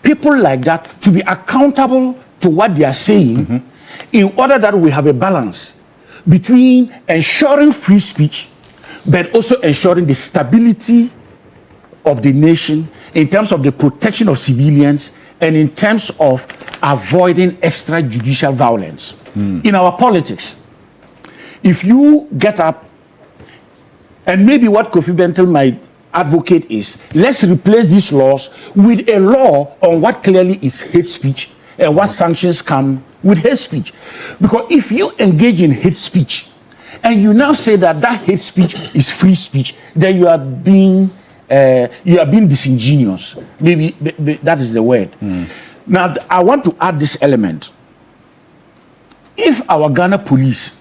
people like that to be accountable to what they are saying, in order that we have a balance between ensuring free speech but also ensuring the stability of the nation in terms of the protection of civilians and in terms of avoiding extrajudicial violence. In our politics, if you get up, and maybe what Kofi Bentel might advocate is, let's replace these laws with a law on what clearly is hate speech and what sanctions come with hate speech. Because if you engage in hate speech and you now say that hate speech is free speech, then you are being disingenuous. Maybe that is the word. Now, I want to add this element. If our Ghana police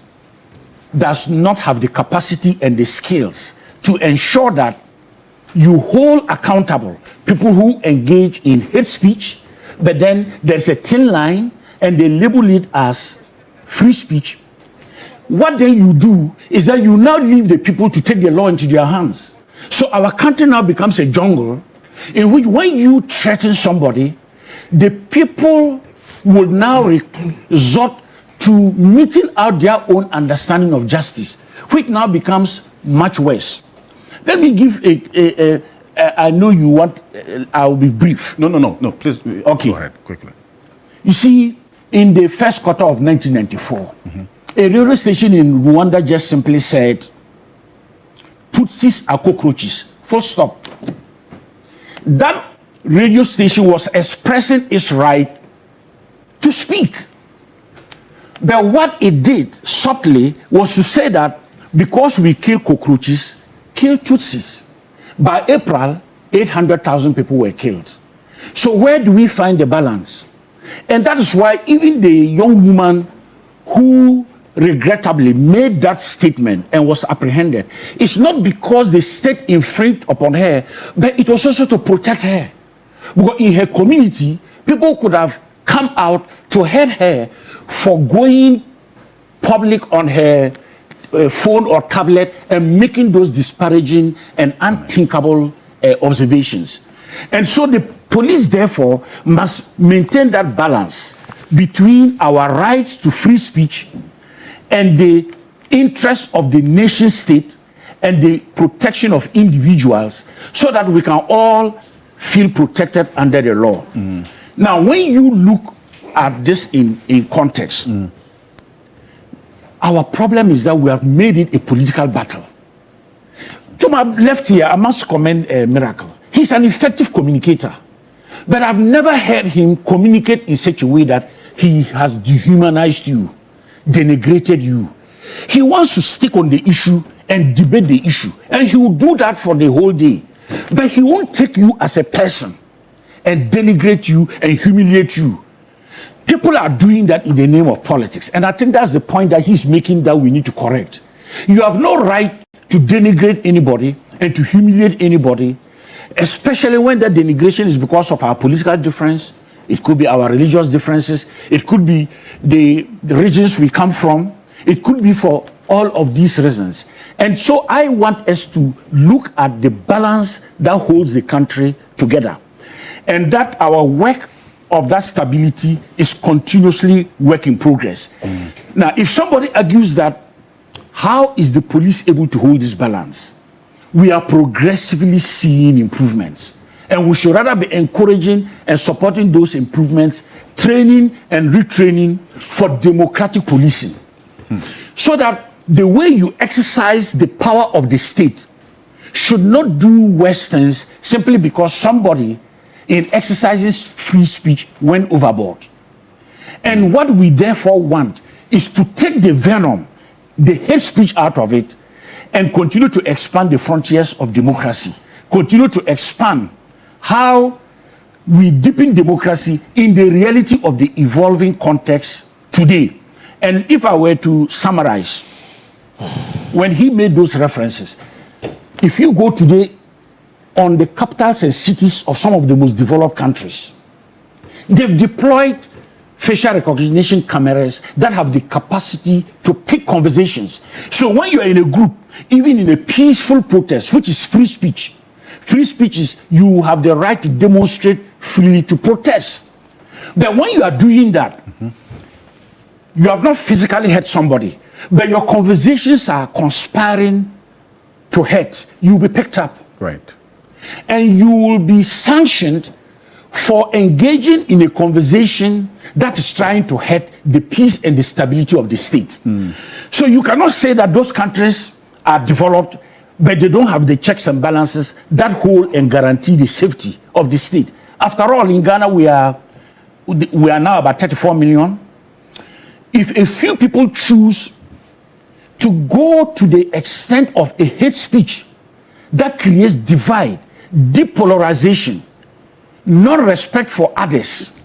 does not have the capacity and the skills to ensure that you hold accountable people who engage in hate speech, but then there's a thin line and they label it as free speech, what then you do is that you now leave the people to take the law into their hands. So our country now becomes a jungle in which when you threaten somebody, the people will now resort to meting out their own understanding of justice, which now becomes much worse. Let me give I know you want, I'll be brief. No, please. Okay. Go ahead, quickly. You see, in the first quarter of 1994, a railway station in Rwanda just simply said, Tutsis are cockroaches, full stop. That radio station was expressing its right to speak. But what it did subtly was to say that because we kill cockroaches, kill Tutsis. By April, 800,000 people were killed. So where do we find the balance? And that is why even the young woman who regrettably made that statement and was apprehended, it's not because the state infringed upon her, but it was also to protect her. Because in her community, people could have come out to help her for going public on her phone or tablet and making those disparaging and unthinkable observations. And so the police, therefore, must maintain that balance between our rights to free speech and the interests of the nation state and the protection of individuals so that we can all feel protected under the law. Now, when you look at this in context, our problem is that we have made it a political battle. To my left here, I must commend Miracle. He's an effective communicator. But I've never heard him communicate in such a way that he has dehumanized you, denigrated you. He wants to stick on the issue and debate the issue. And he will do that for the whole day. But he won't take you as a person and denigrate you and humiliate you. People are doing that in the name of politics. And I think that's the point that he's making that we need to correct. You have no right to denigrate anybody and to humiliate anybody, especially when that denigration is because of our political difference. It could be our religious differences. It could be the regions we come from. It could be for all of these reasons. And so I want us to look at the balance that holds the country together. And that our work of that stability is continuously work in progress. Now, if somebody argues that, how is the police able to hold this balance? We are progressively seeing improvements. And we should rather be encouraging and supporting those improvements, training and retraining for democratic policing. So that the way you exercise the power of the state should not do worse things simply because somebody in exercising free speech went overboard. And what we therefore want is to take the venom, the hate speech out of it, and continue to expand the frontiers of democracy. Continue to expand how we deepen democracy in the reality of the evolving context today. And if I were to summarize, when he made those references, if you go today on the capitals and cities of some of the most developed countries, they've deployed facial recognition cameras that have the capacity to pick conversations. So when you're in a group, even in a peaceful protest, which is free speech is you have the right to demonstrate freely, to protest. But when you are doing that, you have not physically hurt somebody, but your conversations are conspiring to hurt, you'll be picked up. Right. And you will be sanctioned for engaging in a conversation that is trying to hurt the peace and the stability of the state. So you cannot say that those countries are developed, but they don't have the checks and balances that hold and guarantee the safety of the state. After all, in Ghana, we are now about 34 million. If a few people choose to go to the extent of a hate speech that creates divide, depolarization, non-respect for others,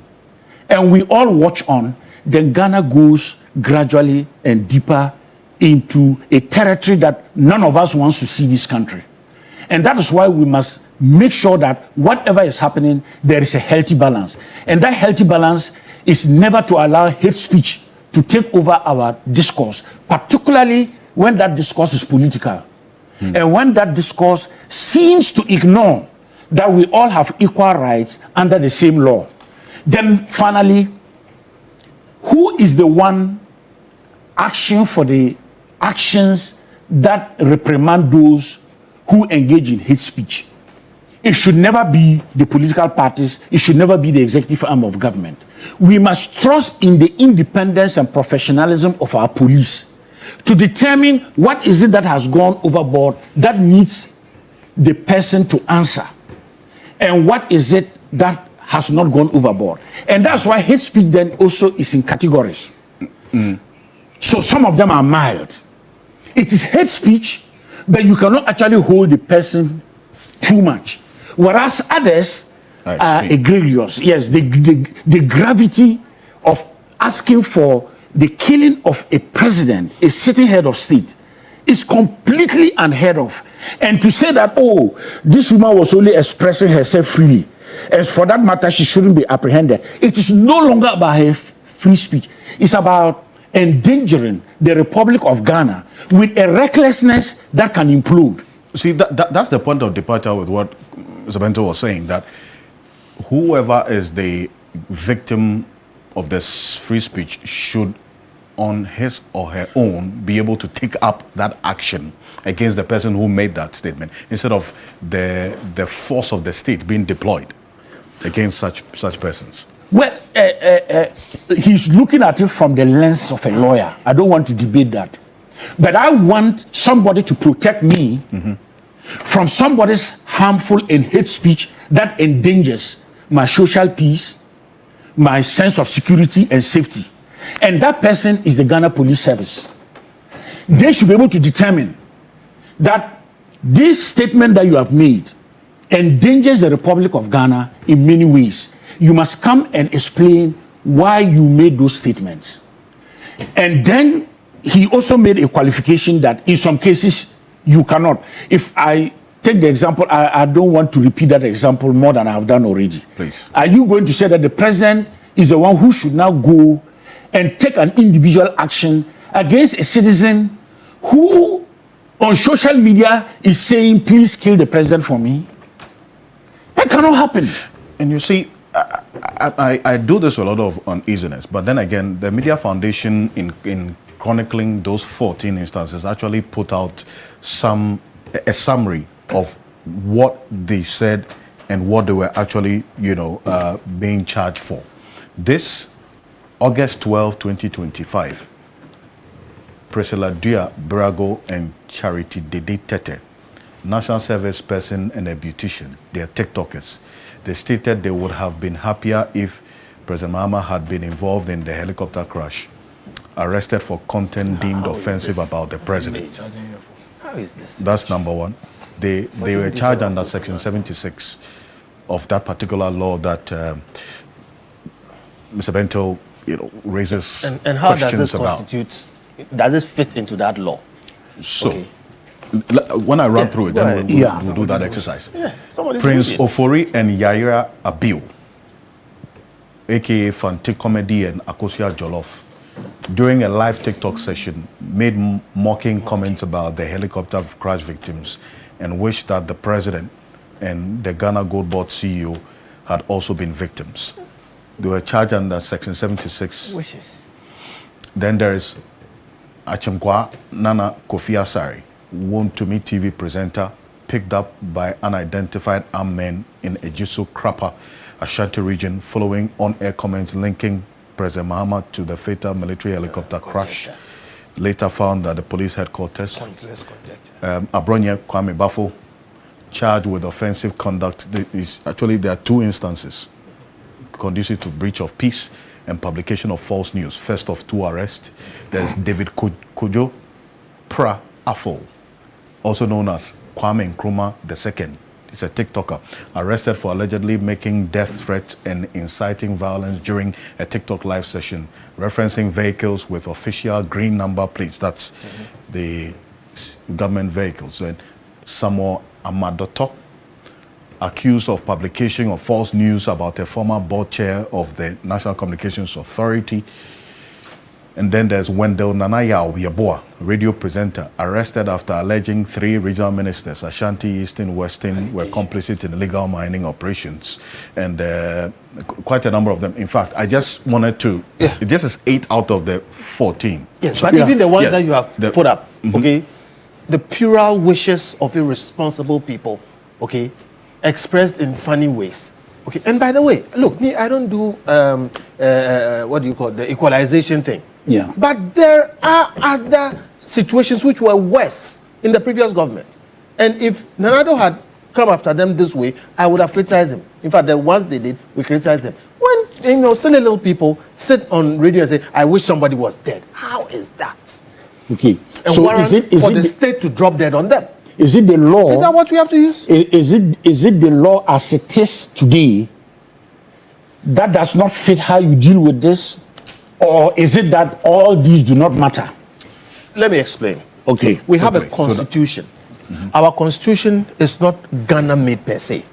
and we all watch on, then Ghana goes gradually and deeper into a territory that none of us wants to see this country. And that is why we must make sure that whatever is happening, there is a healthy balance. And that healthy balance is never to allow hate speech to take over our discourse, particularly when that discourse is political. And when that discourse seems to ignore that we all have equal rights under the same law. Then finally, who is the one action for the actions that reprimand those who engage in hate speech? It should never be the political parties. It should never be the executive arm of government. We must trust in the independence and professionalism of our police to determine what is it that has gone overboard that needs the person to answer, and what is it that has not gone overboard. And that's why hate speech then also is in categories. So some of them are mild. It is hate speech, but you cannot actually hold the person too much. Whereas others are egregious. Yes, the gravity of asking for the killing of a president, a sitting head of state, is completely unheard of. And to say that, oh, this woman was only expressing herself freely, as for that matter, she shouldn't be apprehended. It is no longer about her free speech. It's about endangering the Republic of Ghana with a recklessness that can implode. See, that's the point of departure with what Mr. Bento was saying, that whoever is the victim of this free speech should, on his or her own, be able to take up that action against the person who made that statement, instead of the force of the state being deployed against such persons. Well, he's looking at it from the lens of a lawyer. I don't want to debate that. But I want somebody to protect me from somebody's harmful and hate speech that endangers my social peace, my sense of security and safety. And that person is the Ghana Police Service. They should be able to determine that this statement that you have made endangers the Republic of Ghana in many ways. You must come and explain why you made those statements. And then he also made a qualification that in some cases you cannot. If I take the example, I don't want to repeat that example more than I have done already. Please. Are you going to say that the president is the one who should now go and take an individual action against a citizen who on social media is saying, please kill the president for me? That cannot happen. And you see, I do this with a lot of uneasiness, but then again, the Media Foundation in chronicling those 14 instances actually put out a summary of what they said and what they were actually, being charged for. This August 12, 2025, Priscilla Dua Brago and Charity Dede Tete, national service person and a beautician, they are TikTokers. They stated they would have been happier if President Mahama had been involved in the helicopter crash, arrested for content deemed offensive about the president. How is this? That's number one. They were charged under Section 76 of that particular law that Mr. Bento raises and how questions does this about. Does it fit into that law? So, when I run through it, then we'll do that exercise. Yeah, Prince Ofori and Yaira Abiu, aka Fante Comedy and Akosia Jollof, during a live TikTok session, made mocking comments about the helicopter crash victims and wished that the president and the Ghana Gold Board CEO had also been victims. They were charged under Section 76. Wishes. Then there is Achimkwa Nana Kofi Asare, Wontumi TV presenter, picked up by unidentified armed men in Judicial Krapa, Ashanti region, following on-air comments linking President Mahama to the fatal military helicopter crash. Later found that the police headquarters, Abronye Kwame Bafo, charged with offensive conduct. There are two instances conducive to breach of peace and publication of false news. First of two arrests, there's David Kujo, Pra Afol, also known as Kwame Nkrumah II. He's a TikToker, arrested for allegedly making death threats and inciting violence during a TikTok live session, referencing vehicles with official green number plates. That's the government vehicles. And Samuel Amadoto, accused of publication of false news about a former board chair of the National Communications Authority. And then there's Wendell Nanaya Yeboah, radio presenter, arrested after alleging 3 regional ministers, Ashanti, Eastern, Western, were complicit in illegal mining operations. And quite a number of them. In fact, I just wanted to, this is 8 out of the 14. Yes, but even the ones that you have put up, okay, the puerile wishes of irresponsible people, okay, expressed in funny ways. Okay, and by the way, look, me, I don't do, what do you call it, the equalization thing. Yeah. But there are other situations which were worse in the previous government. And if Nanado had come after them this way, I would have criticized him. In fact, the ones they did, we criticized them. When, silly little people sit on radio and say, I wish somebody was dead. How is that? Okay. And so warrants is for the state to drop dead on them. Is it the law? Is that what we have to use? Is it the law as it is today that does not fit how you deal with this? Or is it that all these do not matter? Let me explain. Okay. We have a constitution. Our constitution is not Ghana-made per se.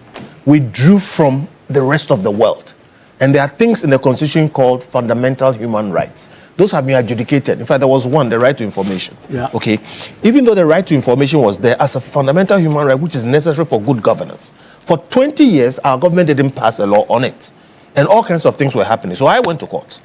We drew from the rest of the world. And there are things in the constitution called fundamental human rights. Those have been adjudicated. In fact, there was one, the right to information. Yeah. Okay. Even though the right to information was there as a fundamental human right, which is necessary for good governance, for 20 years, our government didn't pass a law on it. And all kinds of things were happening. So I went to court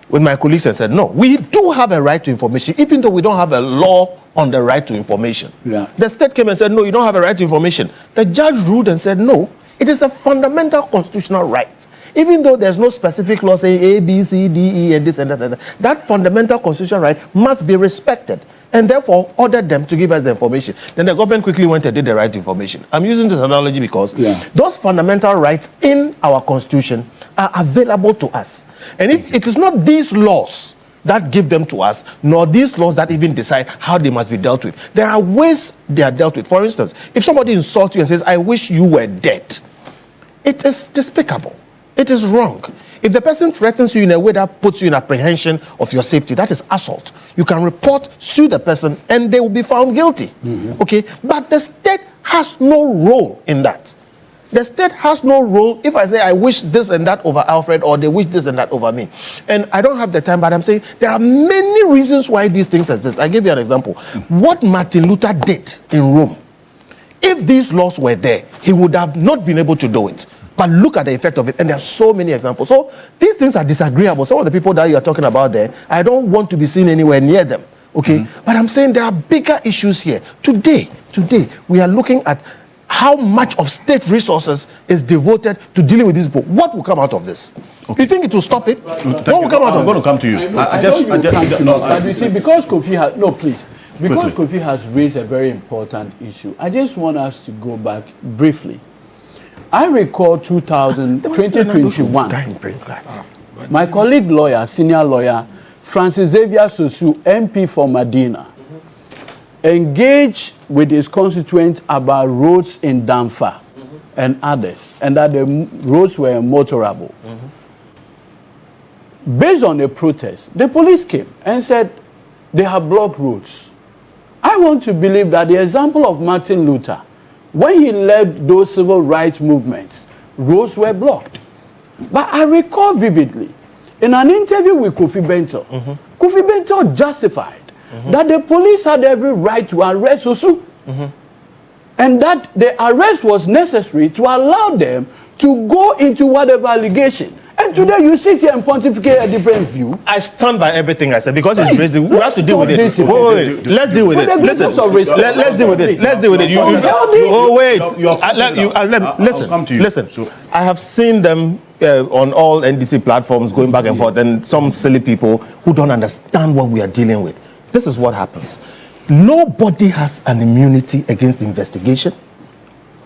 with my colleagues and said, no, we do have a right to information, even though we don't have a law on the right to information. Yeah. The state came and said, no, you don't have a right to information. The judge ruled and said, no, it is a fundamental constitutional right. Even though there's no specific law saying A, B, C, D, E, and this and that, that fundamental constitutional right must be respected, and therefore ordered them to give us the information. Then the government quickly went and did the right to information. I'm using this analogy because those fundamental rights in our constitution are available to us. And if it is not these laws that give them to us, nor these laws that even decide how they must be dealt with, there are ways they are dealt with. For instance, if somebody insults you and says, I wish you were dead, it is despicable. It is wrong. If the person threatens you in a way that puts you in apprehension of your safety, that is assault. You can report, sue the person, and they will be found guilty. Okay? But the state has no role in that. The state has no role if I say I wish this and that over Alfred, or they wish this and that over me. And I don't have the time, but I'm saying there are many reasons why these things exist. I give you an example. What Martin Luther did in Rome, if these laws were there, he would have not been able to do it. But look at the effect of it, and there are so many examples. So these things are disagreeable. Some of the people that you are talking about there, I don't want to be seen anywhere near them. Okay? But I'm saying there are bigger issues here. Today, we are looking at how much of state resources is devoted to dealing with these people. What will come out of this? You think it will stop it? What will come out of it? I'm going to come to you. But you see, because Kofi has, because Kofi has raised a very important issue, I just want us to go back briefly. I recall 2021. My colleague lawyer, senior lawyer, Francis Xavier Sosu, MP for Medina, engaged with his constituents about roads in Damfa and others, and that the roads were immotorable. Based on the protest, the police came and said they have blocked roads. I want to believe that the example of Martin Luther, when he led those civil rights movements, roads were blocked. But I recall vividly, in an interview with Kofi Bento, Kofi Bento justified that the police had every right to arrest Sosu, and that the arrest was necessary to allow them to go into whatever allegation. And today you sit here and pontificate a different view. I stand by everything I said because it's raising. We have to deal with it. Wait. Let's deal with it. Listen. Let's deal with it. Let's deal with it. Listen. I have seen them on all NDC platforms going back and forth, and some silly people who don't understand what we are dealing with. This is what happens. Nobody has an immunity against investigation.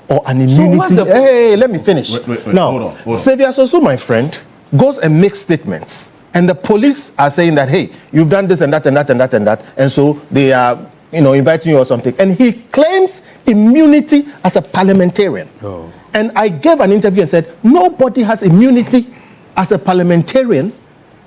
Or an immunity. Hey, let me finish. Now, hold on. Xavier Sosu, my friend, goes and makes statements. And the police are saying that, hey, you've done this and that and that and that and that. And so they are inviting you or something, and he claims immunity as a parliamentarian. Oh. And I gave an interview and said, nobody has immunity as a parliamentarian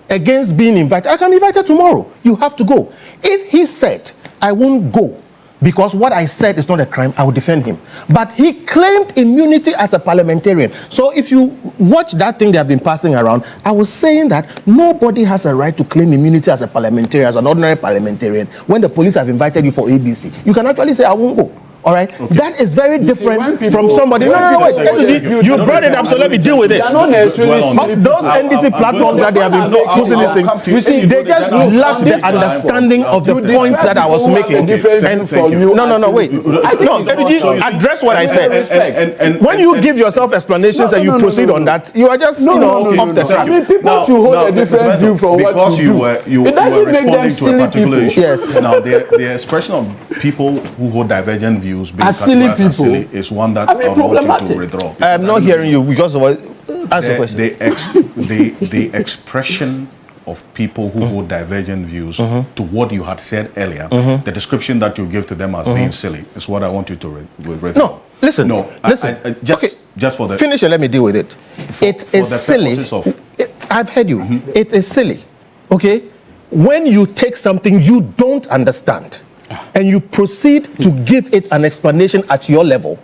against being invited. I can be invited tomorrow. You have to go. If he said, I won't go because what I said is not a crime, I will defend him. But he claimed immunity as a parliamentarian. So if you watch that thing they have been passing around, I was saying that nobody has a right to claim immunity as a parliamentarian, as an ordinary parliamentarian, when the police have invited you for ABC. You can actually say, I won't go. All right, okay. That is very different from somebody. No, wait. You brought it up, so let me deal with it. Those NDC platforms that they have been pushing these things, you see, they just lack the understanding of the points that I was making. No, wait. Address what I said. And when you give yourself explanations and you proceed on that, you are just off the track. I mean, people should hold a different view from what you do. It doesn't make them silly people. Yes. Now, the expression of people who hold divergent views being silly people is one that I want you to withdraw. I'm not hearing you because of what. Ask the question. The expression of people who hold divergent views to what you had said earlier, the description that you give to them as being silly is what I want you to withdraw. No, listen. Just for the finish and let me deal with it. It is silly. I've heard you. It is silly. Okay, when you take something you don't understand and you proceed to give it an explanation at your level,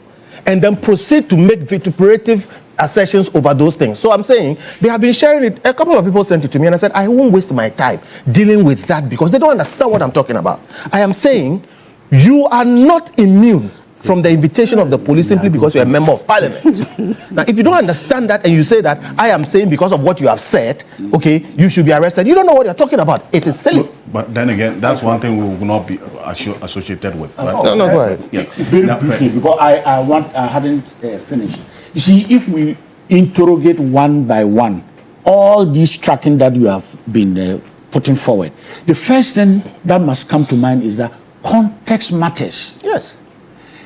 and then proceed to make vituperative assertions over those things. So I'm saying they have been sharing it. A couple of people sent it to me, and I said I won't waste my time dealing with that because they don't understand what I'm talking about. I am saying you are not immune from the invitation of the police simply because you're a member of parliament. Now, if you don't understand that and you say that I am saying because of what you have said, okay, you should be arrested. You don't know what you're talking about. It is silly. But then again, that's one thing we will not be associated with. No, go ahead. Yes. Very briefly, because I hadn't finished. You see, if we interrogate one by one all these tracking that you have been putting forward, the first thing that must come to mind is that context matters. Yes.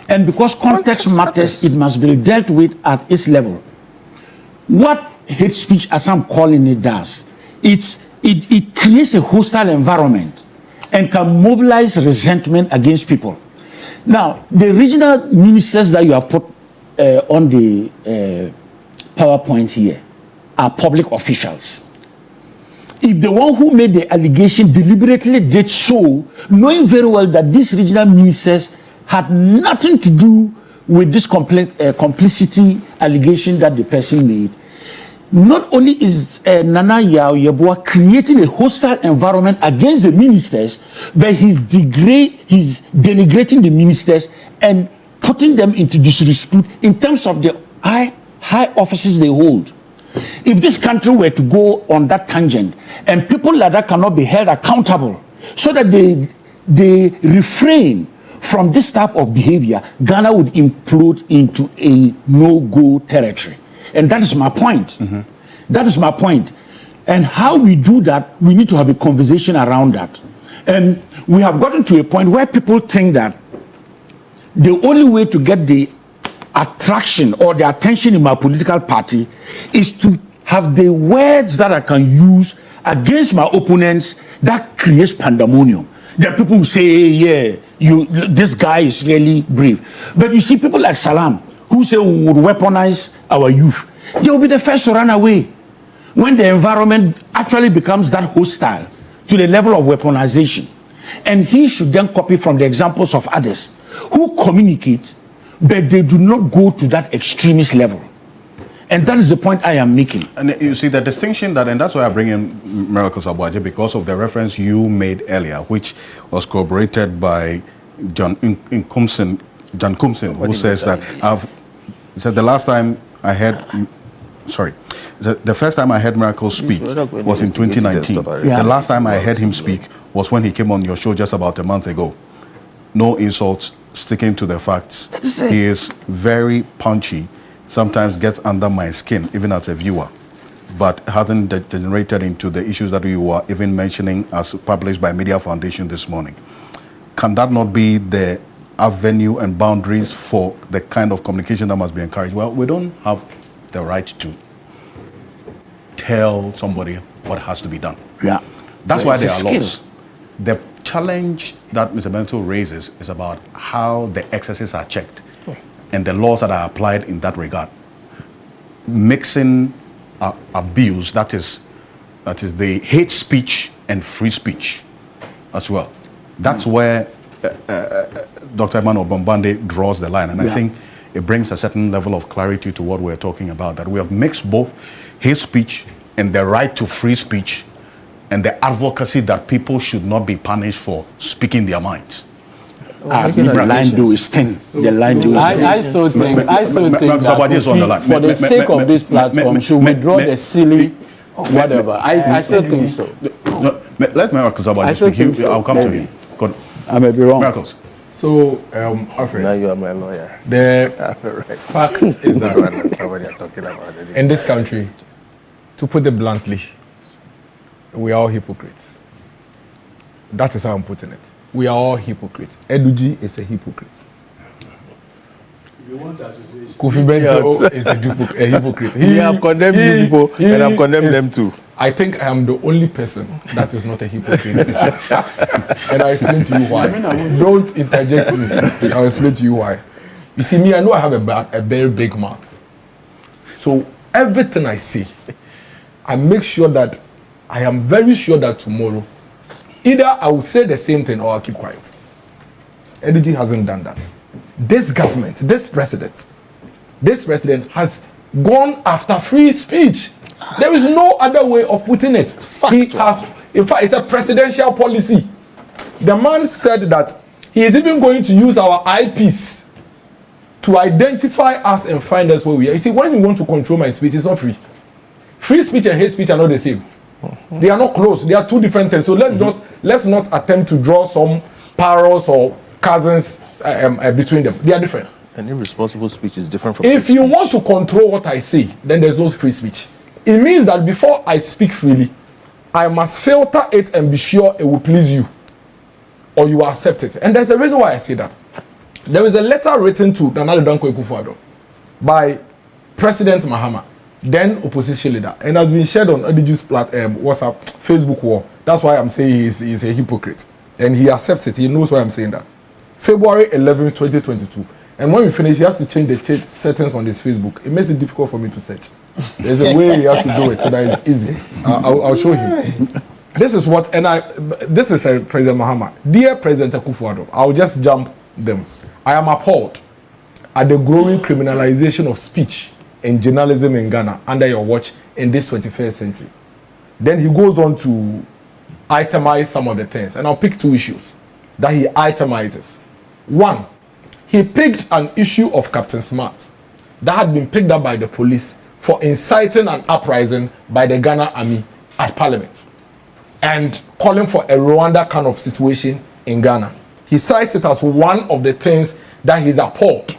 And because context matters, it must be dealt with at its level. What hate speech, as I'm calling it, does, it creates a hostile environment and can mobilize resentment against people. Now, the regional ministers that you have put on the PowerPoint here are public officials. If the one who made the allegation deliberately did so, knowing very well that these regional ministers had nothing to do with this complicity allegation that the person made, not only is Nana Yao Yeboah creating a hostile environment against the ministers, but he's denigrating the ministers and putting them into disrepute in terms of the high offices they hold. If this country were to go on that tangent and people like that cannot be held accountable so that they refrain from this type of behavior, Ghana would implode into a no-go territory. And that is my point. That is my point. And how we do that, we need to have a conversation around that. And we have gotten to a point where people think that the only way to get the attraction or the attention in my political party is to have the words that I can use against my opponents that creates pandemonium. There are people who say, yeah, this guy is really brave. But you see people like Salam, who say we would weaponize our youth. They will be the first to run away when the environment actually becomes that hostile to the level of weaponization. And he should then copy from the examples of others who communicate, but they do not go to that extremist level. And that is the point I am making. And you see the distinction and that's why I bring in Miracle Sabwaje, because of the reference you made earlier, which was corroborated by John Kumsin, who says that the last time I heard, the first time I heard Miracle speak was in 2019. The last time I heard him speak was when he came on your show just about a month ago. No insults, sticking to the facts. He is very punchy. Sometimes gets under my skin, even as a viewer, but hasn't degenerated into the issues that you were even mentioning as published by Media Foundation this morning. Can that not be the avenue and boundaries for the kind of communication that must be encouraged? Well, we don't have the right to tell somebody what has to be done. Yeah. That's why there are laws. challenge that Mr. Bento raises is about how the excesses are checked and the laws that are applied in that regard. Mixing abuse, that is the hate speech and free speech as well. That's where Dr. Emmanuel Bombande draws the line, and I think it brings a certain level of clarity to what we're talking about, that we have mixed both hate speech and the right to free speech and the advocacy that people should not be punished for speaking their minds. The line do is thin. The line do is thin. I still think that for the sake of this platform, should withdraw the silly whatever. I still think so. Let Miracles speak. I'll come to him. I may be wrong. Miracles. So, Alfred, now you are my lawyer. The fact is that I understand what you're talking about. In this country, to put it bluntly, we are all hypocrites. That is how I'm putting it. We are all hypocrites. Eduji is a hypocrite. Kofi Bento is a hypocrite. We have condemned you people, and I've condemned them too. I think I am the only person that is not a hypocrite. And I'll explain to you why. Don't interject me. I'll explain to you why. You see, me, I know I have a very big mouth. So everything I say, I make sure that I am very sure that tomorrow, either I will say the same thing or I'll keep quiet. Eduji hasn't done that. This government, this president has gone after free speech. There is no other way of putting it. He has, in fact, it's a presidential policy. The man said that he is even going to use our IPs to identify us and find us where we are. You see, when you want to control my speech, it's not free. Free speech and hate speech are not the same. They are not close. They are two different things. So let's not attempt to draw some parallels or cousins between them. They are different. And irresponsible speech is different from. If you want to control what I say, then there's no free speech. It means that before I speak freely, I must filter it and be sure it will please you, or you accept it. And there's a reason why I say that. There is a letter written to Nana Danko Akufo-Addo by President Mahama, then opposition leader, and has been shared on Eduji's WhatsApp, Facebook wall. That's why I'm saying he's a hypocrite. And he accepts it. He knows why I'm saying that. February 11, 2022. And when we finish, he has to change the settings on his Facebook. It makes it difficult for me to search. There's a way he has to do it so that it's easy. I'll show him. This is what, this is President Mahama. Dear President Akufo-Addo, I'll just jump them. I am appalled at the growing criminalization of speech and journalism in Ghana under your watch in this 21st century. Then he goes on to itemize some of the things, and I'll pick two issues that he itemizes. One, he picked an issue of Captain Smart that had been picked up by the police for inciting an uprising by the Ghana army at Parliament and calling for a Rwanda kind of situation in Ghana. He cites it as one of the things that he's appalled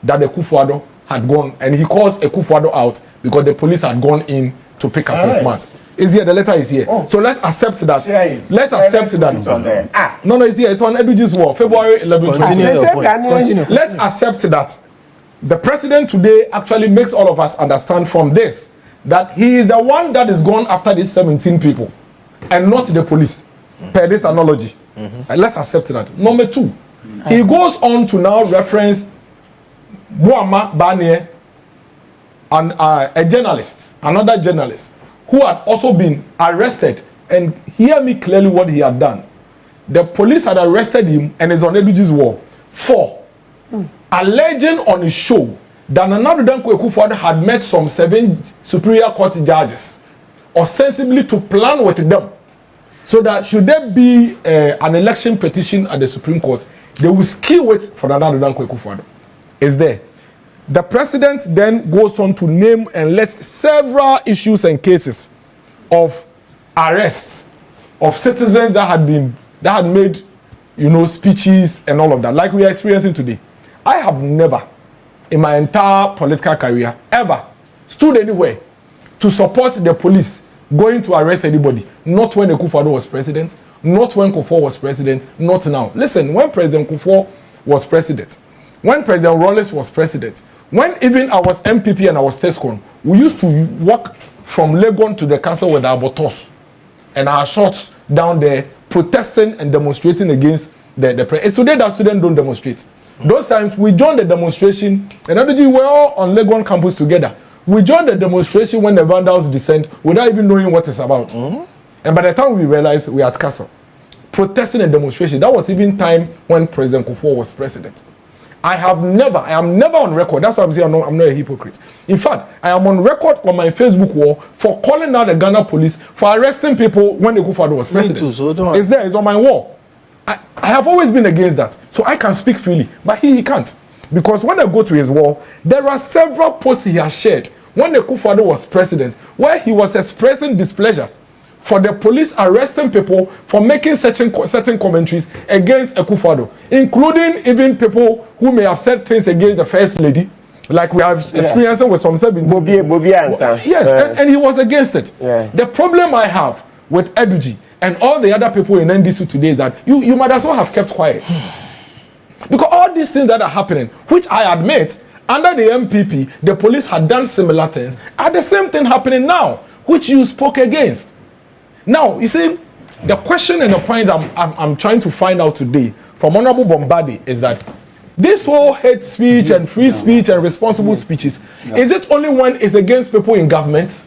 that the Akufo-Addo had gone, and he calls Akufo-Addo out because the police had gone in to pick Captain Smart. Is here, the letter is here. Oh. So let's accept that. Let's accept that. No, it's here. It's on Eduji's wall, February 11, 2022. Let's accept that. The president today actually makes all of us understand from this that he is the one that is gone after these 17 people and not the police, per this analogy. And let's accept that. Number two, he goes on to now reference Muammar Barnier and a journalist, another journalist, who had also been arrested. And hear me clearly what he had done. The police had arrested him and is on Eduji's wall for alleging on his show that Nana Danko Akufo-Addo had met some 7 Superior Court judges ostensibly to plan with them so that should there be an election petition at the Supreme Court, they will skew it for Nana Danko Akufo-Addo. Is there. The president then goes on to name and list several issues and cases of arrests of citizens that had made, speeches and all of that, like we are experiencing today. I have never, in my entire political career, ever stood anywhere to support the police going to arrest anybody. Not when Akufo-Addo was president, not when Kufuor was president, not now. Listen, when President Kufuor was president, when President Rawlings was president, when even I was MPP and I was TESCON, we used to walk from Legon to the castle with our botos and our shots down there protesting and demonstrating against the president. It's today that students don't demonstrate. Those times we joined the demonstration, and we were all on Legon campus together. We joined the demonstration when the vandals descend without even knowing what it's about. And by the time we realized we were at Castle, protesting and demonstration, that was even time when President Kufuor was president. I am never on record. That's why I'm saying I'm not a hypocrite. In fact, I am on record on my Facebook wall for calling out the Ghana police for arresting people when the Kufuor was president. Me too, so it's there, it's on my wall. I have always been against that. So I can speak freely, but he can't. Because when I go to his wall, there are several posts he has shared when the Kufuor was president, where he was expressing displeasure for the police arresting people for making certain commentaries against Kufuor, including even people who may have said things against the first lady, like we have experiencing with some 17. Yes, and he was against it. The problem I have with Eduji and all the other people in NDC today is that you might as well have kept quiet. Because all these things that are happening, which I admit, under the MPP, the police had done similar things, are the same thing happening now, which you spoke against. Now, you see, the question and the point I'm trying to find out today from Honorable Bombardier is that this whole hate speech and free speech and responsible speeches, is it only when it's against people in government?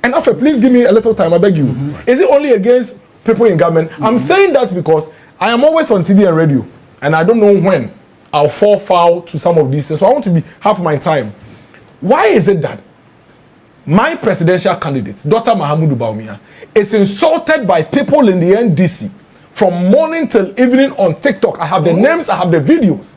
And after, please give me a little time, I beg you. Is it only against people in government? I'm saying that because I am always on TV and radio, and I don't know when I'll fall foul to some of these things. So I want to have my time. Why is it that my presidential candidate, Dr. Mahamudu Bawumia, is insulted by people in the NDC from morning till evening on TikTok? I have the names, I have the videos.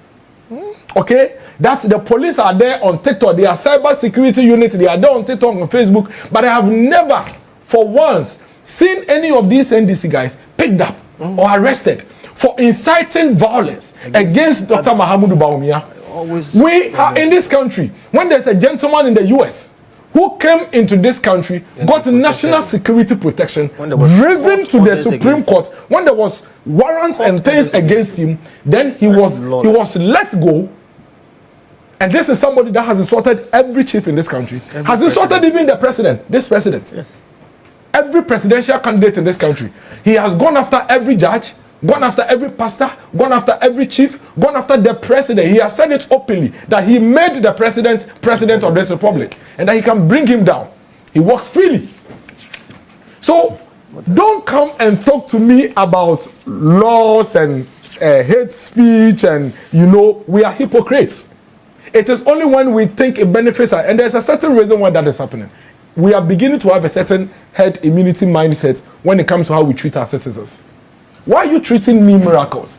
Okay? That the police are there on TikTok, they are cyber security unit, they are there on TikTok and Facebook, but I have never, for once, seen any of these NDC guys picked up or arrested for inciting violence against Dr. Mahamudu Bawumia. We are in this country, when there's a gentleman in the US who came into this country, got national security protection, driven to the Supreme Court, when there was warrants and things against him, then he was let go. And this is somebody that has insulted every chief in this country, has insulted even the president, this president. Every presidential candidate in this country. He has gone after every judge, gone after every pastor, gone after every chief, gone after the president. He has said it openly that he made the president of this republic and that he can bring him down. He walks freely. So don't come and talk to me about laws and hate speech and, we are hypocrites. It is only when we think it benefits us, and there's a certain reason why that is happening. We are beginning to have a certain herd immunity mindset when it comes to how we treat our citizens. Why are you treating me miracles?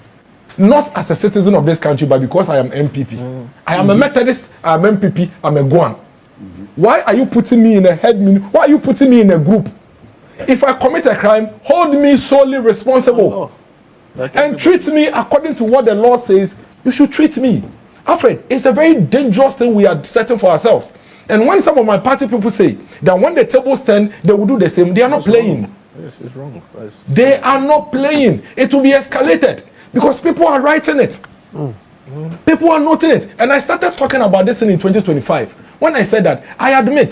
Not as a citizen of this country, but because I am MPP. I am a Methodist, I am MPP, I'm a Guan. Why are you putting me in a why are you putting me in a group? If I commit a crime, hold me solely responsible. And treat me according to what the law says you should treat me. Alfred, it's a very dangerous thing we are setting for ourselves. And when some of my party people say that when the tables turn, they will do the same, they are not playing. Yes, it's wrong. They are not playing. It will be escalated because people are writing it. People are noting it. And I started talking about this in 2025 when I said that I admit,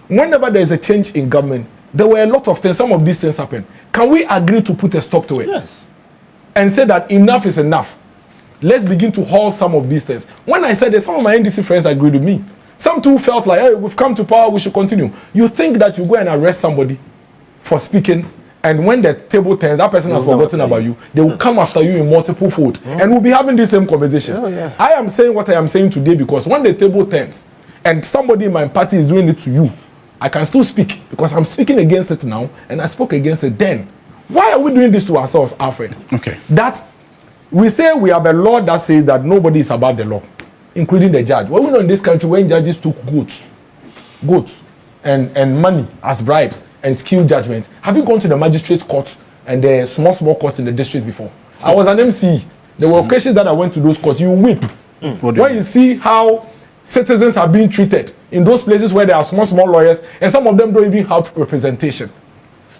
whenever there is a change in government, there were a lot of things, some of these things happen. Can we agree to put a stop to it? Yes. And say that enough is enough. Let's begin to halt some of these things. When I said that, some of my NDC friends agreed with me. Some too felt like, hey, we've come to power, we should continue. You think that you go and arrest somebody for speaking, and when the table turns, that person has forgotten about you, they will come after you in multiple fold, and we'll be having this same conversation. I am saying what I am saying today because when the table turns, and somebody in my party is doing it to you, I can still speak, because I'm speaking against it now, and I spoke against it then. Why are we doing this to ourselves, Alfred? Okay. That we say we have a law that says that nobody is above the law, including the judge. Well, we know in this country when judges took goats and money as bribes and skill judgment. Have you gone to the magistrate court and the small courts in the district before? I was an MC. There were occasions that I went to those courts. You weep when you see how citizens are being treated in those places where there are small lawyers, and some of them don't even have representation.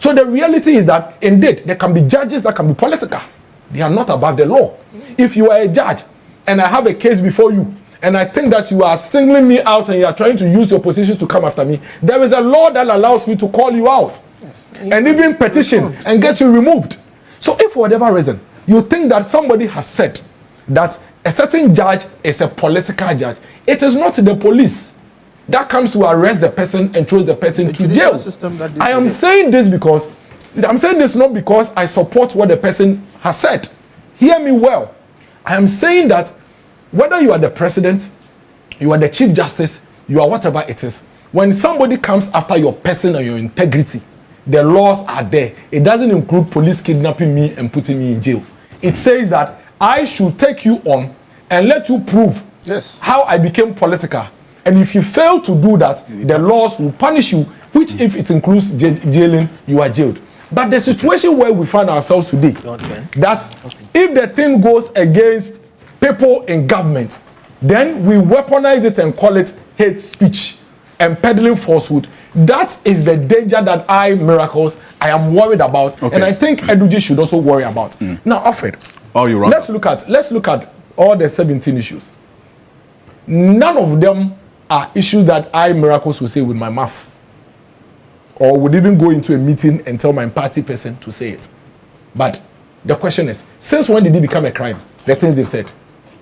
So the reality is that indeed there can be judges that can be political. They are not above the law. If you are a judge and I have a case before you, and I think that you are singling me out and you are trying to use your position to come after me, there is a law that allows me to call you out and even petition and get you removed. So if for whatever reason you think that somebody has said that a certain judge is a political judge, it is not the police that comes to arrest the person and throws the person to jail. I am saying this because I'm saying this not because I support what the person has said. Hear me well. I am saying that whether you are the president, you are the chief justice, you are whatever it is, when somebody comes after your person and your integrity, the laws are there. It doesn't include police kidnapping me and putting me in jail. It says that I should take you on and let you prove how I became political. And if you fail to do that, the laws will punish you, which if it includes jailing, you are jailed. But the situation where we find ourselves today, that if the thing goes against people in government, then we weaponize it and call it hate speech and peddling falsehood. That is the danger that Miracles, I am worried about, and I think Eduji should also worry about. Now, Alfred, let's look at all the 17 issues. None of them are issues that Miracles will say with my mouth, or would even go into a meeting and tell my party person to say it. But the question is, since when did it become a crime? The things they've said.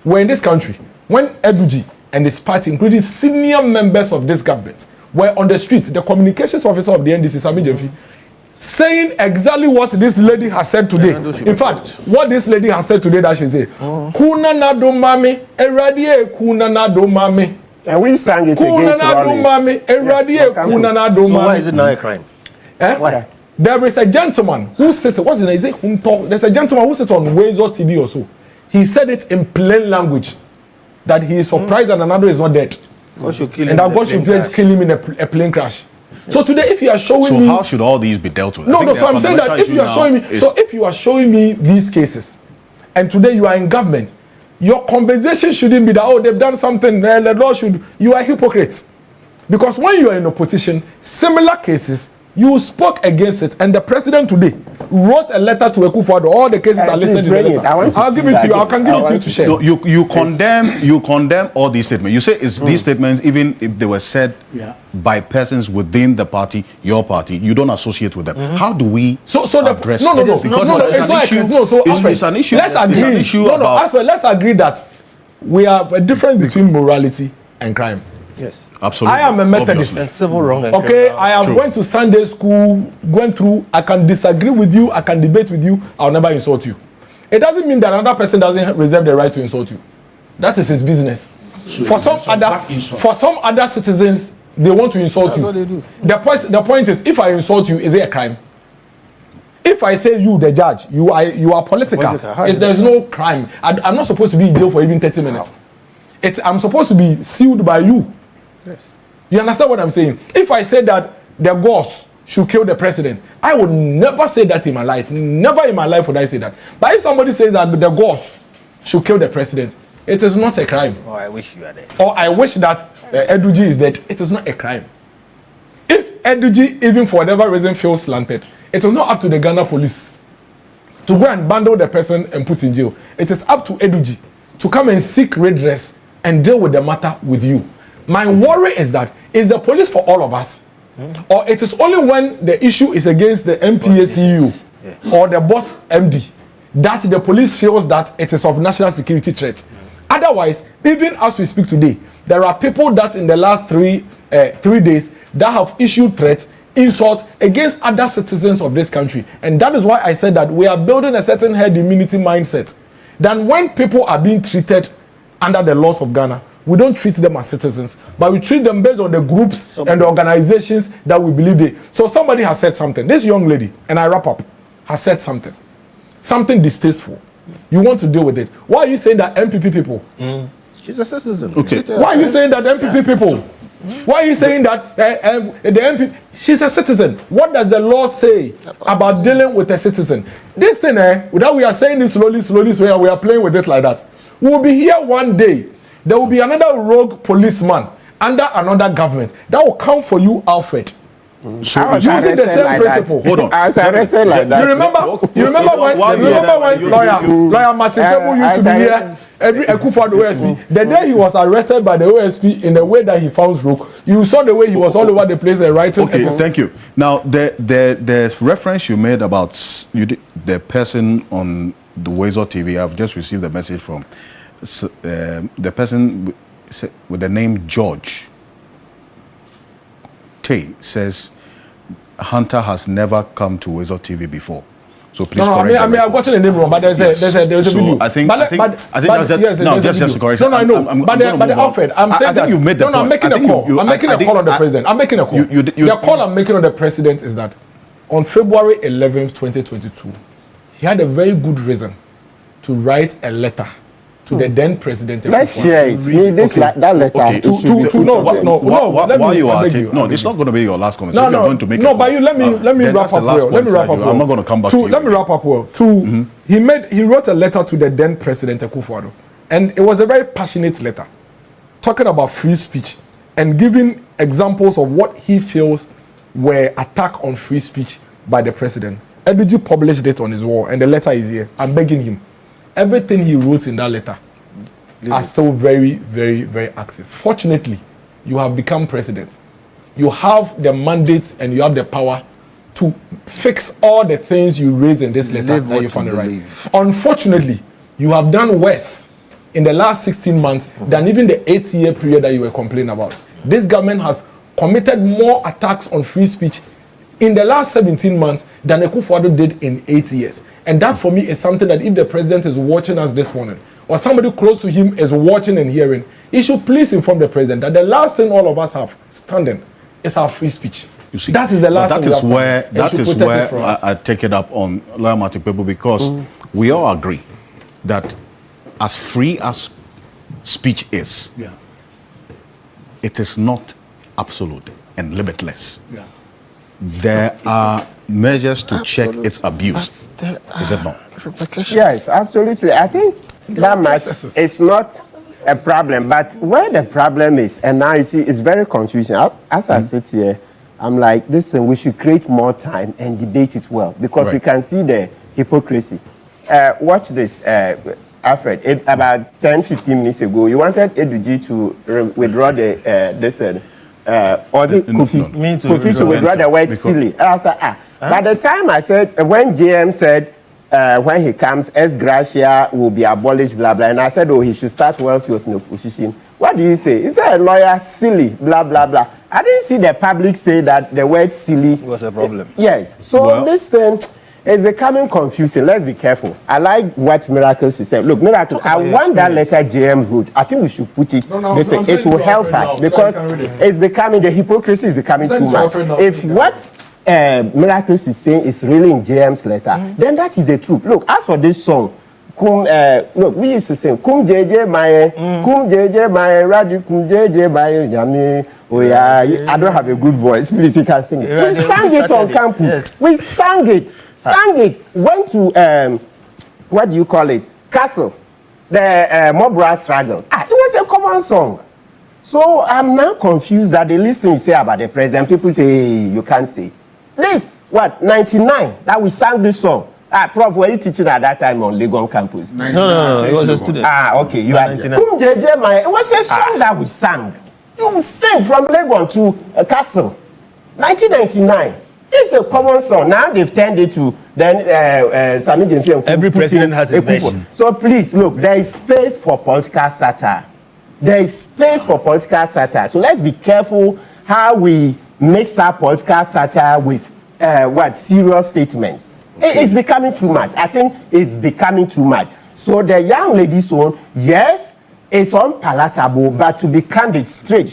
We're in this country, when Eduji and his party, including senior members of this government, were on the street, the communications officer of the NDC, Sami Jemfi, saying exactly what this lady has said today. In fact, what this lady has said today that she said, Kuna na do mami, eradie kuna na do mami. And we sang it against Rollins. So why is it now a crime? Why? There is a gentleman who sits, what's his name? Is it Humto? There's a gentleman who sits on Wezo TV or so. He said it in plain language that he is surprised that another is not dead. And that God should just kill him in a plane crash. So today, if you are showing me... So how should all these be dealt with? No, so I'm saying that if you are showing me... So if you are showing me these cases, and today you are in government, your conversation shouldn't be that, oh, they've done something, the law should... You are hypocrites. Because when you are in opposition, similar cases, you spoke against it, and the president today wrote a letter to Akufo-Addo. All the cases are listed in the letter. I'll give it to you. I can give it to you to share. No, you condemn all these statements. You say these statements, even if they were said by persons within the party, your party, you don't associate with them. How do we address it? Because it's an issue. Let's agree. It's an issue about... Let's agree that we have a difference between morality and crime. Yes. Absolutely. I am a Methodist. And civil wrong. Okay, I am going to Sunday school, going through, I can disagree with you, I can debate with you, I'll never insult you. It doesn't mean that another person doesn't reserve the right to insult you. That is his business. So for some other citizens, they want to insult you. They do. The point is, if I insult you, is it a crime? If I say you, the judge, you are political, there's no crime. I'm not supposed to be in jail for even 30 minutes. I'm supposed to be sealed by you. Yes. You understand what I'm saying? If I say that the Gauls should kill the president, I would never say that in my life. Never in my life would I say that. But if somebody says that the Gauls should kill the president, it is not a crime. Oh, I wish you were there. Or I wish that Eduji is dead. It is not a crime. If Eduji, even for whatever reason, feels slanted, it is not up to the Ghana police to go and bundle the person and put in jail. It is up to Eduji to come and seek redress and deal with the matter with you. My worry is that, is the police for all of us? Or it is only when the issue is against the MPA CEO or the boss MD that the police feels that it is of national security threat. Otherwise, even as we speak today, there are people that in the last 3 days that have issued threats, insults against other citizens of this country. And that is why I said that we are building a certain herd immunity mindset. That when people are being treated under the laws of Ghana, we don't treat them as citizens, but we treat them based on the groups and the organizations that we believe in. So somebody has said something. This young lady, and I wrap up, has said something distasteful. You want to deal with it. Why are you saying that MPP people? She's a citizen. Okay. Why are you saying that MPP people? Why are you saying that the MPP? She's a citizen. What does the law say about dealing with a citizen? This thing, without we are saying this slowly, so we are playing with it like that. We will be here one day. There will be another rogue policeman under another government that will come for you, Alfred. So using the same principle. Hold on. I was arrested like that. You remember when lawyer Martin Kebu used to be here every Akufo-Addo OSP. The day he was arrested by the OSP in the way that he found Rook, you saw the way he was all over the place and writing. Okay, thank you. Now, the reference you made about the person on the Weasel TV, I've just received a message from the person with the name George Tay says Hunter has never come to Weasel TV before. So please correct I mean, I've gotten the name wrong, but there's a video. I think that's just a correction. No, I know. But Alfred, I'm saying that. You made the point. I'm making a call. I'm making a call on the president. I'm making a call. The call I'm making on the president is that on February 11th, 2022, he had a very good reason to write a letter to the then president. Let's share it. That letter. Okay. It's not going to be your last comment. But let me wrap up well. Let me wrap up well. I'm not going to come back to you. Let me wrap up well. He wrote a letter to the then president Akufo-Addo, and it was a very passionate letter, talking about free speech and giving examples of what he feels were attack on free speech by the president. Edwiji published it on his wall, and the letter is here. I'm begging him. Everything he wrote in that letter are still very, very, very active. Fortunately, you have become president. You have the mandate and you have the power to fix all the things you raised in this letter that you found right. Unfortunately, you have done worse in the last 16 months than even the 8-year period that you were complaining about. This government has committed more attacks on free speech in the last 17 months than Akufo-Addo did in 8 years. And that for me is something that if the president is watching us this morning, or somebody close to him is watching and hearing, he should please inform the president that the last thing all of us have standing is our free speech. You see, that is the last thing that is where I take it up on Loyalmatic people, because we all agree that as free as speech is, it is not absolute and limitless. There are measures to check its abuse. Is it not? Yes, absolutely. I think that much is not a problem. But where the problem is, and now you see, it's very confusing. As I sit here, I'm like, listen, we should create more time and debate it well, because we can see the hypocrisy. Watch this, Alfred. About 10-15 minutes ago, you wanted Edwiji to withdraw the or the Kofi should withdraw the word silly. I was like, By the time I said, when JM said, when he comes, ex gratia will be abolished, blah, blah, and I said, oh, he should start whilst he was in opposition. What do you say? Is that a lawyer silly, blah, blah, blah? I didn't see the public say that the word silly was a problem. Yes. So this thing is becoming confusing. Let's be careful. I like what Miracles is saying. Look, Miracles, I want that letter JM wrote. I think we should put it. It will help us, because it's becoming, the hypocrisy is becoming too much. If what Miracles is saying is really in JM's letter, then that is the truth. Look, as for this song, look, we used to sing, Kum JJ Maye, Kum JJ Maye, Radu Kum JJ Maye, Yami. Oh yeah, I don't have a good voice. Please, you can sing it. We sang it on campus. Yes. We sang it. Went to what do you call it? Castle. The Mobra struggle. It was a common song. So I'm now confused that they listen you say about the president. People say, hey, you can't say. This, what, 99, that we sang this song. Prof, were you teaching at that time on Legon campus? No, it was a student. Okay, you are. Kum JJ Mai. It was a song that we sang. You sang from Legon to Castle. 1999. It's a common song. Now they've turned it to then Sami Jenfi. Every president has his version. So please, look, there is space for political satire. There is space for political satire. So let's be careful how we mix up political satire with serious statements. It's becoming too much. I think it's becoming too much. So the young lady's one, yes, it's unpalatable, but to be candid, straight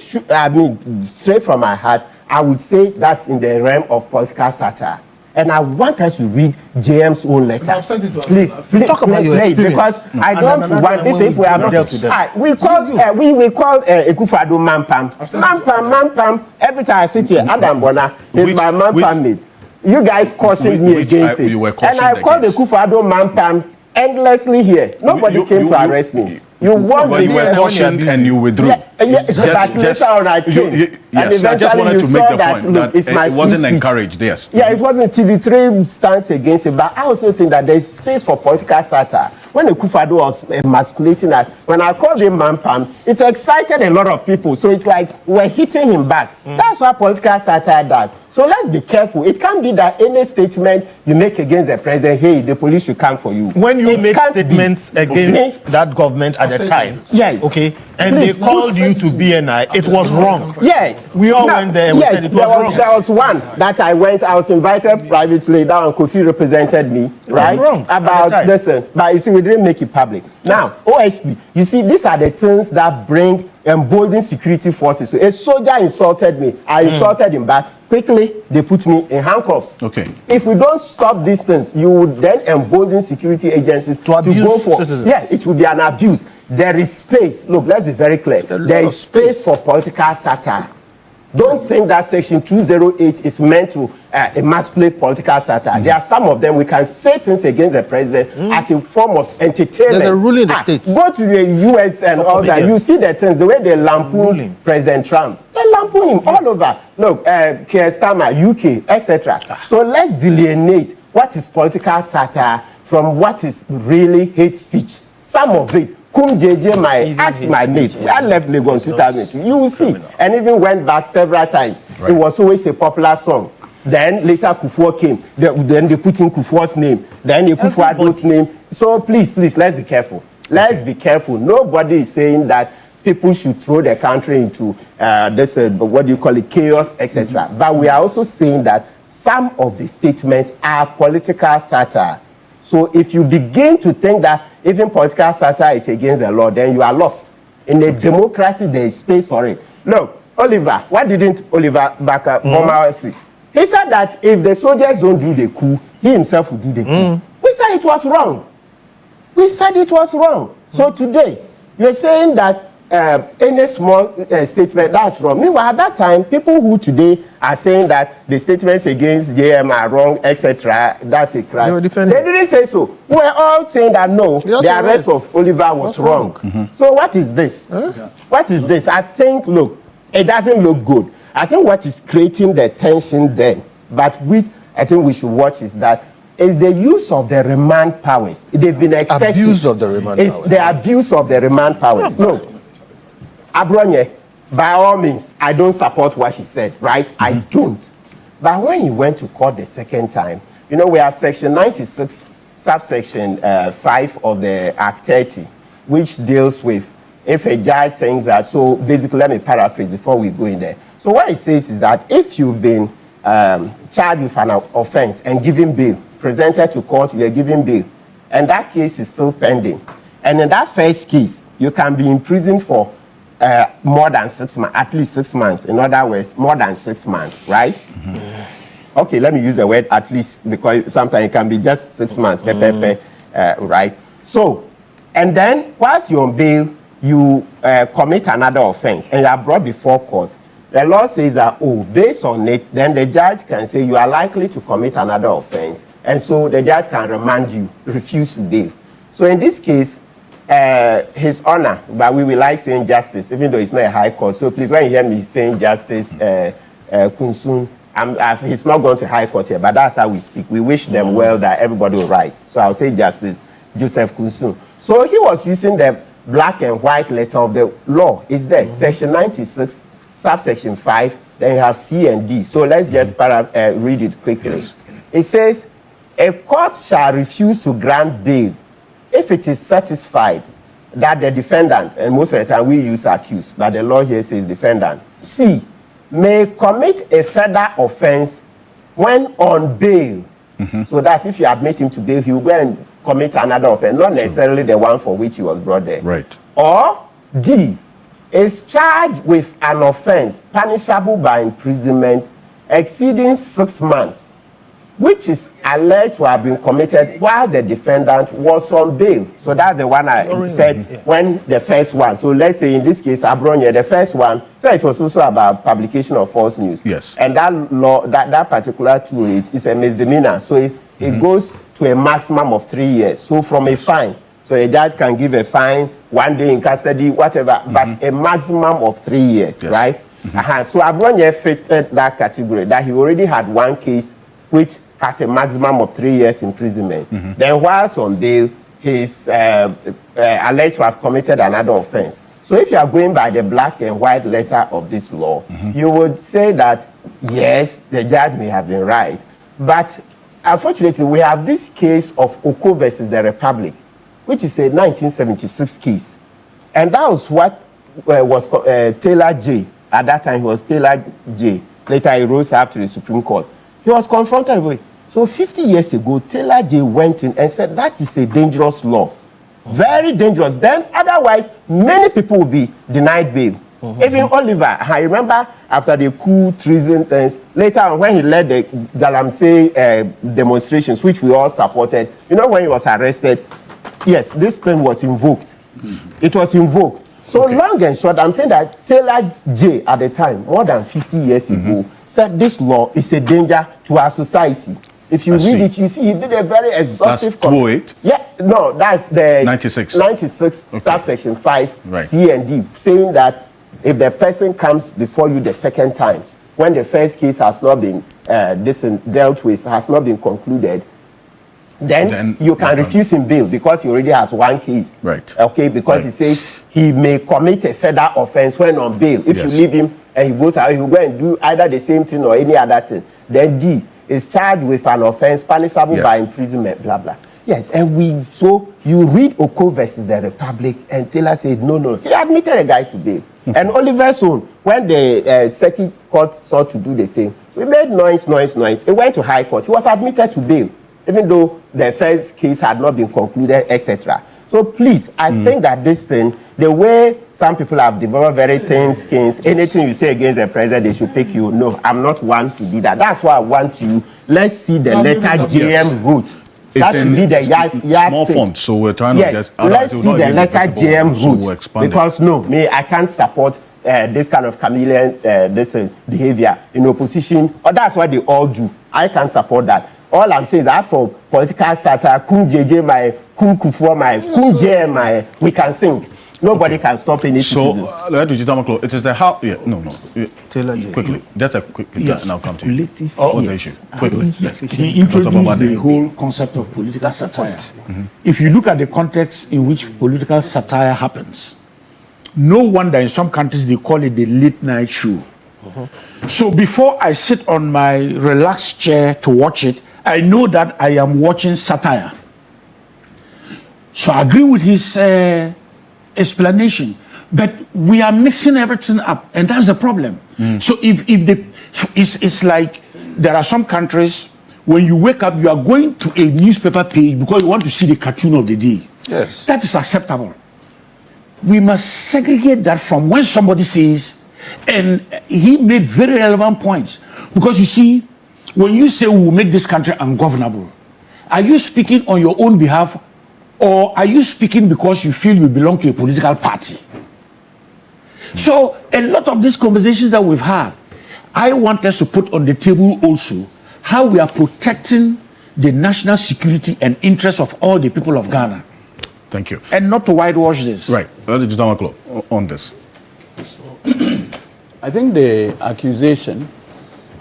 from my heart, I would say that's in the realm of political satire. And I want us to read JM's own letter. I've sent it to please talk about your experience. Because I don't want this. If we are not dealt with that, we call Akufo-Addo Mampam. Mampam. Every time I sit here, Adam Bona is my Mampam mate. You guys cautioned me against it, and I called Akufo-Addo Mampam endlessly here. Nobody came to arrest me. You were cautioned and you withdrew. I just wanted to make the point that it wasn't encouraged. Yes. Yeah, it wasn't. TV3 stands against it, but I also think that there is space for political satire. when Akufo-Addo was emasculating us, when I called him man palm, it excited a lot of people. So it's like we're hitting him back. That's what political satire does. So let's be careful. It can't be that any statement you make against the president, hey, the police should come for you. When you make statements against that government at the time, yes, okay, and they called you to BNI, it was wrong. Yes. We all went there and we said it was wrong. There was one that I was invited privately, that and Kofi represented me, right? Wrong. About, listen, but you see, we didn't make it public. Now, OSP, you see, these are the things that bring emboldened security forces. So a soldier insulted me, I insulted him back. Quickly, they put me in handcuffs. Okay. If we don't stop these things, you would then embolden security agencies to go for citizens. Yeah, it will be an abuse. There is space. Look, let's be very clear. There is space for political satire. Don't think that Section 208 is meant to emasculate political satire. There are some of them we can say things against the president as a form of entertainment. There's a rule in the states. Go to the US and all that. You see the things, the way they lampoon President Trump. They lampoon him all over. Look, Keir Starmer, UK, etc. So let's delineate what is political satire from what is really hate speech. Some of it. Kum JJ, ask my mate. I left Lagos in 2002. You will see. And even went back several times. It was always a popular song. Then later Kufuor came. Then they put in Kufuor's name. Then they Kufuor-Addo's name. So please, let's be careful. Let's be careful. Nobody is saying that people should throw the country into this, what do you call it, chaos, etc. But we are also saying that some of the statements are political satire. So if you begin to think that even political satire is against the law, then you are lost. In a democracy, there is space for it. Look, Oliver, what didn't Oliver Boma say? He said that if the soldiers don't do the coup, he himself will do the coup. We said it was wrong. We said it was wrong. So today, you're saying that any small statement, that's wrong. Meanwhile, at that time, people who today are saying that the statements against JM are wrong, etc., that's a crime. They didn't say so. We're all saying that no, the arrest of Oliver was wrong. So what is this? What is this? I think, look, it doesn't look good. I think what is creating the tension then, but which I think we should watch is that is the use of the remand powers. They've been excessive. Abuse of the remand powers. It's the abuse of the remand powers. Look, Abronye, by all means, I don't support what he said, right? I don't. But when he went to court the second time, you know, we have Section 96, subsection 5 of the Act 30, which deals with if a judge thinks that, so basically, let me paraphrase before we go in there. So what it says is that if you've been charged with an offense and given bail, presented to court, you are given bail, and that case is still pending. And in that first case, you can be imprisoned for more than 6 months, at least 6 months. In other words, more than 6 months, right? Okay, let me use the word at least because sometimes it can be just 6 months, right? So, and then whilst you're on bail, you commit another offense and you are brought before court. The law says that, oh, based on it, then the judge can say you are likely to commit another offense. And so the judge can remand you, refuse to bail. So in this case, His Honor, but we will like saying justice, even though it's not a high court. So please, when you hear me saying justice, Kunsun, he's not going to high court here, but that's how we speak. We wish them well that everybody will rise. So I'll say justice, Joseph Kunsun. So he was using the black and white letter of the law. It's there, Section 96, subsection 5, then you have C and D. So let's just read it quickly. Yes. It says, a court shall refuse to grant bail if it is satisfied that the defendant, and most of the time we use accused, but the law here says defendant, C, may commit a further offense when on bail. So that's if you admit him to bail, he will go and commit another offense, not necessarily the one for which he was brought there. Right. Or D, is charged with an offense punishable by imprisonment exceeding 6 months, which is alleged to have been committed while the defendant was on bail. So that's the one I said when the first one. So let's say in this case, Abronye, the first one, so it was also about publication of false news. Yes. And that law, that particular tool, it is a misdemeanor. So it goes to a maximum of 3 years. So from a fine, so a judge can give a fine, 1 day in custody, whatever, but a maximum of 3 years, yes. Right? So Abronye fitted that category, that he already had one case which has a maximum of 3 years imprisonment. Then whilst on bail, he's alleged to have committed another offense. So if you are going by the black and white letter of this law, you would say that, yes, the judge may have been right. But unfortunately, we have this case of Oko versus the Republic, which is a 1976 case. And that was what was Taylor J. At that time, he was Taylor J. Later, he rose up to the Supreme Court. He was confronted with it. So 50 years ago, Taylor J. went in and said, that is a dangerous law. Very dangerous. Then, otherwise, many people will be denied bail. Even Oliver, I remember after the coup treason things, later on when he led the Galamsey demonstrations, which we all supported, you know, when he was arrested, yes, this thing was invoked. It was invoked. So long and short, I'm saying that Taylor J. at the time, more than 50 years ago, said this law is a danger to our society. If you read it, you see he did a very exhaustive... That's 208? Yeah, no, that's the... 96. 96, subsection 5, C and D, saying that if the person comes before you the second time, when the first case has not been dealt with, has not been concluded, then you can refuse him bail because he already has one case. Right. Okay, because he says he may commit a further offense when on bail. If you leave him and he goes out, he will go and do either the same thing or any other thing. Then D is charged with an offense punishable by imprisonment, blah, blah. Yes, and so you read Oko versus the Republic, and Taylor said, no. He admitted a guy to bail. And Oliver's own, when the circuit court sought to do the same, we made noise. It went to High Court. He was admitted to bail, even though the first case had not been concluded, etc. So please, I think that this thing, the way some people have developed very thin skins, anything you say against the president, they should pick you. No, I'm not one to do that. That's why I want you. Let's see the letter JM route. That should be the small font, so we're trying to just... Let's see the letter JM route. Because I can't support this kind of chameleon behavior in opposition. Or that's what they all do. I can't support that. All I'm saying is as for political satire, kum jeje my, kum kufuwa my, kum je my, we can sing. Nobody can stop any citizen. So, it is the how... Yeah, no. Quickly. Just a quick... Yes. Now come to you. What's the issue? Quickly. He introduced the whole concept of political satire. If you look at the context in which political satire happens, no wonder in some countries they call it the late night show. So before I sit on my relaxed chair to watch it, I know that I am watching satire. So I agree with his explanation, but we are mixing everything up, and that's the problem. So it's like there are some countries when you wake up, you are going to a newspaper page because you want to see the cartoon of the day. Yes, that is acceptable. We must segregate that from when somebody says, and he made very relevant points, because you see, when you say we will make this country ungovernable, are you speaking on your own behalf, or are you speaking because you feel you belong to a political party? So a lot of these conversations that we've had, I want us to put on the table also how we are protecting the national security and interests of all the people of Ghana. Thank you. And not to whitewash this. Right. On this. I think the accusation,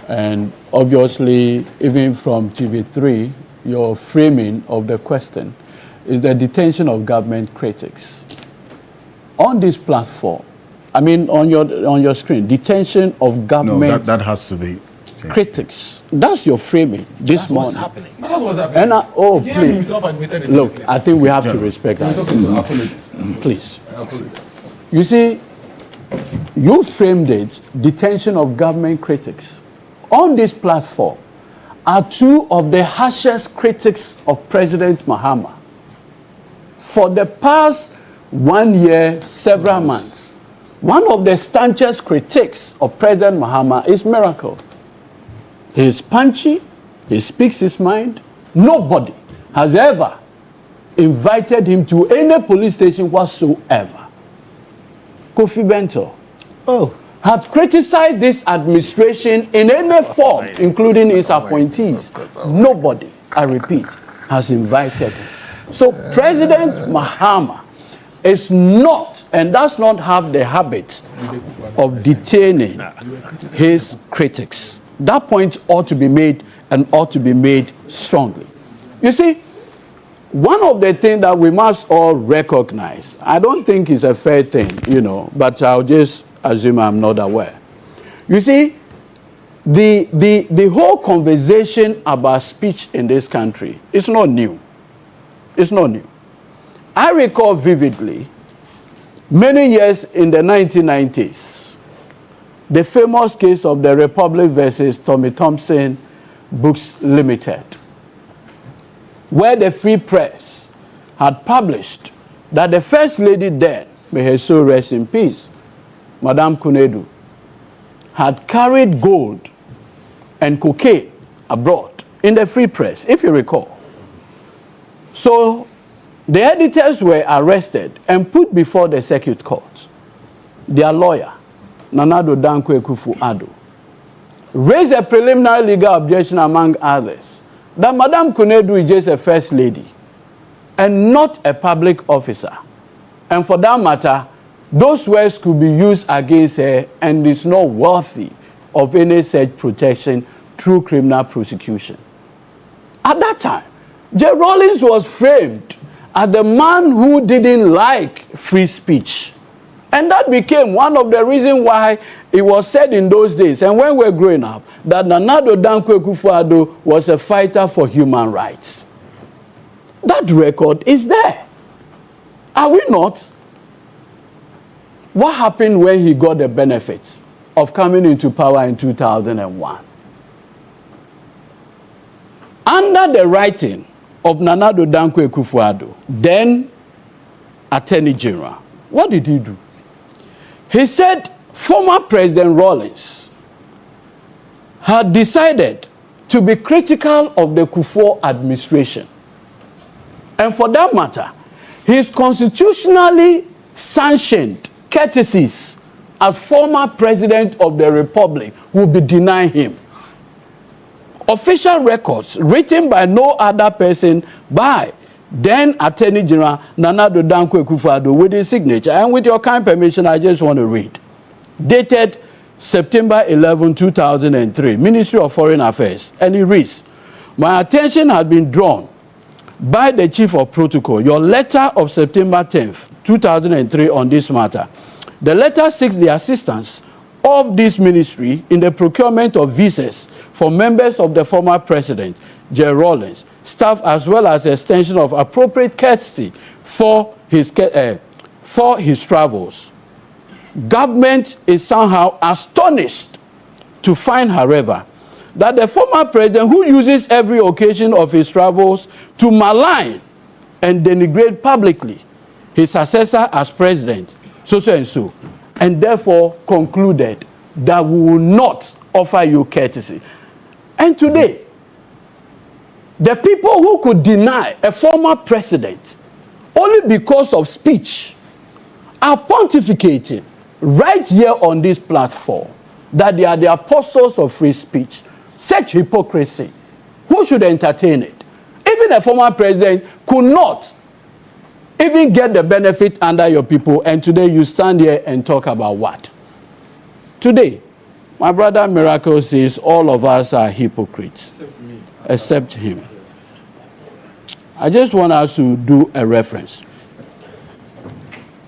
and obviously even from TV3, your framing of the question is the detention of government critics. On this platform, I mean on your screen, detention of government... No, that has to be... critics. That's your framing this morning. That's what's happening. And please. Himself admitted it. Look, I think we have to respect that. Please. You see, you framed it, detention of government critics. On this platform are two of the harshest critics of President Mahama. For the past 1 year, several months, one of the staunchest critics of President Mahama is Miracle. He is punchy, he speaks his mind. Nobody has ever invited him to any police station whatsoever. Kofi Bento had criticized this administration in any form, including its appointees. Nobody, I repeat, has invited him. So President Mahama is not and does not have the habit of detaining his critics. That point ought to be made and ought to be made strongly. You see, one of the things that we must all recognize, I don't think it's a fair thing, but I'll just assume I'm not aware. You see, the whole conversation about speech in this country is not new. It's not new. I recall vividly, many years in the 1990s, the famous case of the Republic versus Tommy Thompson Books Limited, where the Free Press had published that the First Lady then, may her soul rest in peace, Madame Kunedu, had carried gold and cocaine abroad in the Free Press, if you recall. So the editors were arrested and put before the circuit court. Their lawyer, Nanado Dankwa Akufo-Addo, raised a preliminary legal objection among others that Madame Kunedu is just a first lady and not a public officer. And for that matter, those words could be used against her and is not worthy of any such protection through criminal prosecution. At that time, J. Rawlings was framed as the man who didn't like free speech. And that became one of the reasons why it was said in those days, and when we were growing up, that Nanado Dankwa Akufo-Addo was a fighter for human rights. That record is there. Are we not? What happened when he got the benefits of coming into power in 2001? Under the writing of Nanado Dankwa Akufo-Addo, then Attorney General, what did he do? He said former President Rawlings had decided to be critical of the Kufuor administration. And for that matter, his constitutionally sanctioned courtesies as former President of the Republic will be denied him. Official records written by no other person by then Attorney General Nanado Dankwa Akufo-Addo with his signature. And with your kind permission, I just want to read. Dated September 11, 2003, Ministry of Foreign Affairs. And it reads, my attention has been drawn by the Chief of Protocol, your letter of September 10th, 2003 on this matter. The letter seeks the assistance of this ministry in the procurement of visas for members of the former President, J. Rawlings, staff, as well as extension of appropriate courtesy for his travels. Government is somehow astonished to find, however, that the former president, who uses every occasion of his travels to malign and denigrate publicly his successor as president, so and so, and therefore concluded that we will not offer you courtesy. And today, the people who could deny a former president only because of speech are pontificating right here on this platform that they are the apostles of free speech. Such hypocrisy. Who should entertain it? Even a former president could not even get the benefit under your people, and today you stand here and talk about what? Today, my brother Miracle says all of us are hypocrites. Except me. Except him. I just want us to do a reference.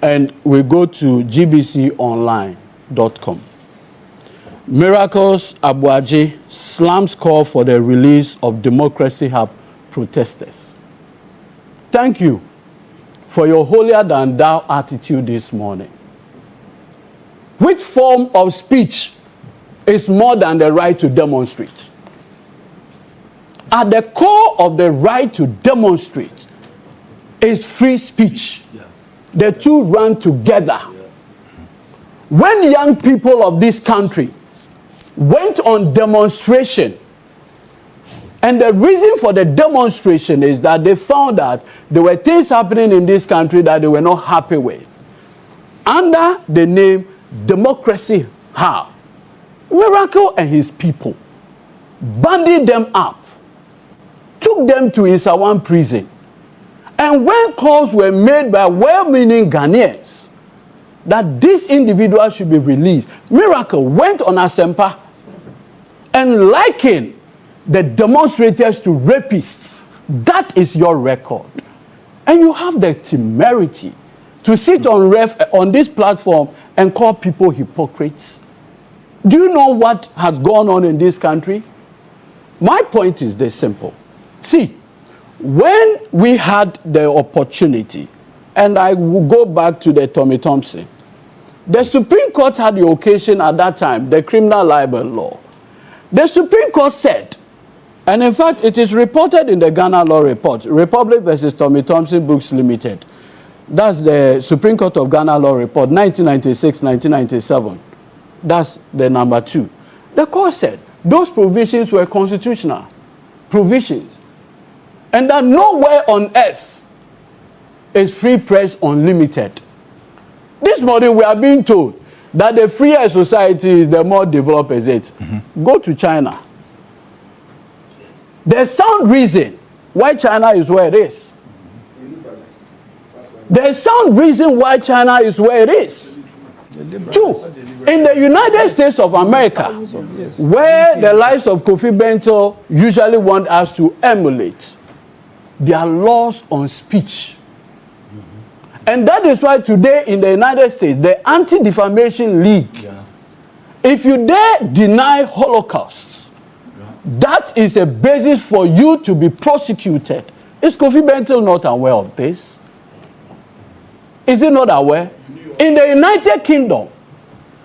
And we go to gbconline.com. Miracles Abuaji slams call for the release of Democracy Hub protesters. Thank you for your holier than thou attitude this morning. Which form of speech is more than the right to demonstrate? At the core of the right to demonstrate is free speech. The two run together. When young people of this country went on demonstration, and the reason for the demonstration is that they found that there were things happening in this country that they were not happy with. Under the name Democracy Hub, Miracle and his people banded them up, took them to Isawan prison, and when calls were made by well-meaning Ghanaians that this individual should be released, Miracle went on Asempa and likened the demonstrators to rapists. That is your record. And you have the temerity to sit on this platform and call people hypocrites. Do you know what has gone on in this country? My point is this simple. See, when we had the opportunity, and I will go back to the Tommy Thompson, the Supreme Court had the occasion at that time, the criminal libel law. The Supreme Court said, and in fact, it is reported in the Ghana Law Report, Republic versus Tommy Thompson Books Limited. That's the Supreme Court of Ghana Law Report, 1996-1997. That's the number 2. The court said those provisions were constitutional provisions, and that nowhere on earth is free press unlimited. This morning we are being told that the freer society is, the more developed is it. Go to China. There's sound reason why China is where it is. There's sound reason why China is where it is. 2, in the United States of America, where the likes of Kofi Bento usually want us to emulate, there are laws on speech. And that is why today in the United States, the Anti-Defamation League, if you dare deny Holocausts, that is a basis for you to be prosecuted. Is Kofi Bento not aware of this? Is he not aware? In the United Kingdom.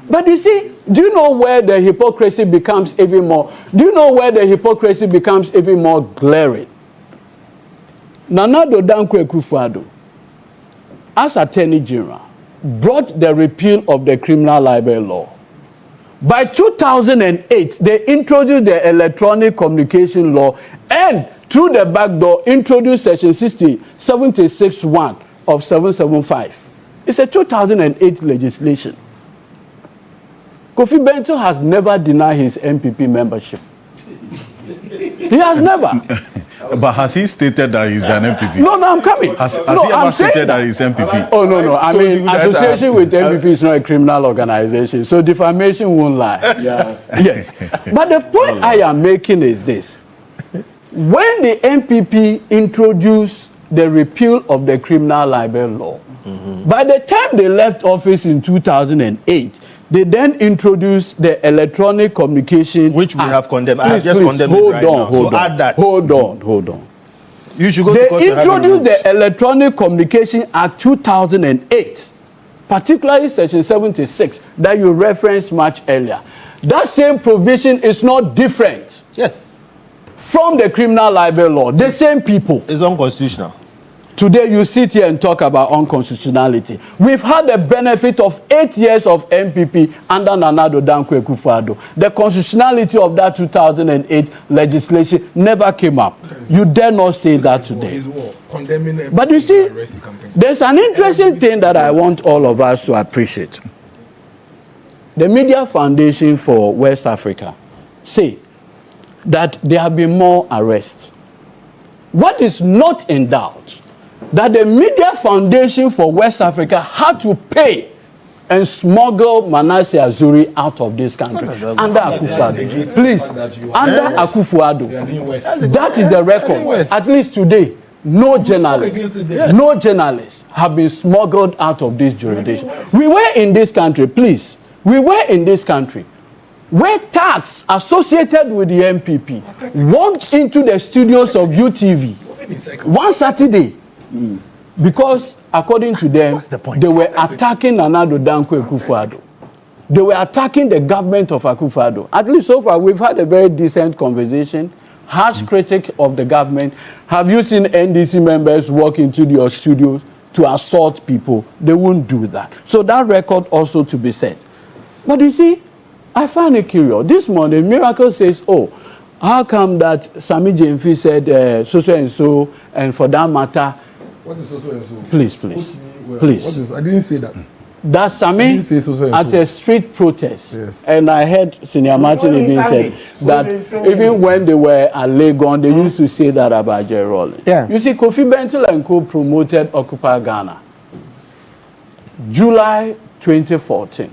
But you see, do you know where the hypocrisy becomes even more? Do you know where the hypocrisy becomes even more glaring? Nana Addo Dankwa Akufo-Addo, as Attorney General, brought the repeal of the criminal libel law. By 2008, they introduced the electronic communication law and through the back door introduced section 76(1) of 775. It's a 2008 legislation. Kofi Bento has never denied his MPP membership. He has never. But has he stated that he's an MPP? No, I'm coming. Has he ever stated that he's MPP? Oh, no. I mean, association with MPP is not a criminal organization, so defamation won't lie. Yes. But the point I am making is this. When the MPP introduced the repeal of the criminal libel law, by the time they left office in 2008, they then introduced the electronic communication, which we have condemned. I have Please, just condemned it right now. Hold on. Add that. Hold on. You should go they to court to have introduced the Electronic Communication Act 2008, particularly section 76 that you referenced much earlier. That same provision is not different. Yes. From the criminal libel law. The same people. It's unconstitutional. Today you sit here and talk about unconstitutionality. We've had the benefit of 8 years of MPP under Nana Addo Dankwa Akufo-Addo. The constitutionality of that 2008 legislation never came up. You dare not say that today. But you see, there's an interesting thing that I want all of us to appreciate. The Media Foundation for West Africa say that there have been more arrests. What is not in doubt that the Media Foundation for West Africa had to pay and smuggle Manasseh Azuri out of this country under Akufo-Addo. Please, under Akufo-Addo. That is the record. At least today, no journalists have been smuggled out of this jurisdiction. We were in this country, please. We were in this country where tax associated with the MPP walked into the studios of UTV one Saturday. Because according to them, they were attacking Nana Addo Dankwa Akufo-Addo. They were attacking the government of Akufo-Addo. At least so far, we've had a very decent conversation. Harsh critic of the government. Have you seen NDC members walk into your studios to assault people? They won't do that. So that record also to be set. But you see, I find it curious. This morning, Miracle says, oh, how come that Sami Jemfi said so and so, and for that matter, what is so and so? Please. What is, I didn't say that. That Sami at a street protest, yes. And I heard Senior Martin even said that even when they were at Legon, they used to say that about Jerry Rawlings. Yeah. You see, Kofi Bento and Co promoted Occupy Ghana, July 2014.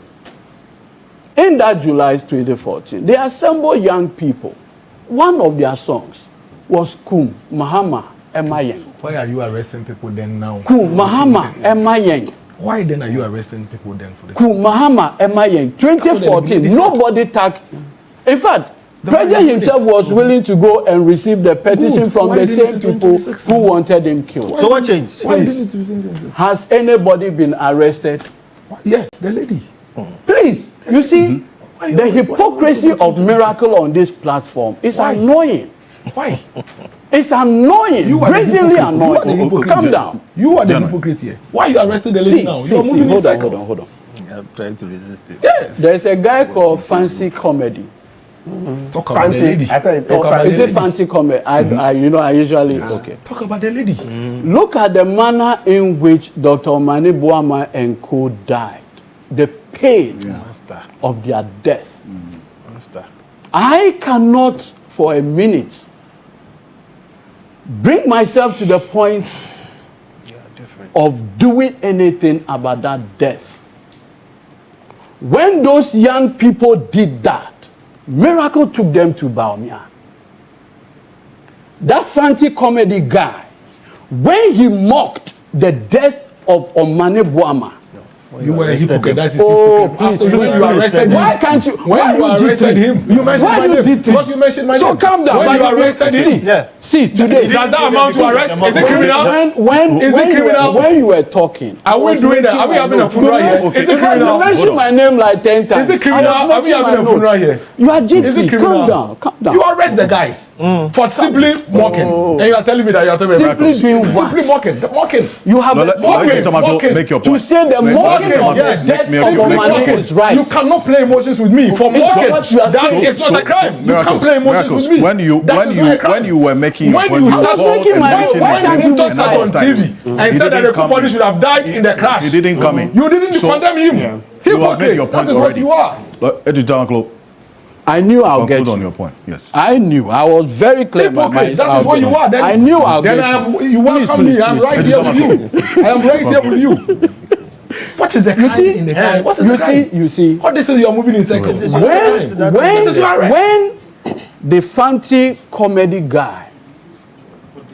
In that July 2014, they assembled young people. One of their songs was Kum, Mahama, Emayen. Why are you arresting people then now? Ku Mahama Emayeng. Why then are you arresting people then for this? Ku Mahama Emayeng. 2014, nobody tagged. In fact, the President himself was willing to go and receive the petition from the same people who wanted him killed. So what changed? Has anybody been arrested? Yes, the lady. Please, you see, the hypocrisy of Miracle on this platform is annoying. Why? It's annoying, brazenly annoying. Calm down. You are the hypocrite here. Why are you arresting the lady now? You are moving in circles. Hold on. I'm trying to resist it. Yes. There's a guy called Fancy Comedy. Talk about the lady. Is it Fancy Comedy? I usually okay. Talk about the lady. Look at the manner in which Dr. Mani Boama and co died. The pain of their death. I cannot for a minute bring myself to the point of doing anything about that death. When those young people did that, Miracle took them to Baumia. That Fancy Comedy guy, when he mocked the death of Omane Boama, you were a hypocrite. That's please, when you arrested him. Why can't you? When you arrested him, you mentioned my name. Because you mentioned my name. So calm down. When you arrested him, see today. Does that amount to arrest? Is it criminal? Is it criminal? When you were talking, are we doing that? Are we having a funeral here? Is it criminal? You mentioned my name like 10 times. Is it criminal? Are we having a funeral here? You are GT. Is it criminal? Calm down. You arrest the guys for simply mocking, and you are telling me that you are telling me simply mocking. You have mocking. Make your point. To say the mocking of the death of Omane is right. You cannot play emotions with me for mocking. That is not a crime. You can't play emotions with me. When you were making when you sat on TV and said that the Kufadi should have died in the crash, he didn't come in. You didn't condemn him. Hypocrite. That is what you are. I knew I'll get on your point. Yes. I knew. I was very clear. That is what you are. Then, I knew I'll get you. You welcome me. I'm right here with you. I am right here with you. What is the crime in the crime? What is the crime? You see. What this is you are moving in circles. When the Fancy Comedy guy,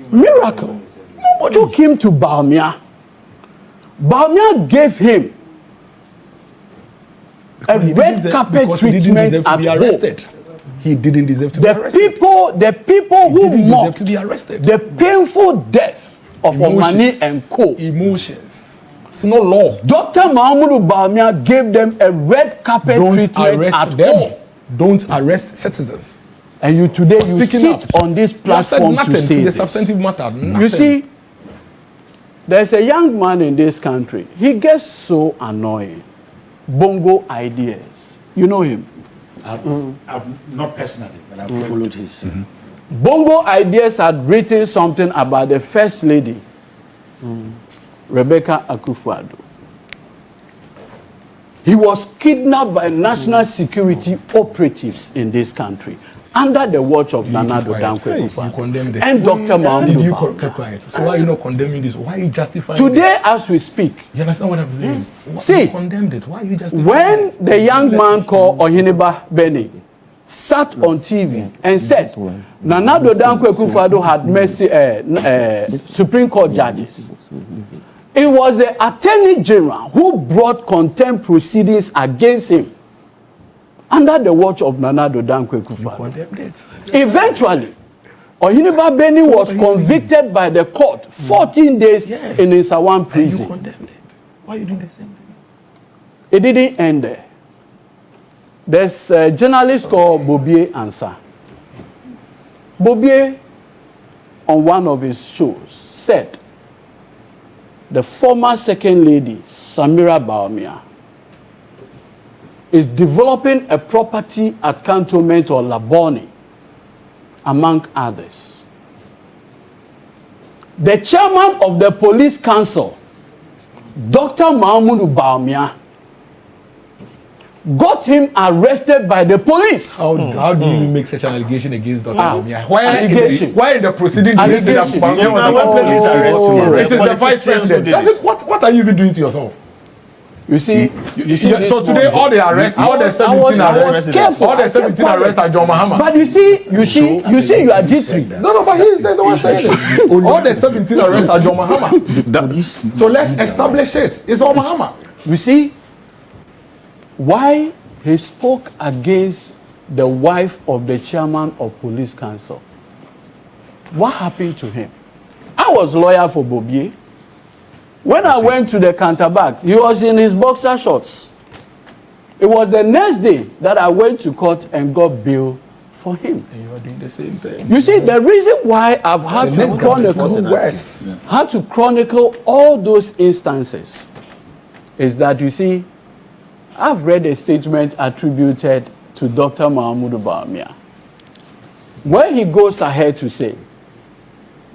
Miracle, took him to Baumia. Baumia gave him a red carpet treatment at home. He didn't deserve to be arrested. The people who mocked to be arrested. The painful death of Omani and co. Emotions. It's not law. Dr. Mahmoud Baumia gave them a red carpet treatment at home. Don't arrest citizens. And you today you sit on this platform to say the substantive matter. Nothing. You see, there's a young man in this country. He gets so annoying. Bongo Ideas. You know him? I've not personally, but I've followed his. Bongo Ideas had written something about the First Lady, Rebecca Akufo-Addo. He was kidnapped by national security operatives in this country under the watch of Nana Addo Dankwa Akufo-Addo and Dr. Mahmoud Baumia. So why are you not condemning this? Why are you justifying today this? As we speak? You understand what I'm saying? See, you condemned it. Why are you justifying when this? the young man called Ohiniba Beni sat on TV and said Nana Addo Dankwa Akufo-Addo had mercy Supreme Court judges. It was the Attorney General who brought contempt proceedings against him under the watch of Nana Addo Dankwa Akufo-Addo. Eventually, Ohiniba Beni was convicted by the court 14 days in Nsawan prison. You condemned it. Why are you doing the same thing? It didn't end there. There's a journalist called Bobie Ansah. Bobie, on one of his shows, said the former Second Lady, Samira Baumia, is developing a property at Cantonment or Labone, among others. The chairman of the police council, Dr. Mahmoud Baumia, got him arrested by the police. How do you make such an allegation against Dr. Baumia? Allegation. Why in the proceeding do you say that Baumia was the vice president? What are you even doing to yourself? You see, so today all the arrests, all the 17 arrests, all the 17 arrests are John Mahama. But you see, you are jittery. No, but he's the one saying it. All the 17 arrests are John Mahama. So let's establish it. It's all Mahama. You see, why he spoke against the wife of the chairman of police council. What happened to him? I was lawyer for Bobier. When I went to the counterback, he was in his boxer shorts. It was the next day that I went to court and got bail for him. And you are doing the same thing. You see, the reason why I've had to chronicle all those instances is that, you see, I've read a statement attributed to Dr. Mahmoud Bawumia, where he goes ahead to say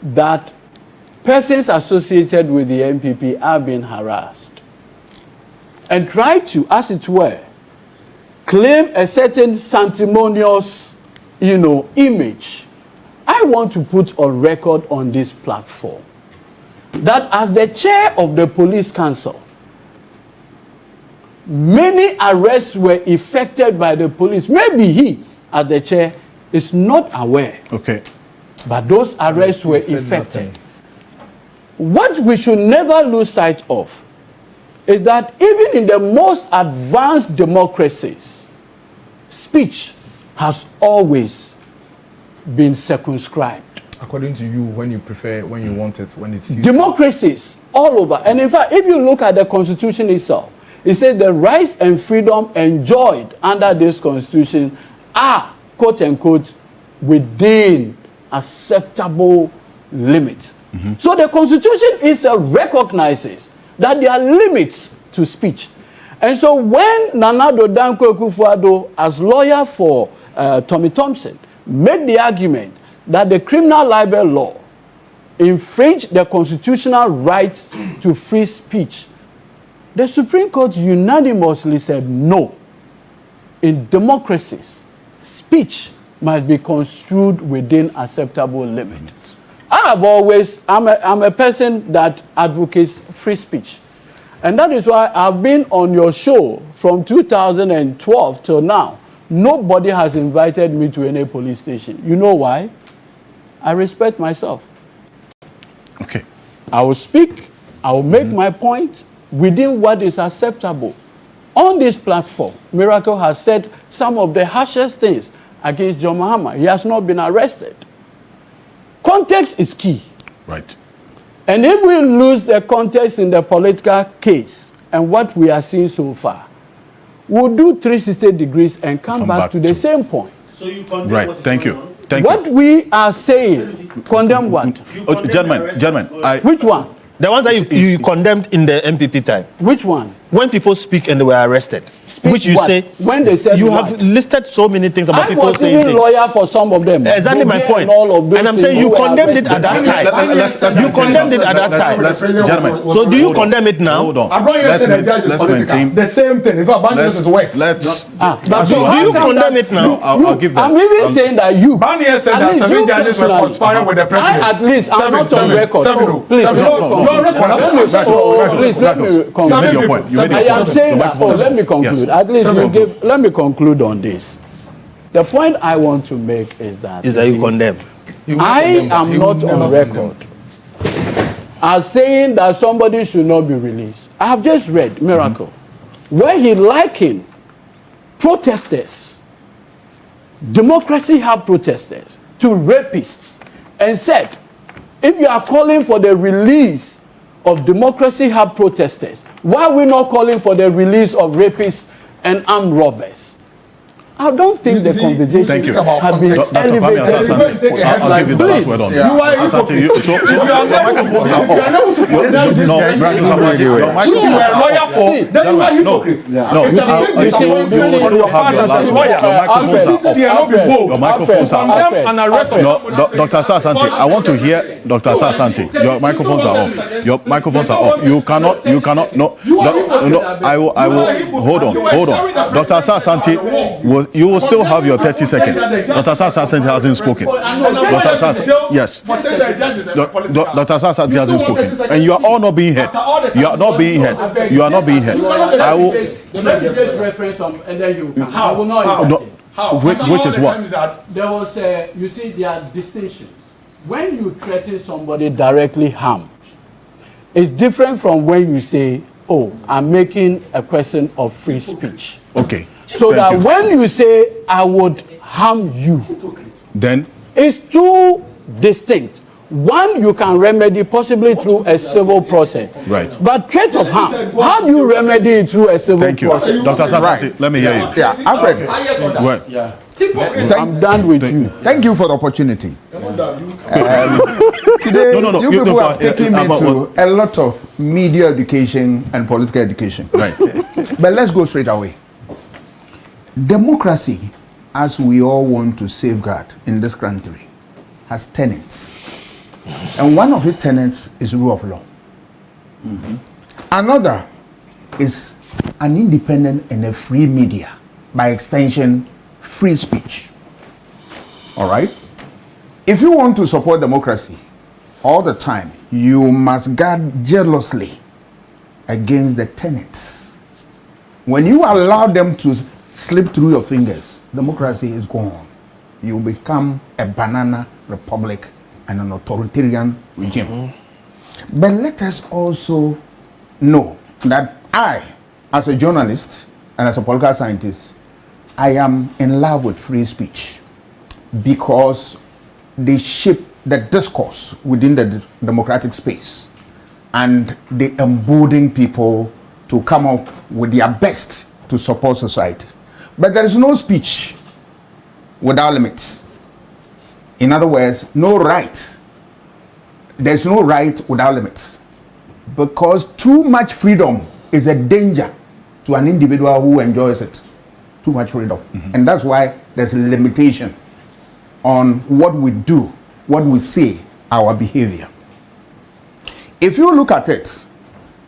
that persons associated with the MPP are being harassed and try to, as it were, claim a certain sanctimonious, image. I want to put on record on this platform that as the chair of the police council, many arrests were effected by the police. Maybe he, as the chair, is not aware. Okay. But those arrests were effected. What we should never lose sight of is that even in the most advanced democracies, speech has always been circumscribed. According to you, when you prefer, when you want it, when it's used. Democracies all over. And in fact, if you look at the Constitution itself, it says the rights and freedom enjoyed under this Constitution are, quote unquote, within acceptable limits. So the Constitution recognizes that there are limits to speech. And so when Nana Addo Dankwa Akufo-Addo, as lawyer for Tommy Thompson, made the argument that the criminal libel law infringed the constitutional right to free speech, the Supreme Court unanimously said no. In democracies, speech must be construed within acceptable limits. I'm a person that advocates free speech. And that is why I've been on your show from 2012 till now. Nobody has invited me to any police station. You know why? I respect myself. Okay. I will speak, I will make my point within what is acceptable. On this platform, Miracle has said some of the harshest things against John Mahama. He has not been arrested. Context is key. Right. And if we lose the context in the political case and what we are seeing so far, we'll do 360 degrees and come back to the same point. So you condemn right. Thank you. What we are saying, condemn what? Gentlemen, which one? The ones that you condemned in the MPP time. Which one? When people speak and they were arrested. Which you what? say. When they said you what? have listed so many things about people saying things. I was even lawyer for some of them. Exactly my point. And I'm saying you condemned it at that time. You condemned it at that time. Gentlemen. So do you condemn it now? Hold on. Let's maintain the same thing. In fact, Banias is worse. But so do you condemn it now? I'll give them. I'm even saying that you. Banias said that 7 judges were conspiring with the president. At least I'm not on record. Please, let me conclude. I am saying that. Let me conclude. At least you give. Let me conclude on this. The point I want to make is that you condemn. I am not on record as saying that somebody should not be released. I have just read Miracle, where he likened protesters, Democracy Hub protesters, to rapists, and said, if you are calling for the release of Democracy Hub protesters, why are we not calling for the release of rapists and armed robbers? I don't think the conversation has been elevated. I'll give you the last word on this. You are hypocrite. If you are not to condemn this guy, you are a lawyer for. That's why hypocrite. No, your microphones are off. Dr. Asante, I want to hear Dr. Asante. Your microphones are off. Your microphones are off. You cannot. No. I will. Hold on. Dr. Asante, you will still have your 30 seconds. Dr. Asante hasn't spoken. Dr. Asante, yes. Dr. Asante hasn't spoken. And you are all not being heard. You are not being heard. You are not being heard. I will. Let me just reference some, and then you can. I will not. How? Which is what? There was, you see, there are distinctions. When you threaten somebody directly harm, it's different from when you say, oh, I'm making a question of free speech. Okay. So Thank that you. when you say, I would harm you, then it's two distinct. One you can remedy possibly through a civil process. Right. But threat of harm, how do you remedy it through a civil process? Thank you. Dr. Sasati, let me hear you. Yeah, Alfred. Well, I'm done with you. Thank you for the opportunity. Today, you people have taken me to a lot of media education and political education. Right. But let's go straight away. Democracy, as we all want to safeguard in this country, has tenets. And one of its tenets is rule of law. Another is an independent and a free media, by extension, free speech. All right? If you want to support democracy all the time, you must guard jealously against the tenets. When you allow them to slip through your fingers, democracy is gone. You become a banana republic and an authoritarian regime. But let us also know that I, as a journalist and as a political scientist, I am in love with free speech because they shape the discourse within the democratic space and they embolden people to come up with their best to support society. But there is no speech without limits. In other words, no right. There's no right without limits. Because too much freedom is a danger to an individual who enjoys it. Too much freedom. And that's why there's a limitation on what we do, what we say, our behavior. If you look at it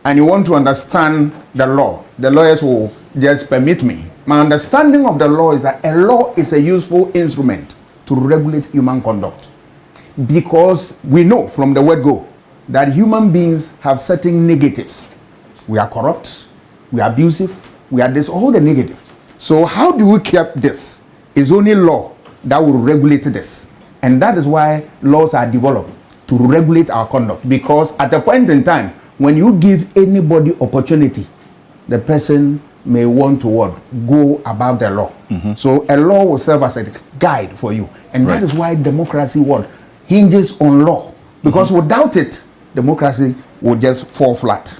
and you want to understand the law, the lawyers will just permit me. My understanding of the law is that a law is a useful instrument to regulate human conduct. Because we know from the word go that human beings have certain negatives. We are corrupt, we are abusive, we are this, all the negatives. So how do we keep this? It's only law that will regulate this. And that is why laws are developed to regulate our conduct. Because at a point in time, when you give anybody opportunity, the person may want to what? Go above the law. So a law will serve as a guide for you. And that is why democracy what? Hinges on law. Because without it, democracy will just fall flat.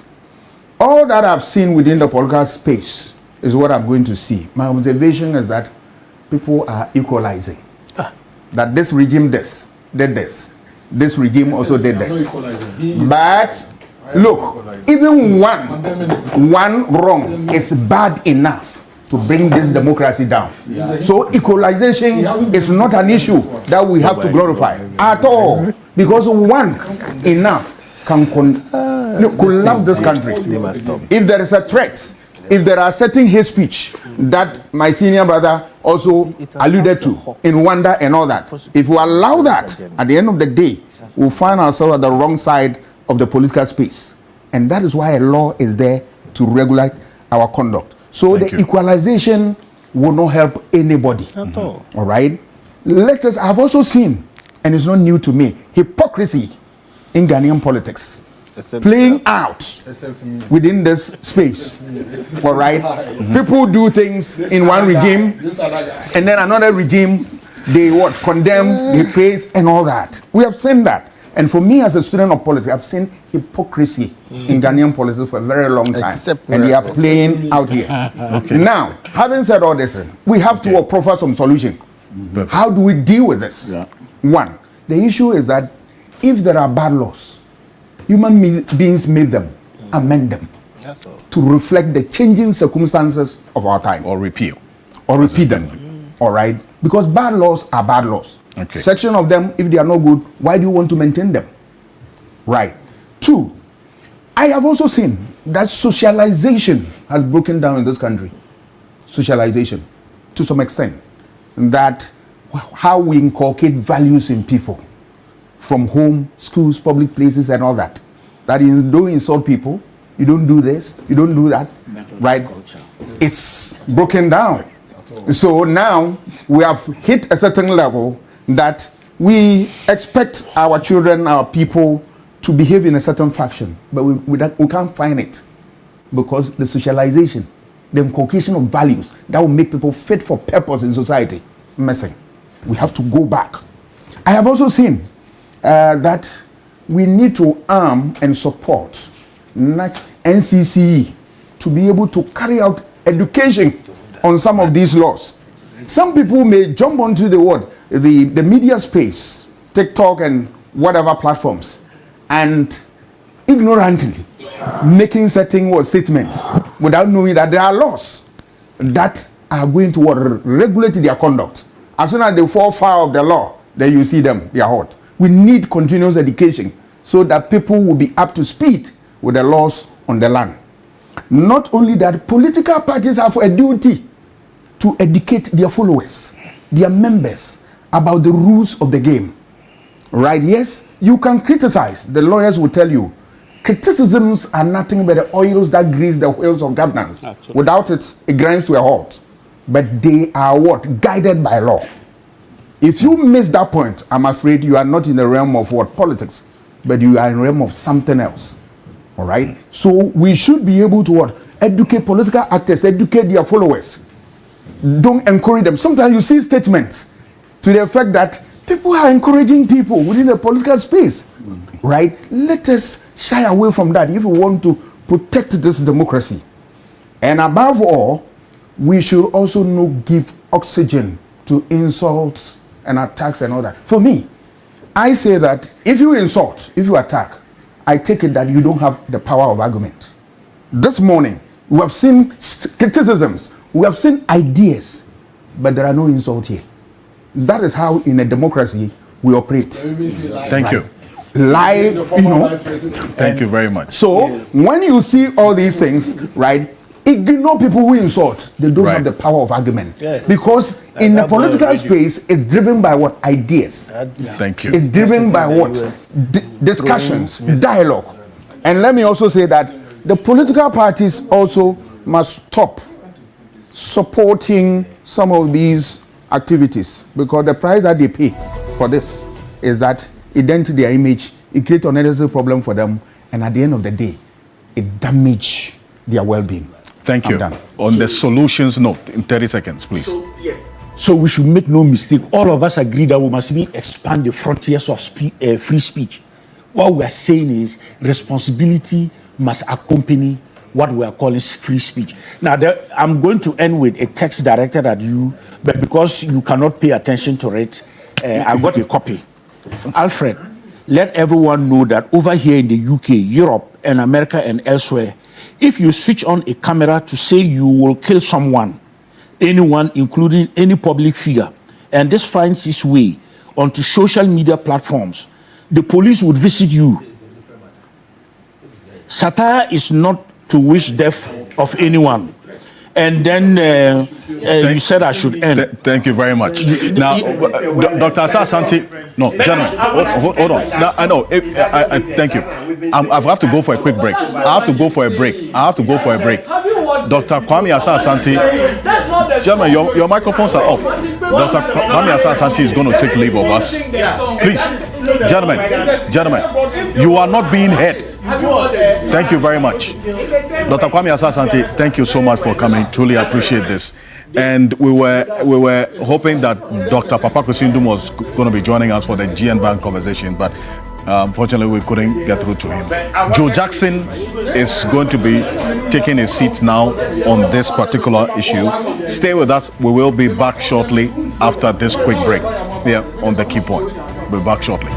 All that I've seen within the political space is what I'm going to see. My observation is that people are equalizing. That this regime did this. This regime also did this. But look, even one wrong is bad enough to bring this democracy down. So equalization is not an issue that we have to glorify at all. Because one enough can collapse this country. If there is a threat, if there are certain hate speech that my senior brother also alluded to in Rwanda and all that, if we allow that, at the end of the day, we'll find ourselves at the wrong side of the political space. And that is why a law is there to regulate our conduct. So the equalization will not help anybody. At all. All right? I've also seen, and it's not new to me, hypocrisy in Ghanaian politics. Playing out within this space. All right? People do things in one regime, and then another regime, they what? Condemn, they praise, and all that. We have seen that. And for me as a student of politics, I've seen hypocrisy in Ghanaian politics for a very long time. And they are playing out here. Now, having said all this, we have to proffer some solution. How do we deal with this? One, the issue is that if there are bad laws, human beings make them, amend them to reflect the changing circumstances of our time. Or repeal. Or repeat them. All right? Because bad laws are bad laws. Section of them, if they are not good, why do you want to maintain them? Right. Two, I have also seen that socialization has broken down in this country. Socialization, to some extent. That how we inculcate values in people from home, schools, public places, and all that. that you don't insult people, you don't do this, you don't do that, right? It's broken down. So now we have hit a certain level that we expect our children, our people to behave in a certain fashion, but we can't find it because the socialization, the inculcation of values that will make people fit for purpose in society, missing. We have to go back. I have also seen that we need to arm and support NCCE to be able to carry out education on some of these laws. Some people may jump onto the media space, TikTok and whatever platforms, and ignorantly making certain statements without knowing that there are laws that are going to regulate their conduct. As soon as they fall foul of the law, then you see them, they are hot. We need continuous education so that people will be up to speed with the laws on the land. Not only that, political parties have a duty to educate their followers, their members, about the rules of the game. Right? Yes, you can criticize. The lawyers will tell you, criticisms are nothing but the oils that grease the wheels of governance. Absolutely. Without it, it grinds to a halt. But they are what? Guided by law. If you miss that point, I'm afraid you are not in the realm of politics, but you are in the realm of something else. All right? So we should be able to educate political actors, educate their followers. Don't encourage them. Sometimes you see statements to the effect that people are encouraging people within the political space. Right? Let us shy away from that if we want to protect this democracy. And above all, we should also not give oxygen to insults and attacks and all that. For me, I say that if you insult, if you attack, I take it that you don't have the power of argument. This morning, we have seen criticisms, we have seen ideas, but there are no insults here. That is how in a democracy we operate. Thank you. Lie, Thank you very much. So when you see all these things, right, ignore people who insult. They don't have the power of argument. Yes. Because in the political space, it's driven by what? Ideas. Thank you. It's driven by what? Discussions, dialogue. And let me also say that the political parties also must stop supporting some of these activities, because the price that they pay for this is that it dents their image, it creates an unnecessary problem for them, and at the end of the day, it damages their well-being. Thank you. On the solutions note, in 30 seconds, please. So we should make no mistake. All of us agree that we must even expand the frontiers of free speech. What we are saying is responsibility must accompany what we are calling free speech. Now, I'm going to end with a text directed at you, but because you cannot pay attention to it, I got a copy. Alfred, let everyone know that over here in the UK, Europe, and America, and elsewhere, if you switch on a camera to say you will kill someone, anyone, including any public figure, and this finds its way onto social media platforms, the police would visit you. Satire is not to wish death of anyone. And then you said I should end. Thank you very much. Now, Dr. Asah-Asante, no, gentlemen, hold on. Now, I know, thank you. I have to go for a quick break. I have to go for a break. Dr. Kwame Asah-Asante, gentlemen, your microphones are off. Dr. Kwame Asah-Asante is going to take leave of us. Please, gentlemen, you are not being heard. Thank you very much. Dr. Kwame Asah-Asante, thank you so much for coming. Truly appreciate this. And we were hoping that Dr. Papa Kusindum was going to be joining us for the GN Bank conversation, but unfortunately we couldn't get through to him. Joe Jackson is going to be taking his seat now on this particular issue. Stay with us. We will be back shortly after this quick break here on The Key Point. We'll be back shortly.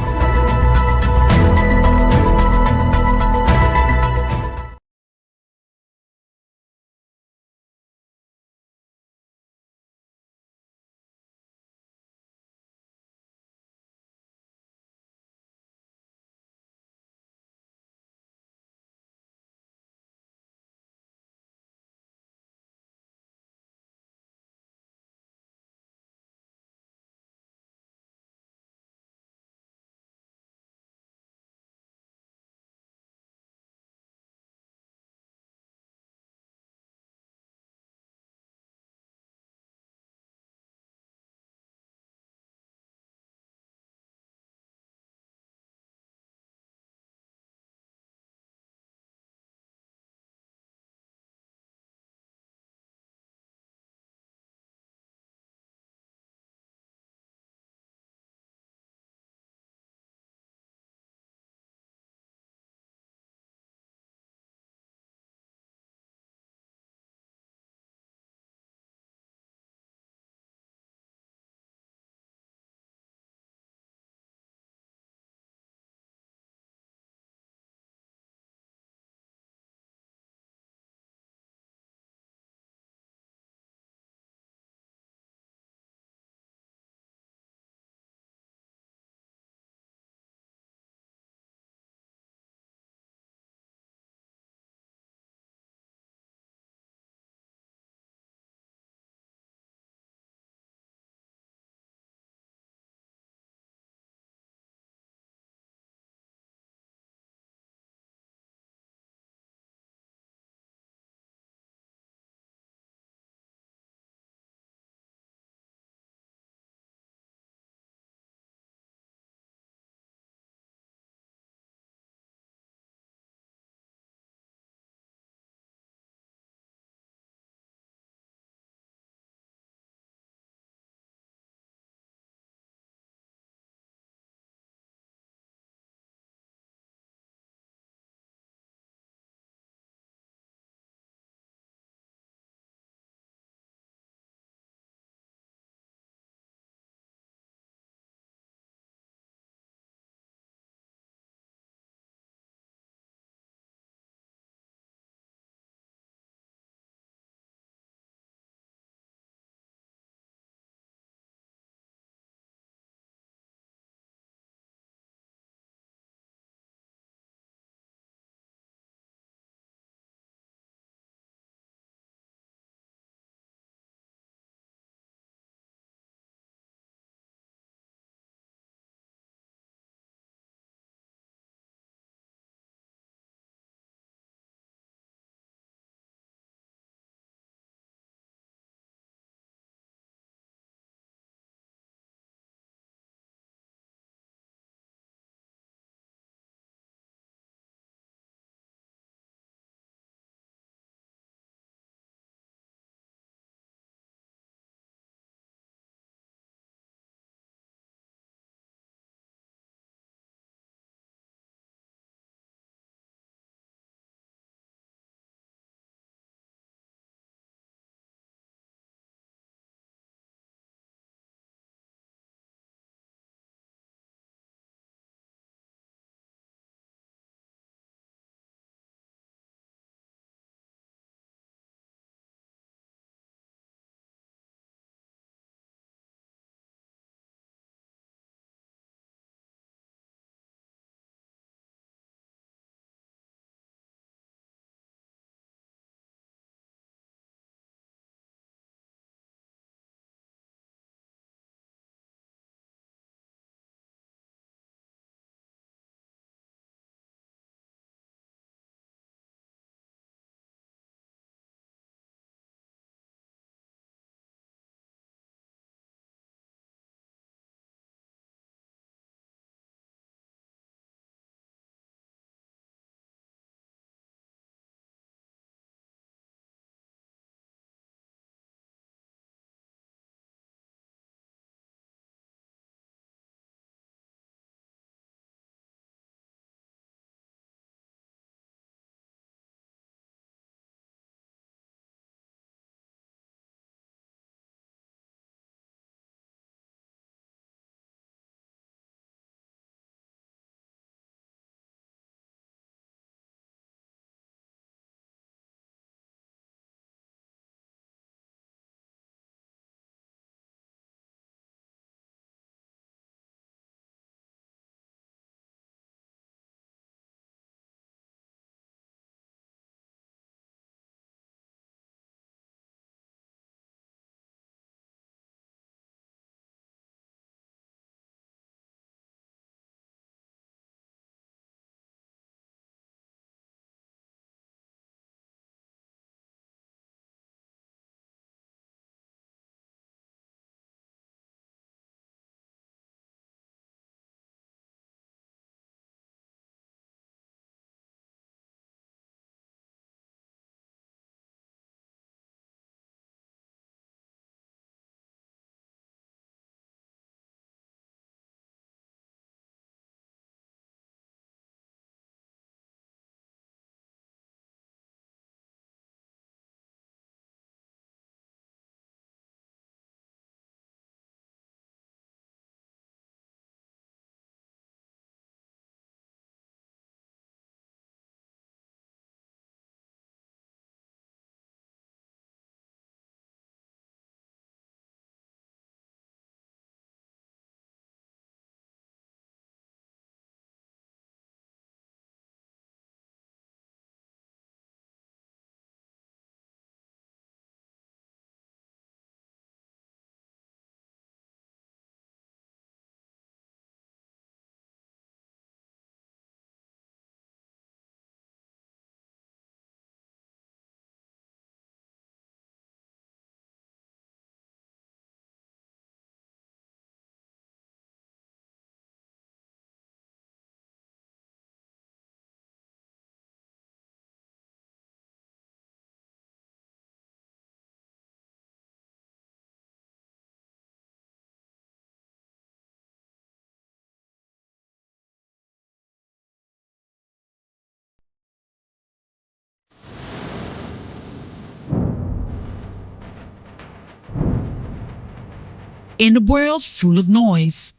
In a world full of noise,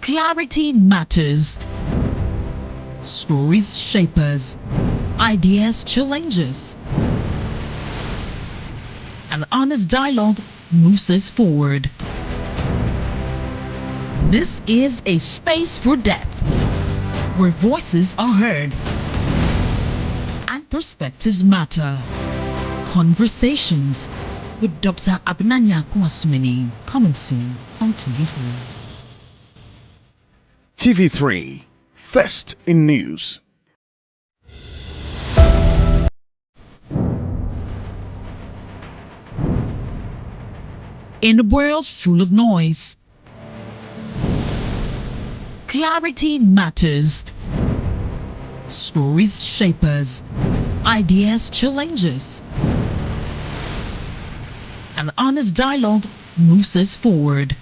clarity matters. Stories shape us, ideas challenge us, and honest dialogue moves us forward. This is a space for depth, where voices are heard and perspectives matter. Conversations with Dr. Abinanya Kwasmini, coming soon on TV3. TV3, first in news. In a world full of noise, clarity matters. Stories shape us, ideas challenge us, and honest dialogue moves us forward.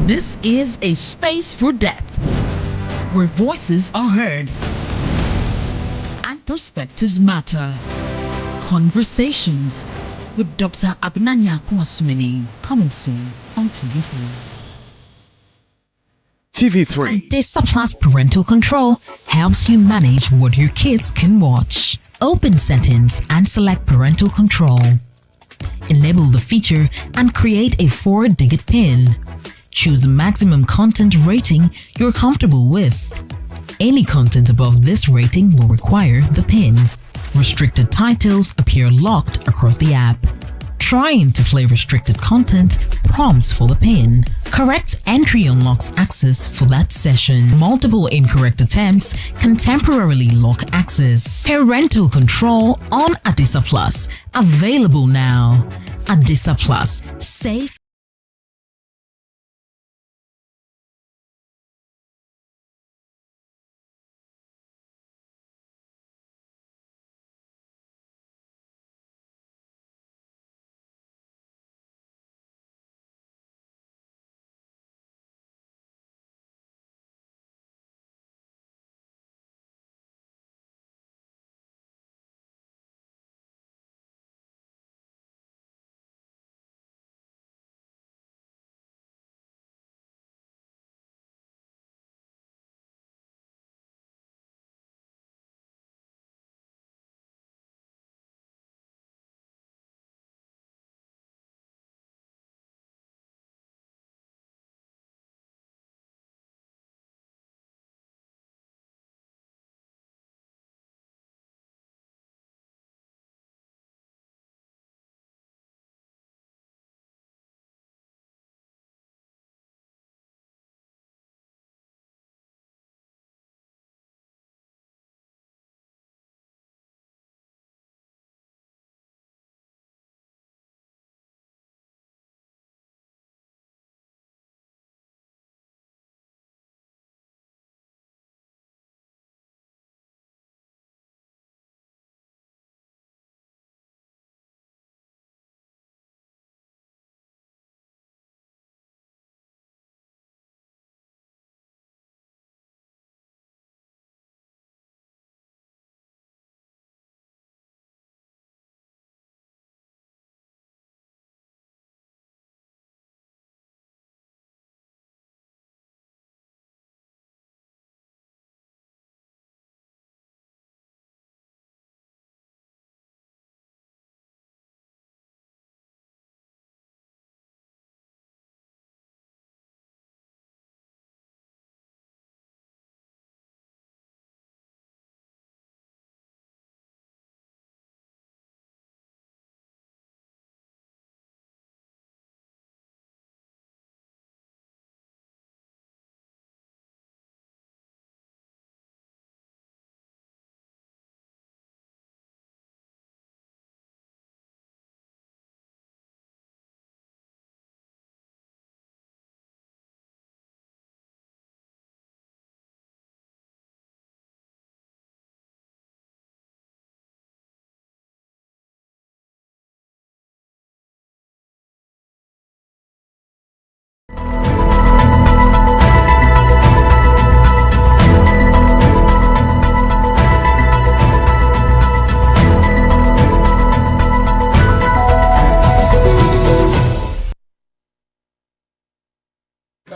This is a space for depth, where voices are heard and perspectives matter. Conversations with Dr. Abinanya Kwasmini, coming soon on TV3. TV3. Disciplined parental control helps you manage what your kids can watch. Open settings and select parental control. Enable the feature and create a 4-digit PIN. Choose the maximum content rating you're comfortable with. Any content above this rating will require the PIN. Restricted titles appear locked across the app. Trying to play restricted content prompts for the PIN. Correct entry unlocks access for that session. Multiple incorrect attempts can temporarily lock access. Parental control on Adisa Plus. Available now. Adisa Plus. Safe.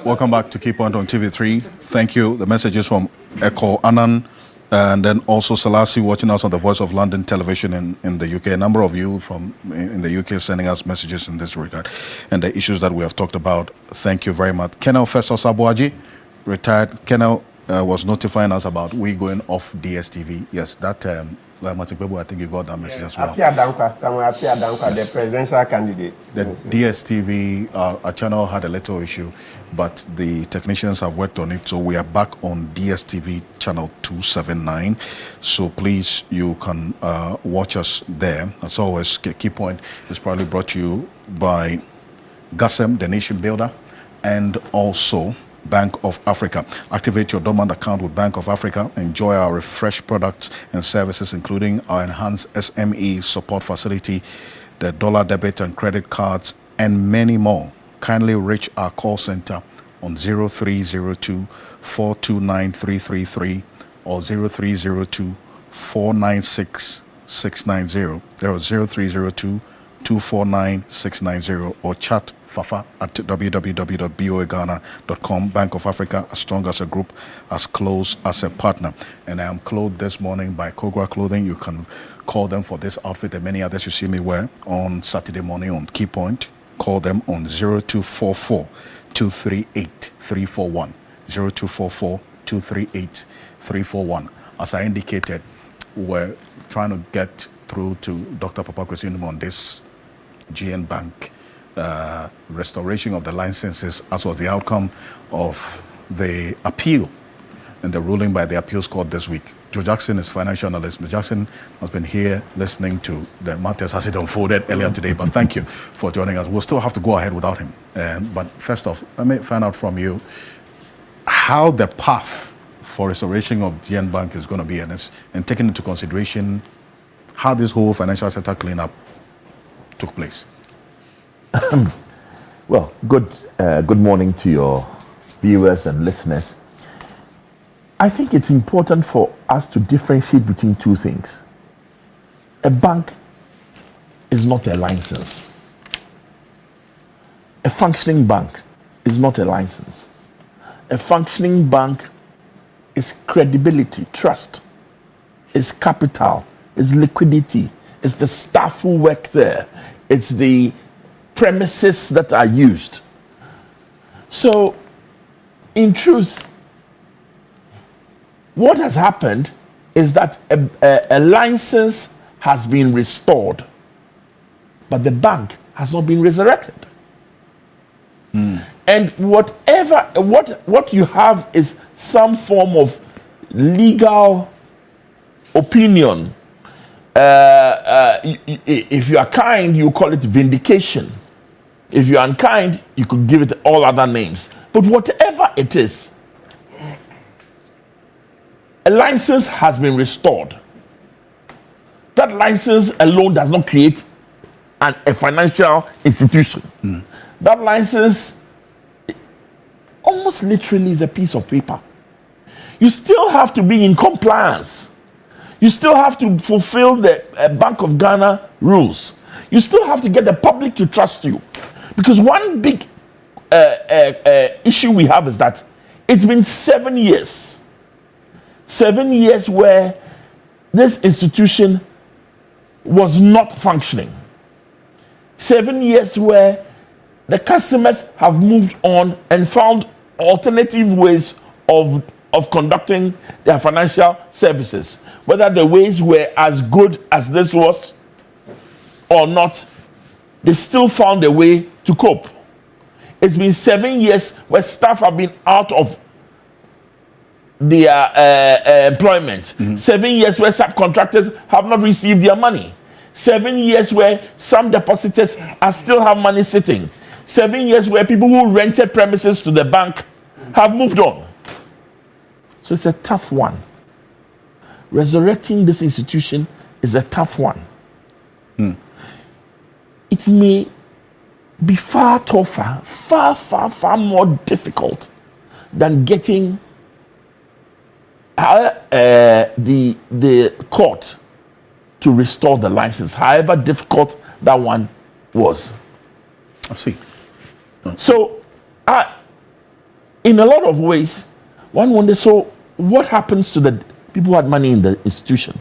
Welcome back to Key Point on TV3. Thank you. The messages from Echo Annan and then also Selassie watching us on the Voice of London television in the UK. A number of you from in the UK sending us messages in this regard and the issues that we have talked about. Thank you very much. Colonel Festus Abuaji, retired Colonel, was notifying us about we going off DSTV. Yes, that I think you got that message as well. The presidential candidate. The DSTV, our channel had a little issue, but the technicians have worked on it, so we are back on DSTV channel 279. So please, you can watch us there. As always, Key Point is probably brought to you by GASEM, the nation builder, and also Bank of Africa. Activate your dormant account with Bank of Africa. Enjoy our refreshed products and services, including our enhanced SME support facility, the dollar debit and credit cards, and many more. Kindly reach our call center on 0302 429 333 or 0302 496 690. There was 0302 249 690 or chat Fafa at www.boaghana.com. Bank of Africa, as strong as a group, as close as a partner. And I am clothed this morning by Kogra Clothing. You can call them for this outfit and many others you see me wear on Saturday morning on Key Point. Call them on 0244 238 341. 0244 238 341. As I indicated, we're trying to get through to Dr. Papa Kwesi on this GN Bank restoration of the licenses, as was the outcome of the appeal and the ruling by the appeals court this week. Joe Jackson is financial analyst. Joe Jackson has been here listening to the matters as it unfolded earlier today, but thank you for joining us. We'll still have to go ahead without him. But first off, let me find out from you how the path for restoration of GN Bank is going to be, and taking into consideration how this whole financial sector cleanup took place. Well, good morning to your viewers and listeners. I think it's important for us to differentiate between two things. A bank is not a license. A functioning bank is not a license. A functioning bank is credibility, trust, is capital, is liquidity, it's the staff who work there, it's the premises that are used. So, in truth, what has happened is that a license has been restored, but the bank has not been resurrected. And what you have is some form of legal opinion. If you are kind, you call it vindication. If you are unkind, you could give it all other names. But whatever it is, a license has been restored. That license alone does not create a financial institution. That license almost literally is a piece of paper. You still have to be in compliance. You still have to fulfill the Bank of Ghana rules. You still have to get the public to trust you. Because one big issue we have is that it's been 7 years. 7 years where this institution was not functioning. 7 years where the customers have moved on and found alternative ways of conducting their financial services. Whether the ways were as good as this was or not, they still found a way to cope. It's been 7 years where staff have been out of their employment. 7 years where subcontractors have not received their money. 7 years where some depositors still have money sitting. 7 years where people who rented premises to the bank have moved on. So it's a tough one. Resurrecting this institution is a tough one. It may be far tougher, far more difficult than getting the court to restore the license, however difficult that one was. I see. So in a lot of ways, one wonders, so what happens to the people who had money in the institution?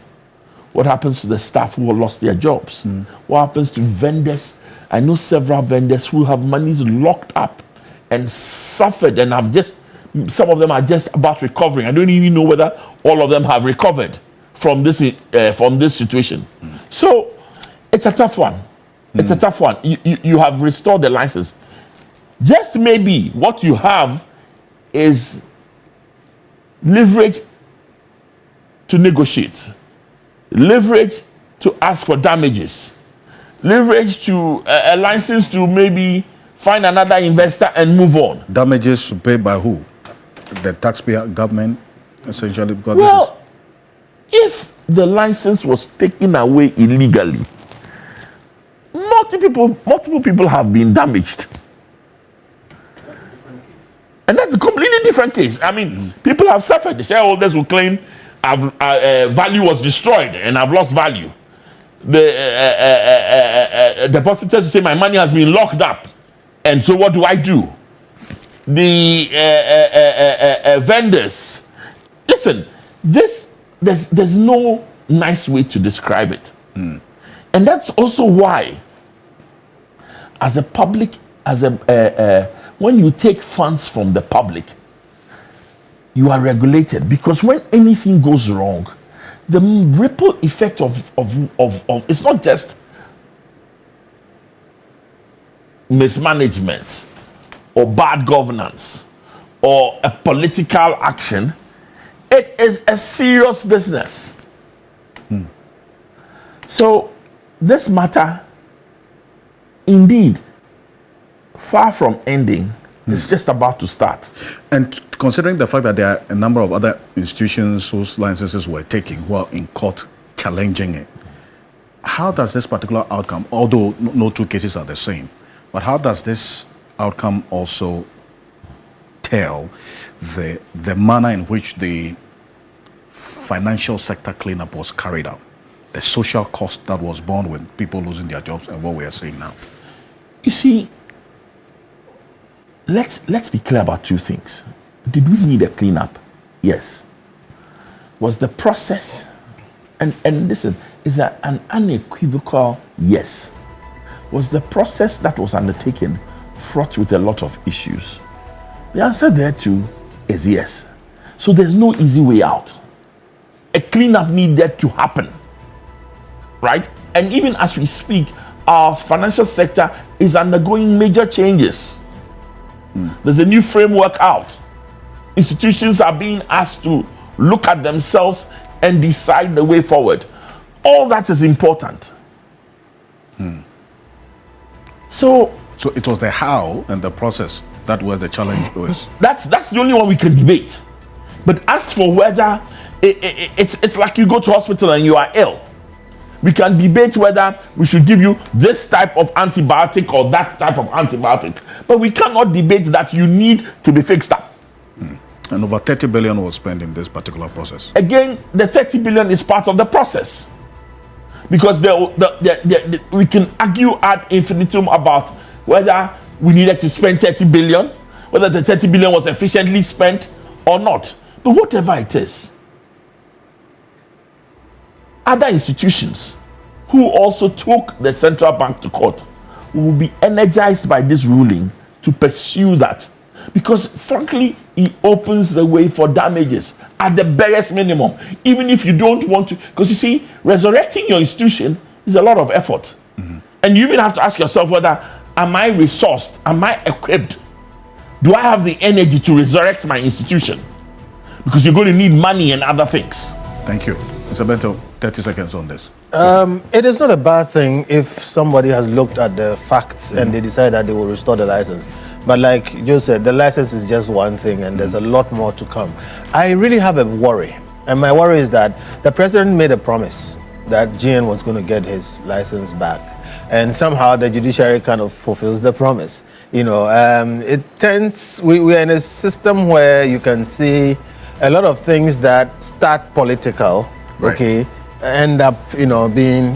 What happens to the staff who lost their jobs? What happens to vendors? I know several vendors who have monies locked up and suffered, and some of them are just about recovering. I don't even know whether all of them have recovered from this situation. So it's a tough one. It's a tough one. You have restored the license. Just maybe what you have is leverage to negotiate, leverage to ask for damages, leverage to a license to maybe find another investor and move on. Damages paid by who? The taxpayer, government, essentially? Because well, if the license was taken away illegally, multiple people have been damaged. And that's a completely different case. I mean, people have suffered. The shareholders will claim value was destroyed and I've lost value. The depositors will say my money has been locked up. And so what do I do? The vendors. Listen, there's no nice way to describe it. And that's also why, as a public, when you take funds from the public, you are regulated, because when anything goes wrong, the ripple effect of it's not just mismanagement or bad governance or a political action. It is a serious business. So this matter, indeed, far from ending, it's just about to start. And considering the fact that there are a number of other institutions whose licenses were taken who are in court challenging it, how does this particular outcome, although no two cases are the same, but how does this outcome also tell the manner in which the financial sector cleanup was carried out, the social cost that was borne with people losing their jobs, and what we are seeing now? You see, let's be clear about two things. Did we need a cleanup? Yes. Was the process, and listen, is an unequivocal yes. Was the process that was undertaken fraught with a lot of issues? The answer there too is yes. So there's no easy way out. A cleanup needed to happen, right? And even as we speak, our financial sector is undergoing major changes. There's a new framework out. Institutions are being asked to look at themselves and decide the way forward. All that is important. So it was the how and the process that was the challenge. That's the only one we can debate. But as for whether it's like you go to hospital and you are ill, we can debate whether we should give you this type of antibiotic or that type of antibiotic. But we cannot debate that you need to be fixed up. And over 30 billion was spent in this particular process. Again, the 30 billion is part of the process. Because we can argue ad infinitum about whether we needed to spend 30 billion, whether the 30 billion was efficiently spent or not. But whatever it is, other institutions who also took the central bank to court will be energized by this ruling to pursue that. Because frankly, it opens the way for damages at the barest minimum. Even if you don't want to, because you see, resurrecting your institution is a lot of effort. And you even have to ask yourself whether, am I resourced? Am I equipped? Do I have the energy to resurrect my institution? Because you're going to need money and other things. Thank you. Mr. Bento, 30 seconds on this. It is not a bad thing if somebody has looked at the facts and they decide that they will restore the license. But like Joe said, the license is just one thing and there's a lot more to come. I really have a worry. And my worry is that the president made a promise that GN was going to get his license back. And somehow the judiciary kind of fulfills the promise. You know, it tends, we are in a system where you can see a lot of things that start political, okay, end up, being,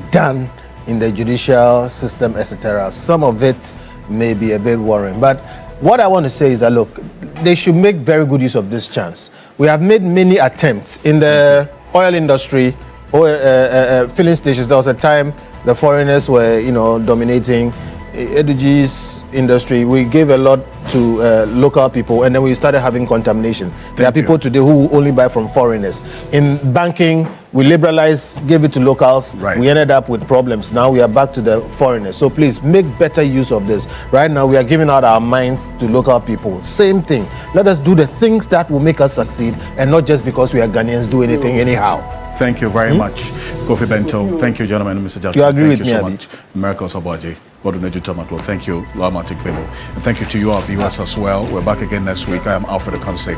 done in the judicial system, etc. Some of it may be a bit worrying. But What I want to say is that, look, they should make very good use of this chance. We have made many attempts in the oil industry, filling stations. There was a time the foreigners were, dominating Eduji's industry. We gave a lot to local people, and then we started having contamination. There are people today who only buy from foreigners. In banking, we liberalized, gave it to locals. Right. We ended up with problems. Now we are back to the foreigners. So please make better use of this. Right now we are giving out our minds to local people. Same thing. Let us do the things that will make us succeed, and not just because we are Ghanaians do anything anyhow. Thank you very much, Kofi Bento. Thank you, gentlemen. Mr. Jackson. You agree thank with you me, so Abi? much. Miracles Obaje. Godwin Tomato. Thank you, Lamati Kwebo. And thank you to you, our viewers, as well. We're back again next week. I am Alfred Akanse.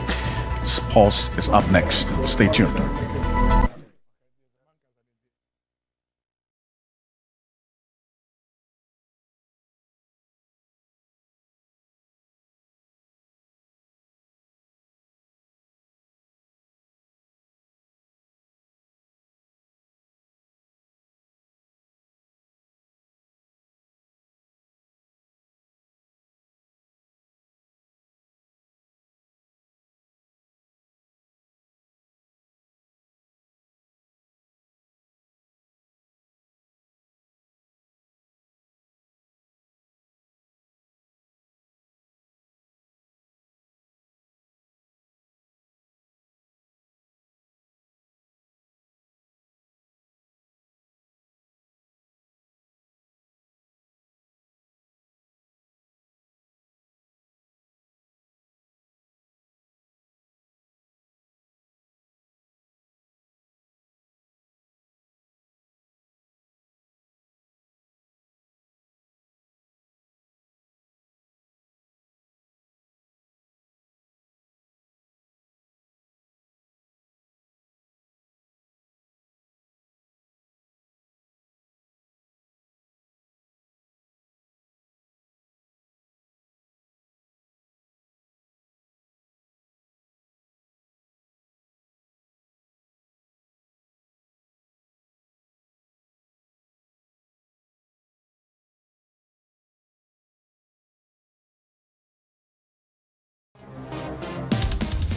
Sports is up next. Stay tuned.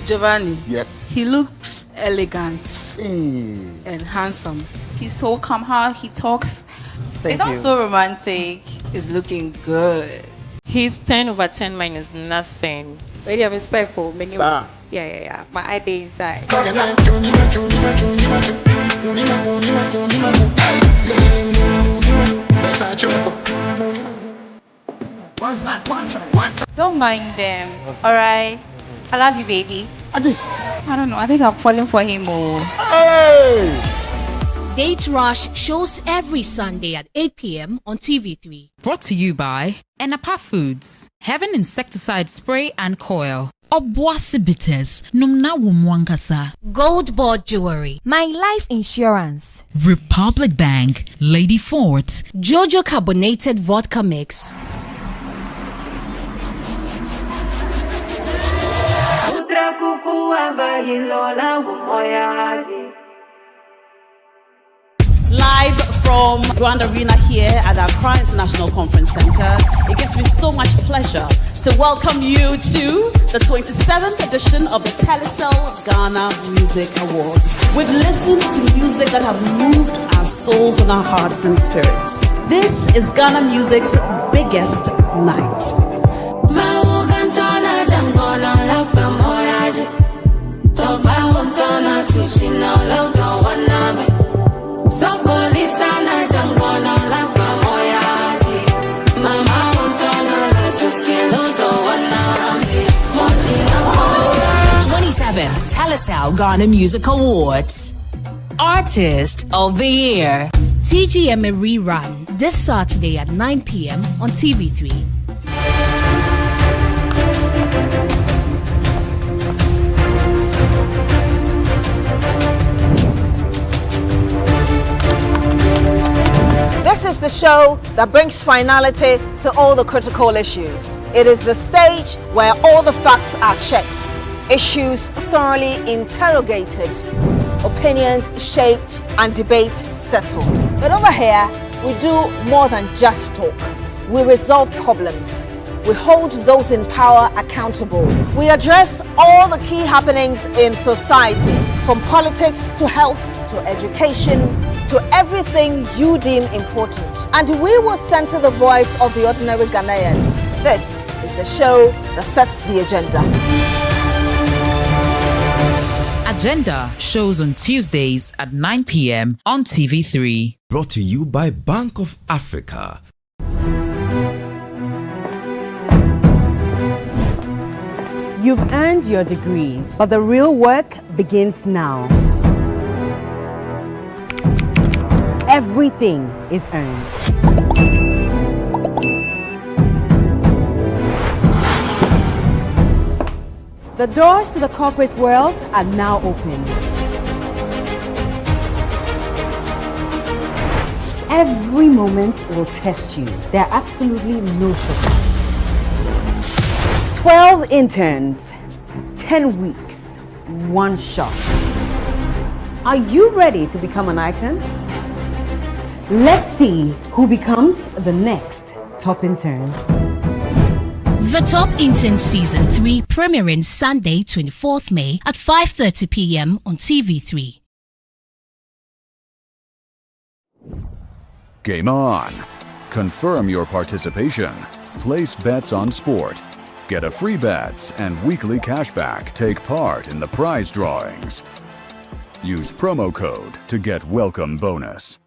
Giovanni. Yes. He looks elegant and handsome. He's so calm how he talks. It's not so romantic. It's looking good. He's 10 over 10 minus nothing. Very respectful. Yeah. My idea is that. Don't mind them. Alright. I love you, baby. I don't know. I think I'm falling for him more. Date Rush shows every Sunday at 8 p.m. on TV3. Brought to you by Enapa Foods, Heaven Insecticide Spray and Coil. Obuasi Bitters, Numna Wumwankasa. Gold Board Jewelry, My Life Insurance, Republic Bank, Lady Fort, Jojo Carbonated Vodka Mix. Live from Grand Arena here at our Accra International Conference Center, it gives me so much pleasure to welcome you to the 27th edition of the Telecel Ghana Music Awards. We've listened to music that have moved our souls and our hearts and spirits. This is Ghana Music's biggest night. Telecel Ghana Music Awards. Artist of the Year. TGMA rerun this Saturday at 9 p.m. on TV3. This is the show that brings finality to all the critical issues. It is the stage where all the facts are checked, issues thoroughly interrogated, opinions shaped, and debate settled. But over here, we do more than just talk. We resolve problems. We hold those in power accountable. We address all the key happenings in society, from politics to health to education to everything you deem important. And we will center the voice of the ordinary Ghanaian. This is the show that sets the agenda. Agenda shows on Tuesdays at 9 p.m. on TV3. Brought to you by Bank of Africa. You've earned your degree, but the real work begins now. Everything is earned. The doors to the corporate world are now open. Every moment will test you. There are absolutely no shortcuts. 12 interns, 10 weeks, 1 shot. Are you ready to become an icon? Let's see who becomes the next top intern. The Top Intern Season 3 premiering Sunday 24th May at 5:30 p.m. on TV3. Game on. Confirm your participation. Place bets on sport. Get a free bets and weekly cashback. Take part in the prize drawings. Use promo code to get welcome bonus.